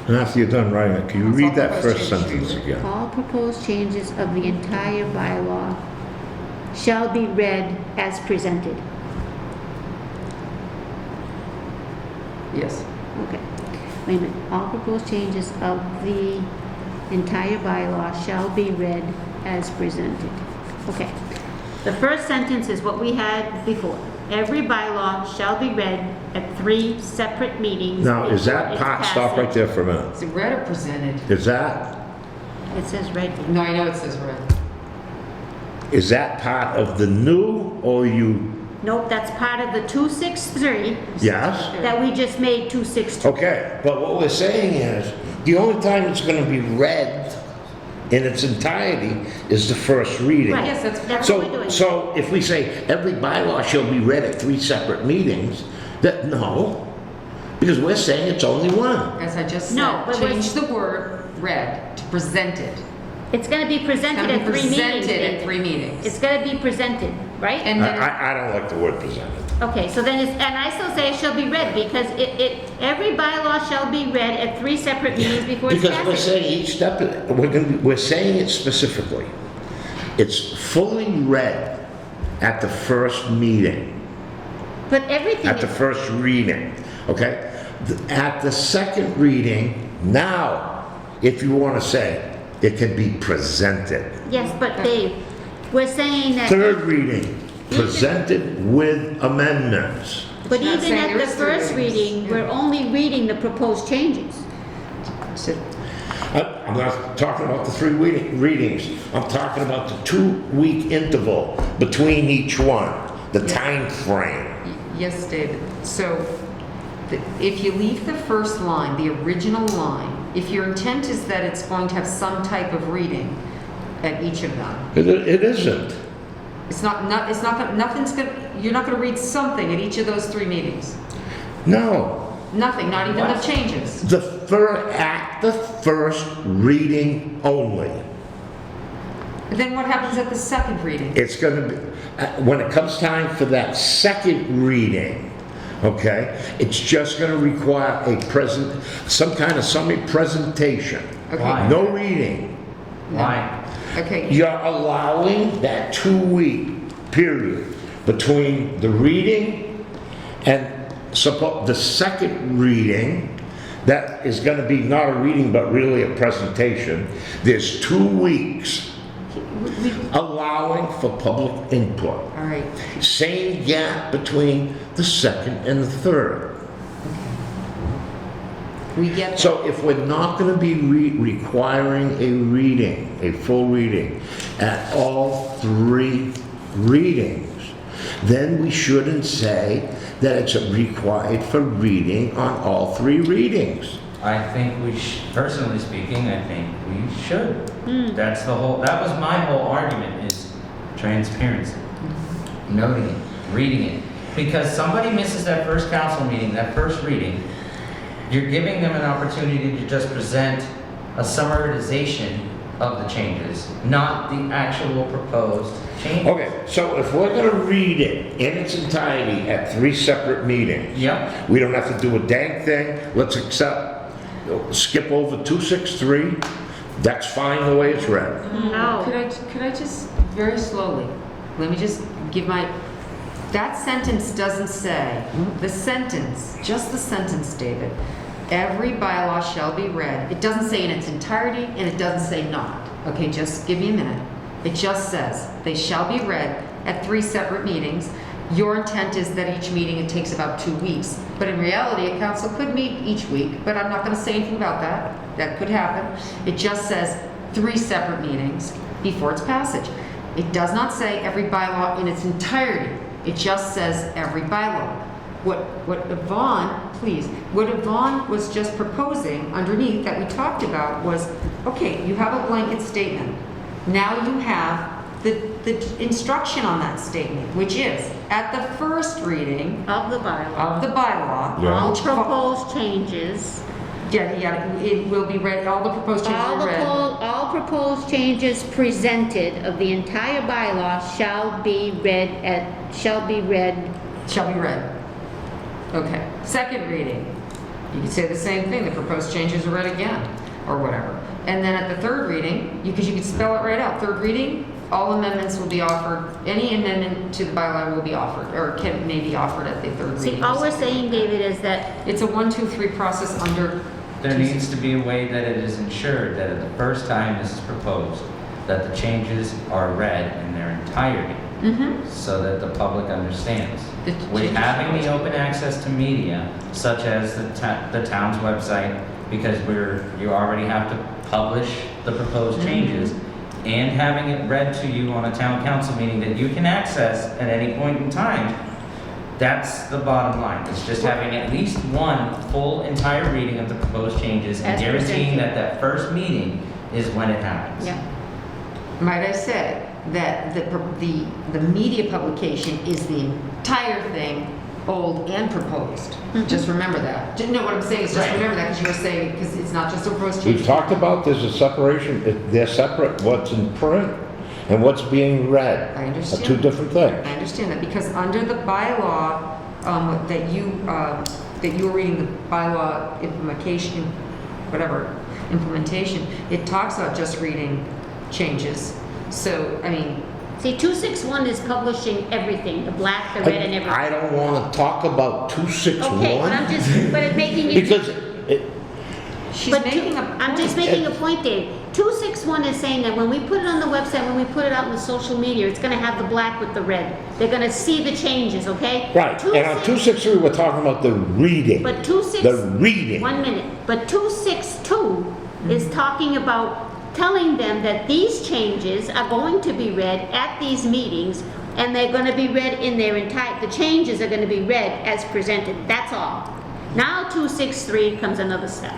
And after you're done writing it, can you read that All first proposed sentence changes. again? All proposed changes of the entire bylaw shall be read as presented. Yes. Okay, wait a minute. All proposed changes of the entire bylaw shall be read as presented. Okay. The first sentence is what we had before. Every bylaw shall be read at 3 separate meetings. Now, is before that its part, stop right passage. there for a minute. Is it read or presented? Is that It says read. No, I know it says read. part of the new, or you, Nope, that's part of the 263 yes? that we just made 262. Okay, but what we're saying is, the only time it's gonna be read in its entirety is the first reading. Right, Yes, that's what we're doing. So if we say every bylaw shall be read at 3 separate meetings, no, because we're saying it's only one. As I just No, said, but we're- change the word read to presented. It's gonna be It's presented gonna at be 3 meetings. presented at David. 3 meetings. It's gonna be presented, right? And then, I don't like the word presented. Okay, so then it's, and I still say it shall be read, because every bylaw shall be read at 3 separate meetings before it's Because we're passed. saying each step, we're saying it specifically. It's fully read at the first meeting, But everything at the is, first reading, okay? At the second reading, now, if you want to say, it can be presented. yes, but Dave, we're saying that, Third reading, presented with amendments. but It's not even saying at the there's 3 first readings. reading, Yeah. we're only reading the proposed changes. so- I'm not talking about the 3 readings. I'm talking about the 2-week interval between each one, the time frame. yes, David. So if you leave the first line, the original line, if your intent is that it's going to have some type of reading at each of them, It isn't. it's not, nothing's gonna, you're not gonna read something at each of those 3 meetings. No. Nothing, not even the What? changes. At the first reading only. Then what happens at the second reading? It's gonna be, when it comes time for that second reading, okay, it's just gonna require some kind of summary presentation. Okay, Why? No reading. Why? okay, You're allowing that 2-week period between the reading and the second reading, that is gonna be not a reading, but really a presentation. There's 2 weeks allowing for public input. all right. Same gap between the second and the third. We get that. So if we're not going to be requiring a reading, a full reading, at all 3 readings, then we shouldn't say that it's required for reading on all 3 readings. I think personally speaking, I think we should. That was my whole argument, is transparency. Noting it, reading it. Because somebody misses that first council meeting, that first reading, you're giving them an opportunity to just present a summarization of the changes, not the actual proposed changes. Okay, so if we're going to read it in its entirety at 3 separate meetings, Yep. we don't have to do a dang thing. Let's skip over 263. That's fine the way it's read. No. Could I just, very slowly, let me just give that sentence doesn't say, just the sentence, David, every bylaw shall be read. It doesn't say in its entirety, and it doesn't say not. Okay, just give me a minute. It just says, they shall be read at 3 separate meetings. Your intent is that each meeting, it takes about 2 weeks. But in reality, a council could meet each week, but I'm not going to say anything about that. That could happen. It just says 3 separate meetings before its passage. It does not say every bylaw in its entirety. It just says every bylaw. What Yvonne was just proposing underneath that we talked about was Okay, you have a blanket statement. Now you have the instruction on that statement, which is, at the first reading Of the bylaw. of the bylaw, Yeah. All which proposed changes, it will be read, all the proposed changes are read. all proposed changes presented of the entire bylaw shall be read. Shall be read. Okay. Second reading, you could say the same thing, the proposed changes are read again, or whatever. And then at the third reading, because you could spell it right out, third reading, all amendments will be offered, any amendment to the bylaw will be offered, or may be offered at the third reading. See, all we're saying, David, is that It's a 1, 2, 3 process under. There needs to be a way that it is ensured that at the first time this is proposed, that the changes are read in their entirety, so that the public understands. The With changes- having the open access to media, such as the town's website, because you already have to publish the proposed changes, and having it read to you on a town council meeting that you can access at any point in time, that's the bottom line. It's just having at least one full entire reading of the proposed changes and As guaranteeing presented. that first meeting is when it happens. yeah. Might I say that the media publication is the entire thing, old and proposed. Just remember that. No, what I'm saying is just Right. remember that, because you were saying, because it's not just a proposed We've change. talked about there's a separation, they're separate, what's in print and what's being read. I Are understand. two different things. I understand that, because under the bylaw, that you were reading, the bylaw implementation, implementation, it talks about just reading changes. So, I mean, See, 261 is publishing everything, the black, the red, and everything. I don't want to talk about 261. Okay, but it's making it. Because she's But making a I'm just point. making a point, Dave. 261 is saying that when we put it on the website, when we put it out in the social media, it's gonna have the black with the red. They're gonna see the changes, okay? right, and on 263, we're talking about the reading. But 26. The reading. 1 minute. But 262 is talking about telling them that these changes are going to be read at these meetings, and they're gonna be read in their entire, the changes are gonna be read as presented. That's all. Now 263 comes another step.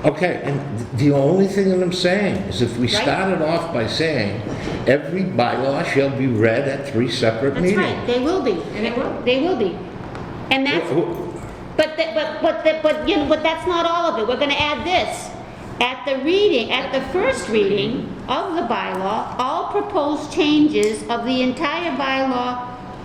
Okay, and the only thing that I'm saying is if we Right. started off by saying every bylaw shall be read at 3 separate That's meetings. right, they will be. And it will. They will be. And that's, but you know, but that's not all of it. We're gonna add this. At the first reading of the bylaw, all proposed changes of the entire bylaw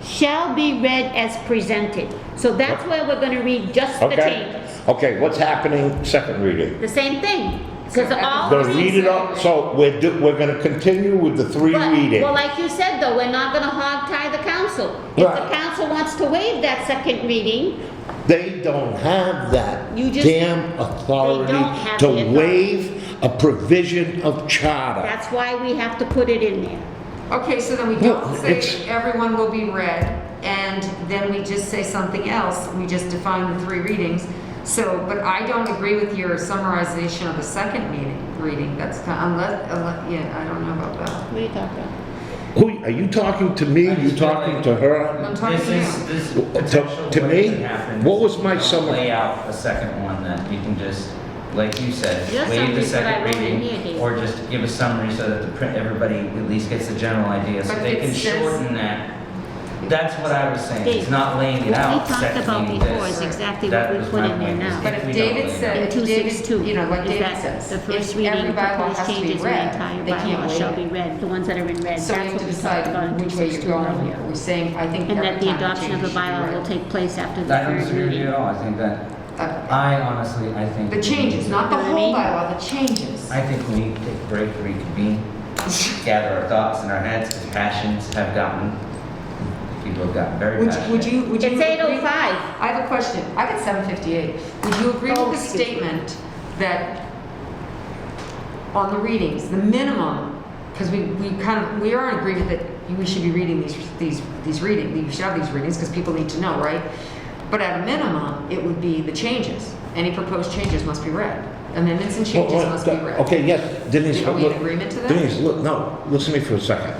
shall be read as presented. So that's where we're gonna read just the Okay, changes. okay, what's happening second reading? The same thing, because So at the all Gonna three. read it up, so we're gonna continue with the 3 reading. Well, like you said though, we're not gonna hog tie the council. If Right. the council wants to waive that second reading, They don't have that You just- damn authority They don't have to the authority. waive a provision of charter. that's why we have to put it in there. Okay, so then we No, don't say it's- everyone will be read, and then we just say something else, we just define the 3 readings. So, but I don't agree with your summarization of the second reading, that's kind, yeah, I don't know about that. What are you talking about? Who, are you talking to me? You talking to her? I'm talking to you. This To- potential to way me, that happens, what was my you don't summa- Lay out a second one that you can just, like you said, Your waive the summary's what I second wrote in reading, here, Dave. or just give a summary so that everybody at least gets the general idea, so But they it can says- shorten that. That's what I was saying, Dave, it's not laying it what we out, talked second about meeting before this. is exactly That what we was put my in there point, is now. But if if we David don't lay it said, In if 262, David, you know, like is David that says, the first if reading every of bylaw proposed has to be changes of the read, entire they can't bylaw waive shall it. be read, the ones that are in red. So we That's have what to we decide talked about in which way you're 262 going. earlier. We're saying, I think And every that the time the adoption of the changes should be bylaw read. will take place after the I don't third disagree with you reading. at all, I think that, I honestly, I think. The changes, not the You know what I whole mean? bylaw, the changes. I think we need to take a break, reconvene, gather our thoughts in our heads, because passions have gotten, people have gotten very passionate. Would you It's agree? 8:05. I have a question. I got 7:58. Would you agree Oh, with the excuse me. statement that on the readings, the minimum, because we are in agreement that we should be reading these readings, we should have these readings because people need to know, right? But at a minimum, it would be the changes. Any proposed changes must be read. Amendments and changes must be read. Okay, yes, Denise. Are we in look- agreement to that? Denise, look, no, listen to me for a second.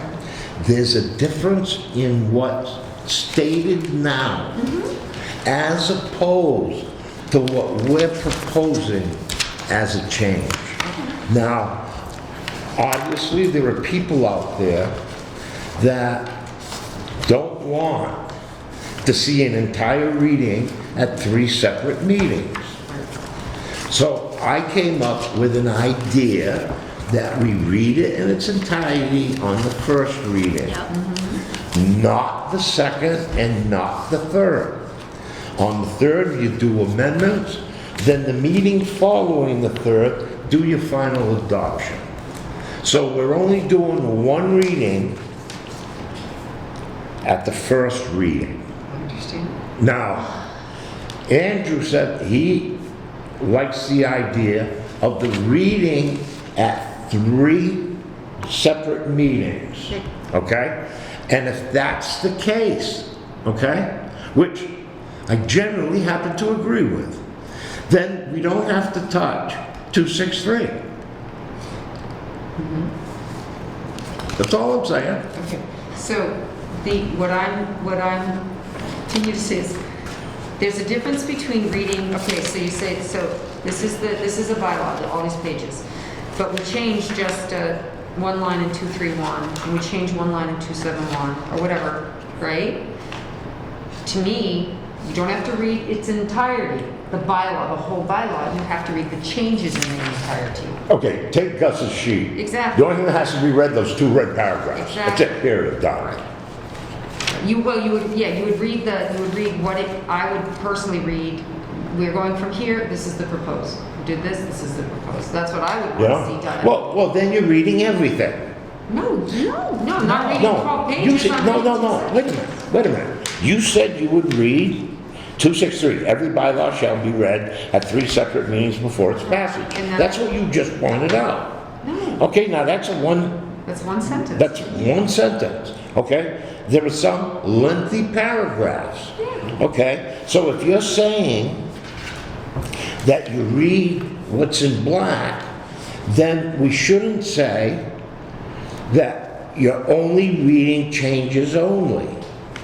There's a difference in what's stated now Mm-hmm. as opposed to what we're proposing as a change. Now, obviously, there are people out there that don't want to see an entire reading at 3 separate meetings. So I came up with an idea that we read it in its entirety on the first reading, not the second and not the third. On the third, you do amendments, then the meeting following the third, do your final adoption. So we're only doing one reading at the first reading. Understand? Now, Andrew said he likes the idea of the reading at 3 separate meetings, okay? And if that's the case, okay, which I generally happen to agree with, then we don't have to touch 263. That's all I'm saying. Okay, so what I'm continue to say is, there's a difference between reading, okay, so you say, so this is a bylaw, all these pages, but we changed just one line in 231, and we changed one line in 271, or whatever, right? To me, you don't have to read its entirety, the bylaw, the whole bylaw, you have to read the changes in the entirety. Okay, take Gus's sheet. Exactly. The only thing that has to be read, those 2 red paragraphs. That's it, period, done. You would read what I would personally read. We're going from here, this is the proposed. We did this is the proposed. That's what I would want to see done. Well, then you're reading everything. No, I'm not reading 12 You pages. said, I'm no, reading wait a minute. You said you would read 263, every bylaw shall be read at 3 separate meetings before its passage. And That's what you just pointed out. No, Okay, now that's one sentence, okay? There are some lengthy paragraphs, okay? So if you're saying that you read what's in black, then we shouldn't say that you're only reading changes only.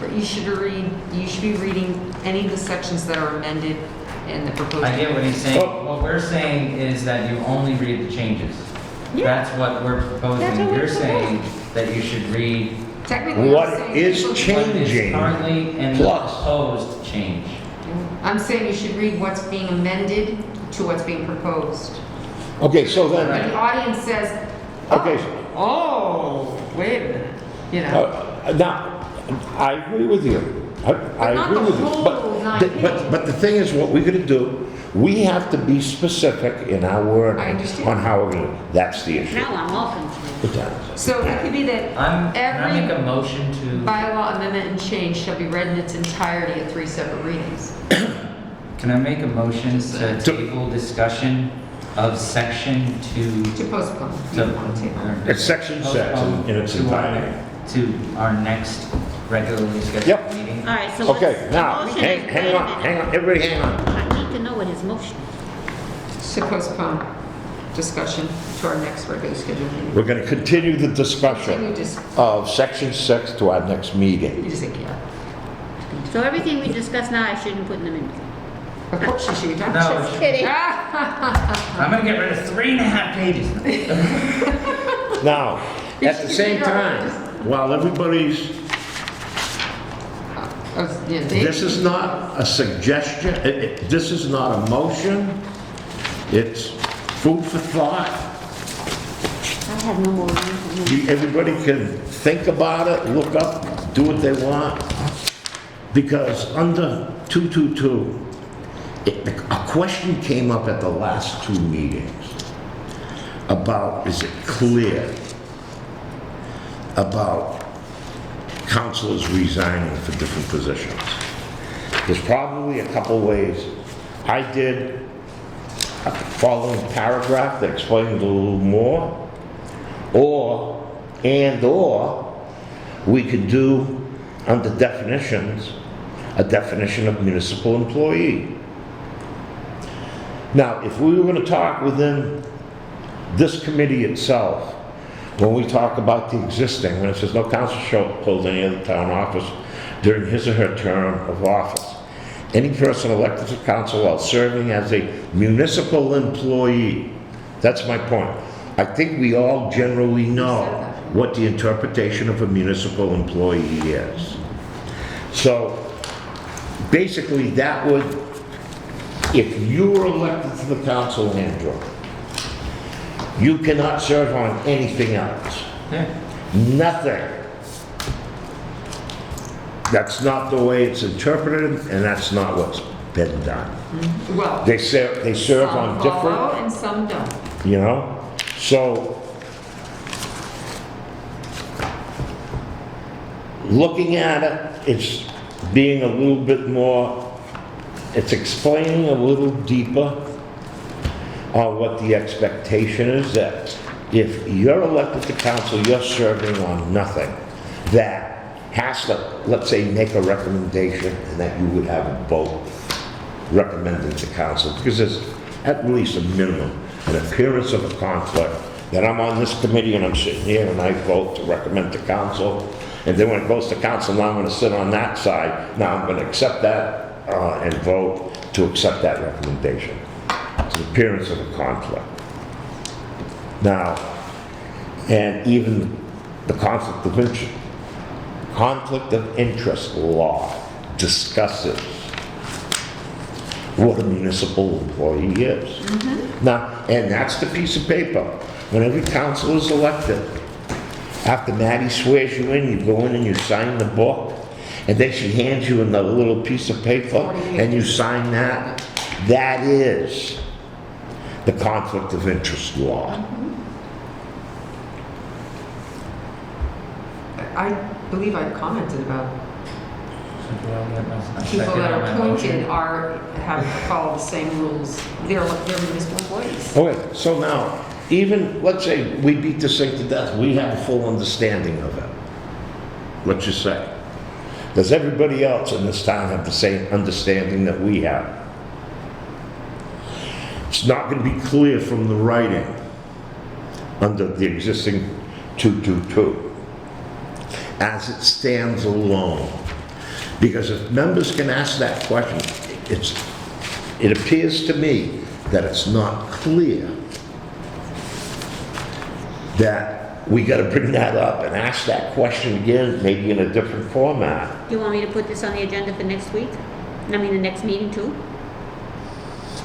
But you should be reading any of the sections that are amended in the proposed. I get what he's saying. Oh. What we're saying is that you only read the changes. Yeah. That's what we're proposing. That's what we're You're saying that you should read Technically, What I'm saying is people- changed? what is Changing currently in the plus. proposed change. I'm saying you should read what's being amended to what's being proposed. Okay, so But then, the audience says, Okay. wait a minute, you know. now, I agree with you. I not agree the with you. whole 9 pages. But the thing is, what we're gonna do, we have to be specific in our wording I understand. on how we're gonna, that's the issue. Now I'm all confused. So it could be that Can I make every a motion to, bylaw amendment and change shall be read in its entirety at 3 separate readings. can I make a motion to table discussion of section 2? To postpone. It's section 6 in its entirety. To our next regularly scheduled Yep. meeting? All right, so what's Okay, the now, motion hang is- hang wait a on, minute. hang on, everybody hang on. I need to know what his motion is. To postpone discussion to our next regularly scheduled meeting. We're gonna continue the Can discussion you just, of section 6 to our next meeting. you just say, yeah. So everything we discuss now, I shouldn't put in the minutes. Of course you should be done. No. Just kidding. I'm gonna get rid of 3.5 pages. Now, You at the should same be time, while everybody's, this is not a suggestion, this is not a motion, it's food for thought. I have no more room. Everybody can think about it, look up, do what they want. Because under 222, a question came up at the last 2 meetings about, is it clear about councilors resigning for different positions? There's probably a couple ways. I did a following paragraph that explained it a little more, or we could do, under definitions, a definition of municipal employee. Now, if we were going to talk within this committee itself, when we talk about the existing, when it says no council shall hold any other town office during his or her term of office, any person elected to council while serving as a municipal employee, that's my point. I think we all generally know said that. what the interpretation of a municipal employee is. So basically that would, if you were elected to the council, Andrew, you cannot serve on anything else. Yeah. Nothing. That's not the way it's interpreted, and that's not what's been done. Well, They serve on some different, follow and some don't. you know? So, looking at it, it's being a little bit more, it's explaining a little deeper on what the expectation is, that if you're elected to council, you're serving on nothing. That has to, let's say, make a recommendation, and that you would have a vote recommended to council, because there's at least a minimum, an appearance of a conflict, that I'm on this committee and I'm sitting here and I vote to recommend to council, and then when it goes to council, now I'm gonna sit on that side, now I'm gonna accept that, and vote to accept that recommendation. It's an appearance of a conflict. Now, and even the conflict of interest law discusses what a municipal employee is. Now, and that's the piece of paper. When every council is elected, after Maddie swears you in, you go in and you sign the book, and then she hands you another little piece of paper, and you sign that. That is the conflict of interest law. I believe I commented about So do I get my people second that on are my appointed motion? have followed the same rules. They're municipal employees. Okay, so now, even, let's say we beat this thing to death, we have a full understanding of it. Let's just say. Does everybody else in this town have the same understanding that we have? It's not going to be clear from the writing under the existing 222 as it stands alone. Because if members can ask that question, it appears to me that it's not clear that we got to bring that up and ask that question again, maybe in a different format. Do you want me to put this on the agenda for next week? I mean, the next meeting too?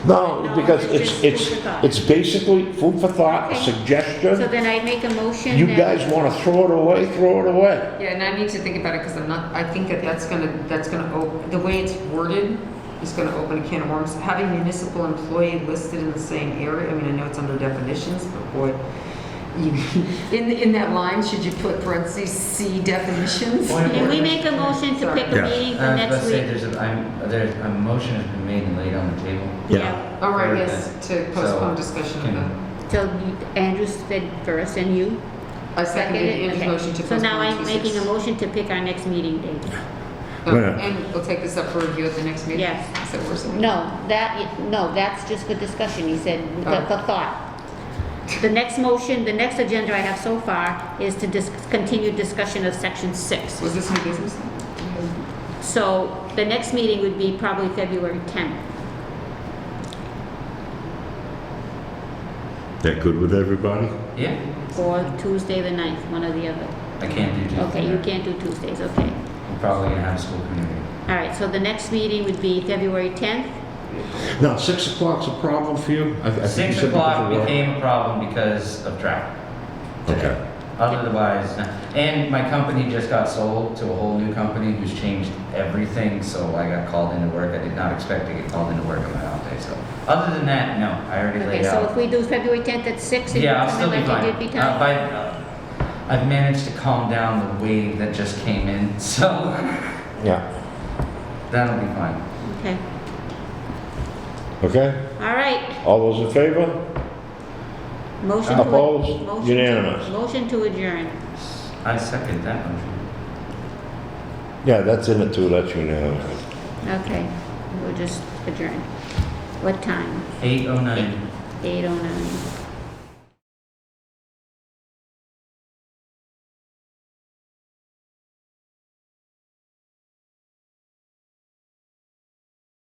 No, No, because it's just food for thought. it's basically food for thought, a Okay. So suggestion. then I make a motion You that- guys want to throw it away, throw it away. Yeah, and I need to think about it because I think that's gonna the way it's worded is gonna open a can of worms. Having municipal employee listed in the same area, I mean, I know it's under definitions, but boy, in that line, should you put parentheses, see definitions? Point of Can we order. make a motion to pick a Yes. meeting for I was next about to say, week? there's a motion has been made and laid on the table. All right, Very yes, good. to postpone So, discussion of can- that. So Andrew said first and you? I seconded Andrew's Okay. motion to So postpone. now I'm 26. making a motion to pick our next meeting date. Oh, Yeah. and we'll take this up for review at the next meeting? Yes. Is that what we're saying? No, that's just for discussion, he said, Oh. for thought. The next motion, the next agenda I have so far is to continue discussion of section 6. Was this new business? So the next meeting would be probably February 10th. That good with everybody? Yeah, Or Tuesday the 9th, one or the other. I can't do Tuesday. Okay, you can't do Tuesdays, okay. We're probably gonna have a school community. All right, so the next meeting would be February 10th. Now, 6 o'clock's a problem for you? I think you 6 said o'clock because of work. became a problem because of traffic today. Okay. Otherwise, and my company just got sold to a whole new company who's changed everything, so I got called into work. I did not expect to get called into work on my off day, so. Other than that, no, I already Okay, laid so if out. we do February 10th at 6, and you Yeah, I'll come still in be like fine. you did before? I've managed to calm down the wave that just came in, so Yeah, that'll be fine. Okay, okay? all right. All those in favor? Motion to... Opposed? motion to- Unanimous. Motion to adjourn. I second that motion. Yeah, that's in it too, that's unanimous. Okay, we'll just adjourn. What time? 8:09. 8:09.